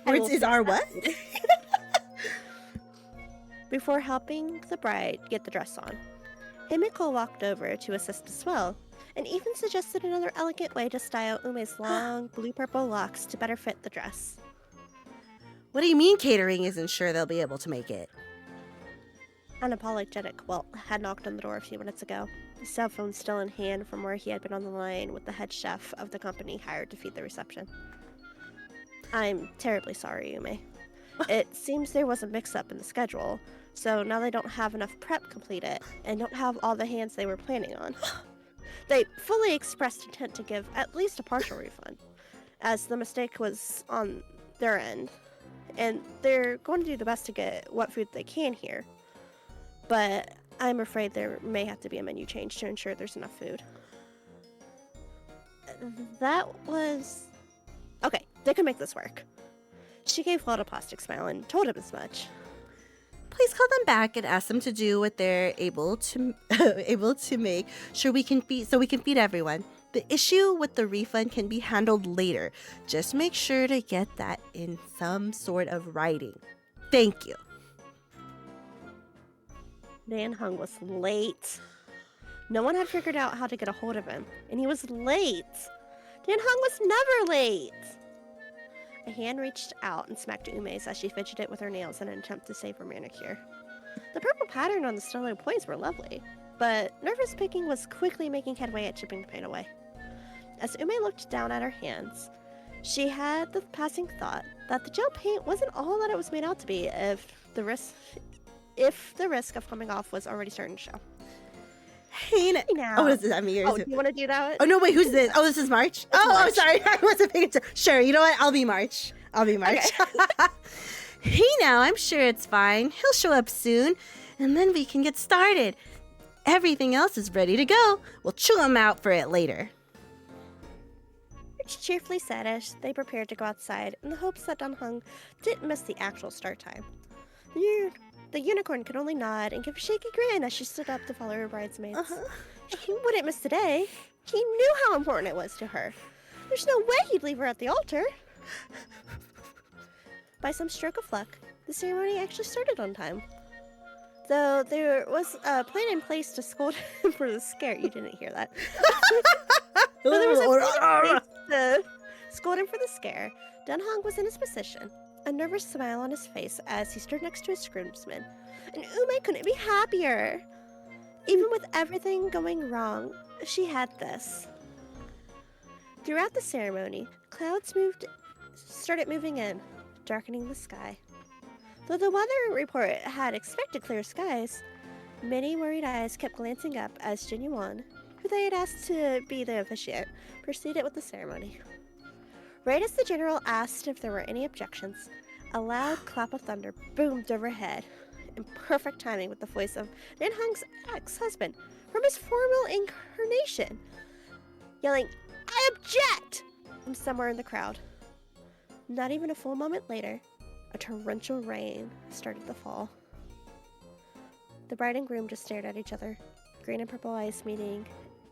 Speaker 1: Words is our what?
Speaker 2: Before helping the bride get the dress on, Himiko walked over to assist as well, and even suggested another elegant way to style Ume's long blue-purple locks to better fit the dress.
Speaker 1: What do you mean catering isn't sure they'll be able to make it?
Speaker 2: Unapologetic Walt had knocked on the door a few minutes ago, his cell phone still in hand from where he had been on the line with the head chef of the company hired to feed the reception. I'm terribly sorry, Ume. It seems there was a mix-up in the schedule, so now they don't have enough prep completed and don't have all the hands they were planning on. They fully expressed intent to give at least a partial refund, as the mistake was on their end, and they're going to do the best to get what food they can here. But I'm afraid there may have to be a menu change to ensure there's enough food. That was... Okay, they can make this work. She gave Walt a plastic smile and told him as much.
Speaker 1: Please call them back and ask them to do what they're able to make sure we can feed everyone. The issue with the refund can be handled later. Just make sure to get that in some sort of writing. Thank you.
Speaker 2: Dan Hung was late. No one had figured out how to get a hold of him, and he was late. Dan Hung was never late. A hand reached out and smacked Ume's as she fidgeted with her nails in an attempt to save her manicure. The purple pattern on the stellar points were lovely, but nervous picking was quickly making headway at chipping the paint away. As Ume looked down at her hands, she had the passing thought that the gel paint wasn't all that it was made out to be if the risk of coming off was already starting to show.
Speaker 1: Hey now. Oh, is that me?
Speaker 2: Oh, do you want to do that?
Speaker 1: Oh, no, wait, who's this? Oh, this is March?
Speaker 2: March.
Speaker 1: I'm sorry. I wasn't paying attention. Sure, you know what? I'll be March. Okay. Hey now, I'm sure it's fine. He'll show up soon, and then we can get started. Everything else is ready to go. We'll chew him out for it later.
Speaker 2: Rich cheerfully said as they prepared to go outside in the hopes that Dan Hung didn't miss the actual start time. The unicorn could only nod and give a shaky grin as she stood up to follow her bridesmaids. He wouldn't miss today. He knew how important it was to her. There's no way he'd leave her at the altar. By some stroke of luck, the ceremony actually started on time. Though there was a plan in place to scold him for the scare. You didn't hear that. So there was a plan in place to scold him for the scare. Dan Hung was in his position, a nervous smile on his face as he stood next to his groomsmen, and Ume couldn't be happier. Even with everything going wrong, she had this. Throughout the ceremony, clouds started moving in, darkening the sky. Though the weather report had expected clear skies, many worried eyes kept glancing up as Jin Yuan, who they had asked to be the officiant, proceeded with the ceremony. Right as the general asked if there were any objections, a loud clap of thunder boomed overhead, in perfect timing with the voice of Dan Hung's ex-husband from his formal incarnation, yelling, "I object!" from somewhere in the crowd. Not even a full moment later, a torrential rain started to fall. The bride and groom just stared at each other, green and purple eyes meeting,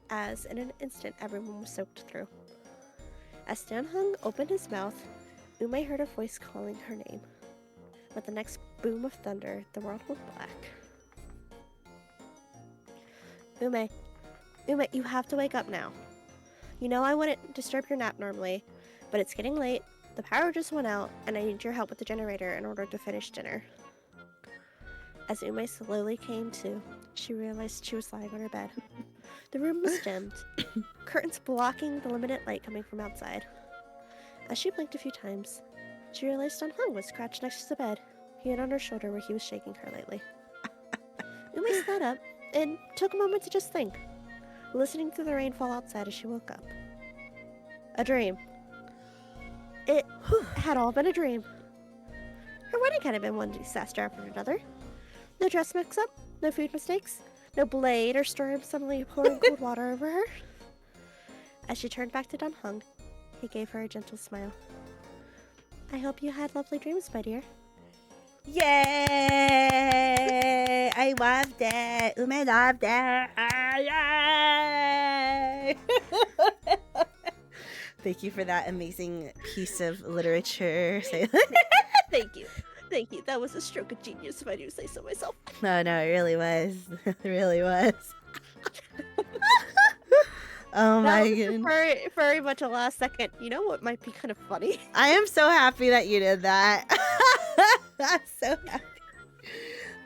Speaker 2: as in an instant everyone was soaked through. As Dan Hung opened his mouth, Ume heard a voice calling her name. With the next boom of thunder, the world went black. Ume, you have to wake up now. You know I wouldn't disturb your nap normally, but it's getting late, the power just went out, and I need your help with the generator in order to finish dinner. As Ume slowly came to, she realized she was lying on her bed. The room was dimmed, curtains blocking the limited light coming from outside. As she blinked a few times, she realized Dan Hung was crouched next to the bed, hand on her shoulder where he was shaking her lightly. Ume sat up and took a moment to just think, listening to the rain fall outside as she woke up. A dream. It had all been a dream. Her wedding had been one disaster after another. No dress mix-up, no food mistakes, No blade or storm suddenly pouring cold water over her. As she turned back to Dan Heng, he gave her a gentle smile. I hope you had lovely dreams, my dear.
Speaker 1: Yay! I loved it. Ume loved it. Yay! Thank you for that amazing piece of literature.
Speaker 2: Thank you. Thank you. That was a stroke of genius, if I do say so myself.
Speaker 1: No, it really was. It really was. Oh my goodness.
Speaker 2: Very, very much a last second. You know what might be kind of funny?
Speaker 1: I am so happy that you did that. I'm so happy.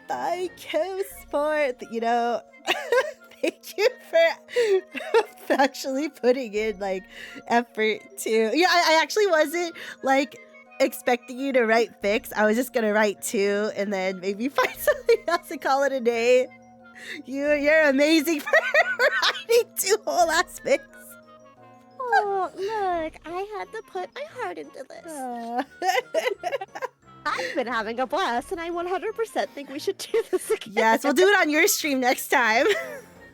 Speaker 1: Bye, co-sport. You know, thank you for actually putting in like effort to. Yeah, I actually wasn't like expecting you to write fics. I was just gonna write 2 and then maybe find something else and call it a day. You're amazing for writing 2 whole ass fics.
Speaker 2: Oh, look, I had to put my heart into this. I've been having a blast, and I 100% think we should do this again.
Speaker 1: Yes, we'll do it on your stream next time.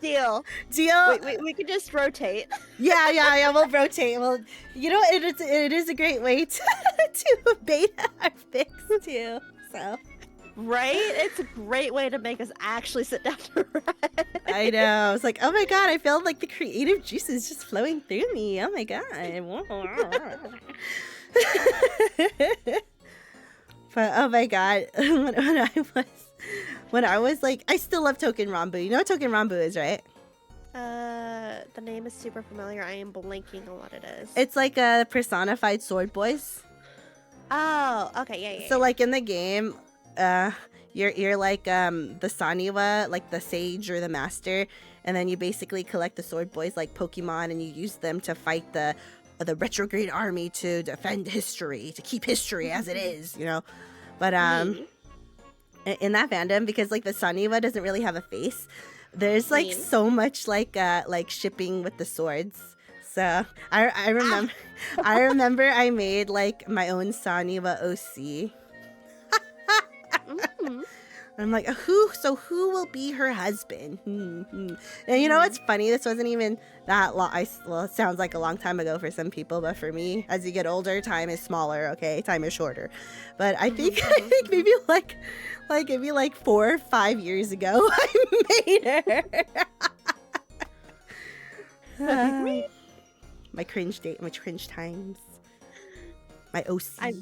Speaker 2: Deal.
Speaker 1: Deal.
Speaker 2: We can just rotate.
Speaker 1: Yeah. We'll rotate. Well, you know, it is a great way to beta our fics too. So.
Speaker 2: Right? It's a great way to make us actually sit down to write.
Speaker 1: I know. It's like, oh my god, I feel like the creative juices just flowing through me. Oh my god. But oh my god, when I was like, I still love Token Rambu. You know what Token Rambu is, right?
Speaker 2: The name is super familiar. I am blanking on what it is.
Speaker 1: It's like a personified sword boys.
Speaker 2: Oh, okay, yeah.
Speaker 1: So like in the game, you're like the Saniwa, like the sage or the master, and then you basically collect the sword boys like Pokemon, and you use them to fight the retrograde army to defend history, to keep history as it is, you know. But in that fandom, because like the Saniwa doesn't really have a face, there's like so much like shipping with the swords. So I remember I remember I made like my own Saniwa OC. I'm like, who will be her husband? And you know what's funny? This wasn't even that long. Well, it sounds like a long time ago for some people, but for me, as you get older, time is smaller. Okay, time is shorter. But I think maybe like maybe like 4 or 5 years ago, I made her. My cringe times, my OC.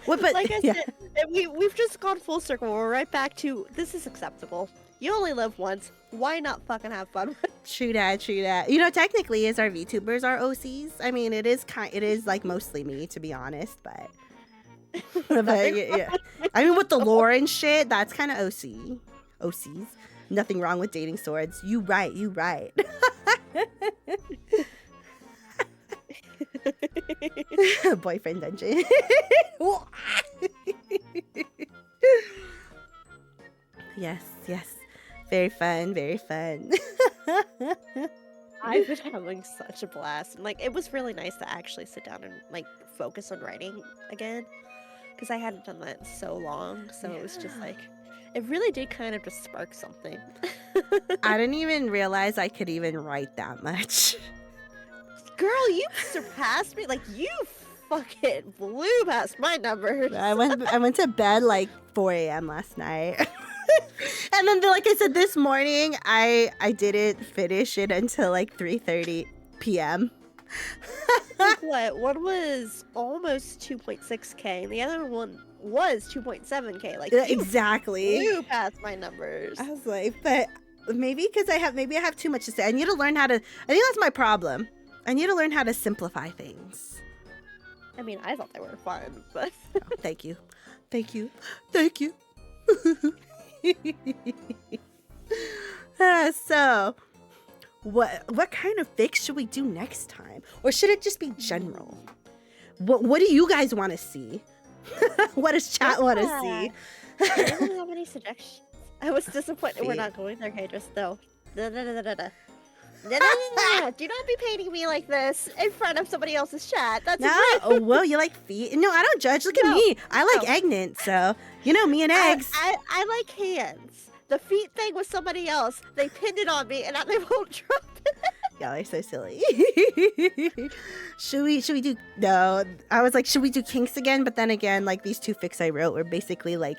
Speaker 2: What, but, like I said, we've just gone full circle. We're right back to this is acceptable. You only live once. Why not fucking have fun?
Speaker 1: True that. You know, technically, as our VTubers are OCs. I mean, it is like mostly me, to be honest. But yeah. I mean, with the lore and shit, that's kind of OCs. Nothing wrong with dating swords. You right. Boyfriend dungeon. Yes. Very fun.
Speaker 2: I've been having such a blast. And, like, it was really nice to actually sit down and like focus on writing again, because I hadn't done that in so long. So it was just like, it really did kind of just spark something.
Speaker 1: I didn't even realize I could even write that much.
Speaker 2: Girl, you surpassed me. Like, you fucking blew past my numbers.
Speaker 1: I went to bed like 4 a.m. last night. And then, like I said, this morning, I didn't finish it until like 3:30 p.m.
Speaker 2: Like what? One was almost 2.6K, and the other one was 2.7K. Like,
Speaker 1: exactly.
Speaker 2: You blew past my numbers.
Speaker 1: I was like, but maybe because I have too much to say. I need to learn how to. I think that's my problem. I need to learn how to simplify things.
Speaker 2: I mean, I thought they were fun, but
Speaker 1: oh, thank you. So, what kind of fics should we do next time, or should it just be general? What do you guys want to see? What does chat want to see?
Speaker 2: I don't have any suggestions. I was disappointed we're not going there, Kadris, though. Do not be painting me like this in front of somebody else's chat. That's
Speaker 1: no. Oh, well, you like feet? No, I don't judge. Look at me. I like eggnant, so you know me and eggs.
Speaker 2: I like hands. The feet thing was somebody else. They pinned it on me, and now they won't drop it.
Speaker 1: Y'all are so silly. Should we do? No, I was like, should we do kinks again? But then again, like these 2 fics I wrote were basically like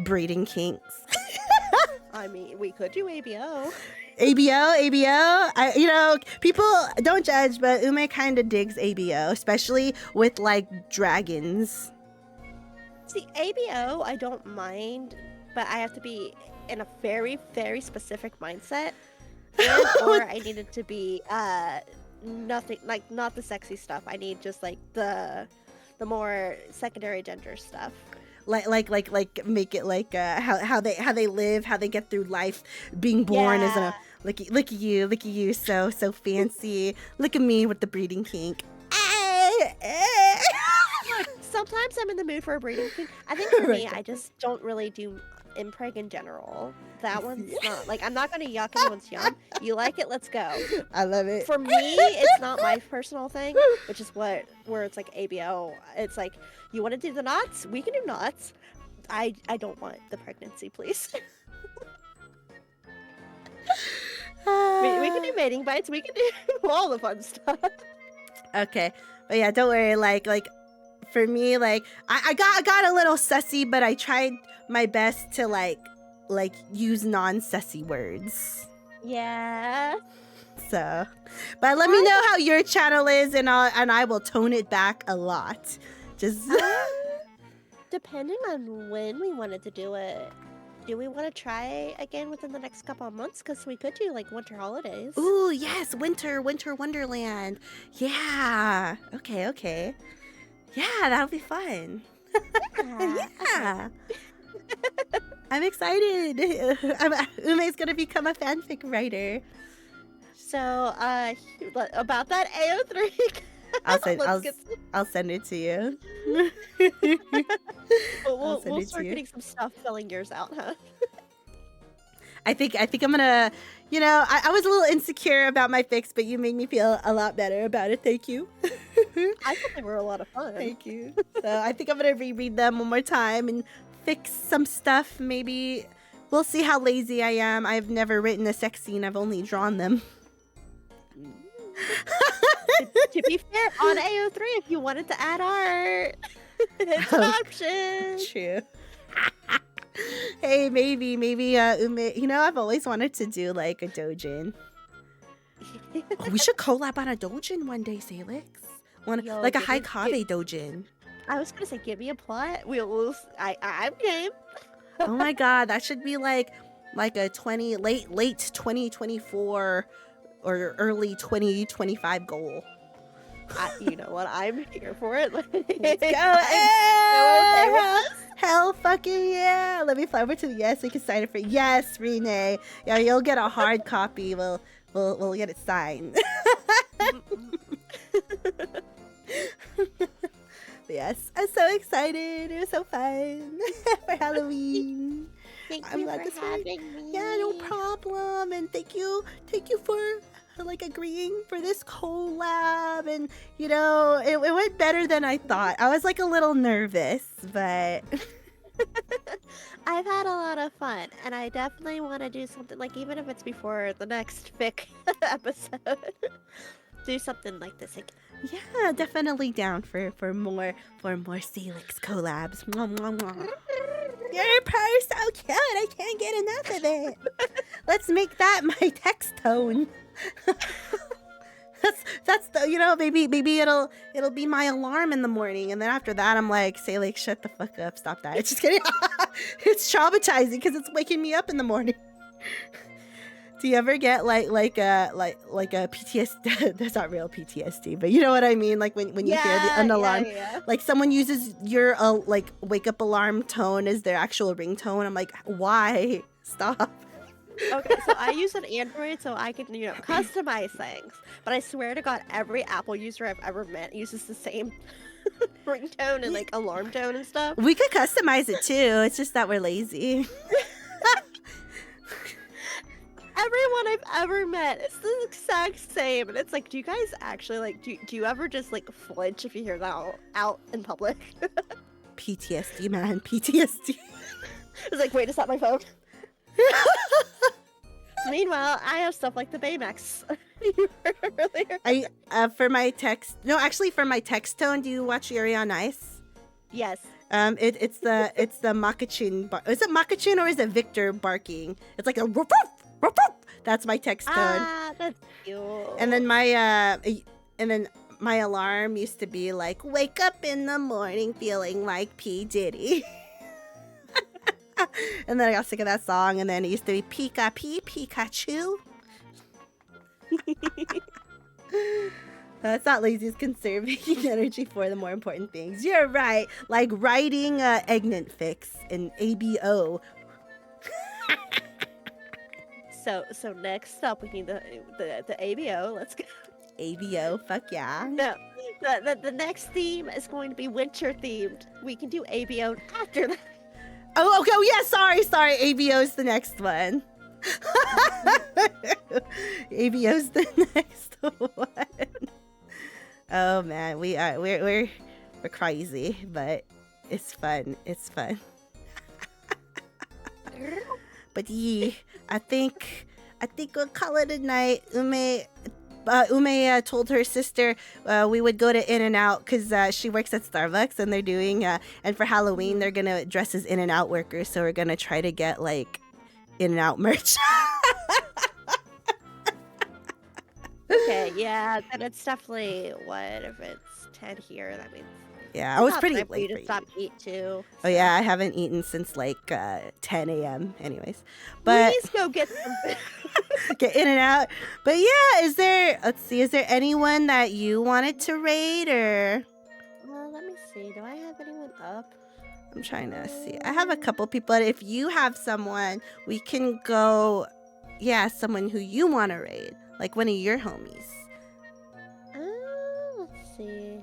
Speaker 1: breeding kinks.
Speaker 2: I mean, we could do ABO.
Speaker 1: ABO. People don't judge, but Ume kind of digs ABO, especially with like dragons.
Speaker 2: See, ABO, I don't mind, but I have to be in a very, very specific mindset. Or I need it to be nothing, like not the sexy stuff. I need just like the more secondary gender stuff.
Speaker 1: Like make it like how they live, how they get through life, being born as a look at you, so fancy. Look at me with the breeding kink.
Speaker 2: Sometimes I'm in the mood for a breeding kink. I think for me, I just don't really do impreg in general. That one's not like, I'm not gonna yuck anyone's yum. You like it, let's go.
Speaker 1: I love it.
Speaker 2: For me, it's not my personal thing, which is where it's like ABO. It's like, you want to do the knots? We can do knots. I don't want the pregnancy, please. we can do mating bites. We can do all the fun stuff.
Speaker 1: Okay, but yeah, don't worry. Like for me, like I got a little sussy, but I tried my best to like use non-sussy words.
Speaker 2: Yeah.
Speaker 1: So, but let me know how your channel is, and I will tone it back a lot. Just
Speaker 2: depending on when we wanted to do it. Do we want to try again within the next couple of months? Because we could do like winter holidays.
Speaker 1: Ooh, yes, winter wonderland. Yeah. Okay. Yeah, that'll be fun. Yeah. I'm excited. Ume's gonna become a fanfic writer.
Speaker 2: So, about that AO3.
Speaker 1: I'll send it to you.
Speaker 2: We'll start getting some stuff filling yours out, huh?
Speaker 1: I think I'm gonna, I was a little insecure about my fics, but you made me feel a lot better about it. Thank you.
Speaker 2: I thought they were a lot of fun.
Speaker 1: Thank you. So I think I'm gonna reread them one more time and fix some stuff. Maybe we'll see how lazy I am. I've never written a sex scene. I've only drawn them.
Speaker 2: To be fair, on AO3, if you wanted to add art, it's an option.
Speaker 1: True. Hey, maybe Ume, I've always wanted to do like a dojin. Oh, we should collab on a dojin one day, Salix. Like a Haikave dojin.
Speaker 2: I was gonna say, give me a plot. I'm game.
Speaker 1: Oh my god, that should be like a late 2024 or early 2025 goal.
Speaker 2: You know what? I'm here for it.
Speaker 1: Let's go. Hell fucking yeah. Let me fly over to the yes. We can sign it for yes, Renee. Yeah, you'll get a hard copy. We'll get it signed. Yes, I'm so excited. It was so fun for Halloween.
Speaker 2: I'm glad for having me.
Speaker 1: Yeah, no problem. And thank you for agreeing for this collab. And it went better than I thought. I was like a little nervous, but
Speaker 2: I've had a lot of fun, and I definitely want to do something even if it's before the next fic episode. Do something like this again.
Speaker 1: Yeah, definitely down for more Salix collabs. Mwah, mwah, mwah. Your purse so cute. I can't get enough of it. Let's make that my text tone. that's the maybe it'll be my alarm in the morning, and then after that I'm like, Salix, shut the fuck up, stop that. It's just kidding. It's traumatizing because it's waking me up in the morning. Do you ever get like a PTSD? That's not real PTSD, but you know what I mean. Like when you hear an alarm, like someone uses your wake up alarm tone as their actual ringtone. I'm like, why? Stop.
Speaker 2: Okay, so I use an Android, so I can customize things. But I swear to God, every Apple user I've ever met uses the same ringtone and alarm tone and stuff.
Speaker 1: We could customize it too. It's just that we're lazy.
Speaker 2: Everyone I've ever met, it's the exact same, and it's like, do you guys actually do you ever just flinch if you hear that out in public?
Speaker 1: PTSD, man, PTSD.
Speaker 2: It's like, wait, is that my phone? Meanwhile, I have stuff like the Baymax you heard earlier.
Speaker 1: For my text, no, actually for my text tone, do you watch Yuri on Ice?
Speaker 2: Yes.
Speaker 1: It's the Makachin. Is it Makachin or is it Victor barking? It's like a woof, woof, woof, woof. That's my text tone.
Speaker 2: Ah, that's cute.
Speaker 1: And then my alarm used to be like, wake up in the morning feeling like P Diddy. And then I got sick of that song, and then it used to be Pika P Pikachu. It's not lazy, it's conserving energy for the more important things. You're right. Like writing EGGERNANTT fics in ABO.
Speaker 2: So next up we need the ABO. Let's go.
Speaker 1: ABO, fuck yeah.
Speaker 2: No, the next theme is going to be winter themed. We can do ABO after that.
Speaker 1: Oh, okay. Oh, yeah. Sorry. ABO's the next one. ABO's the next one. Oh man, we're crazy, but it's fun. It's fun. But yeah, I think we'll call it a night. Ume told her sister we would go to In-N-Out because she works at Starbucks, and they're doing and for Halloween they're gonna dress as In-N-Out workers, so we're gonna try to get like In-N-Out merch.
Speaker 2: Okay, yeah, then it's definitely what if it's 10 here? That means
Speaker 1: Yeah, I was pretty
Speaker 2: late.
Speaker 1: late.
Speaker 2: You to stop eat too.
Speaker 1: Oh yeah, I haven't eaten since like 10 a.m. Anyways, but
Speaker 2: please go get some.
Speaker 1: get in and out. But yeah, is there anyone that you wanted to raid or?
Speaker 2: Well, let me see. Do I have anyone up?
Speaker 1: I'm trying to see. I have a couple people. If you have someone, we can go. Yeah, someone who you want to raid, like one of your homies.
Speaker 2: Let's see.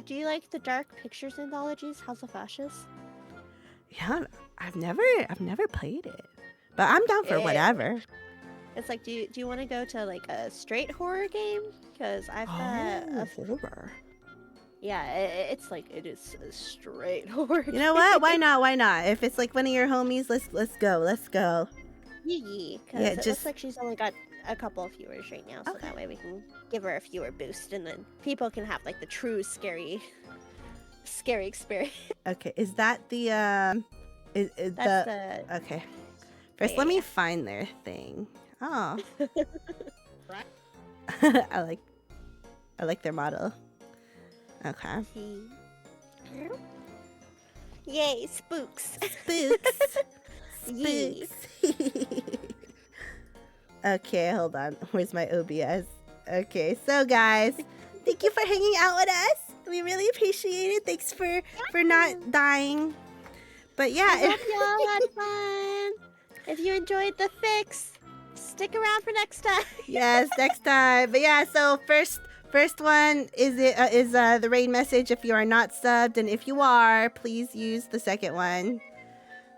Speaker 2: Do you like the dark pictures anthologies, House of Ashes?
Speaker 1: Yeah, I've never played it, but I'm down for whatever.
Speaker 2: It's like, do you want to go to like a straight horror game? Because I've got a
Speaker 1: horror.
Speaker 2: Yeah, it is a straight horror.
Speaker 1: You know what? Why not? Why not? If it's like one of your homies, let's go. Let's go.
Speaker 2: Yeah, it looks like she's only got a couple of viewers right now, so that way we can give her a viewer boost, and then people can have like the true scary experience.
Speaker 1: Okay, is that the okay? First, let me find their thing. Oh, I like their model. Okay.
Speaker 2: Yay, spooks!
Speaker 1: Spooks. Okay, hold on. Where's my OBS? Okay, so guys, thank you for hanging out with us. We really appreciate it. Thanks for not dying. But yeah,
Speaker 2: I hope y'all had fun. If you enjoyed the fix, stick around for next time.
Speaker 1: Yes, next time. But yeah, so first one is the raid message if you are not subbed, and if you are, please use the second one.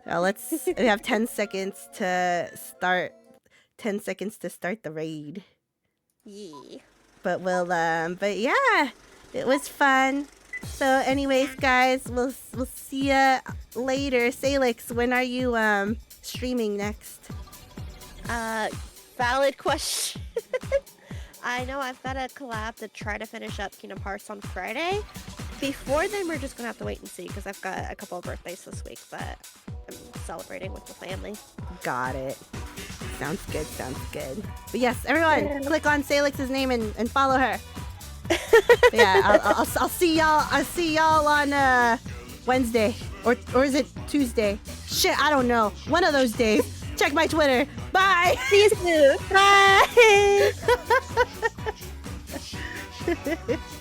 Speaker 1: We have 10 seconds to start. 10 seconds to start the raid.
Speaker 2: Yeah.
Speaker 1: But yeah, it was fun. So anyways, guys, we'll see ya later. Salix, when are you streaming next?
Speaker 2: Valid question. I know I've got a collab to try to finish up Kingdom Hearts on Friday. Before then, we're just gonna have to wait and see because I've got a couple of birthdays this week that I'm celebrating with the family.
Speaker 1: Got it. Sounds good. But yes, everyone, click on Salix's name and follow her. Yeah, I'll see y'all. I'll see y'all on Wednesday or is it Tuesday? Shit, I don't know. One of those days. Check my Twitter. Bye.
Speaker 2: See you soon. Bye.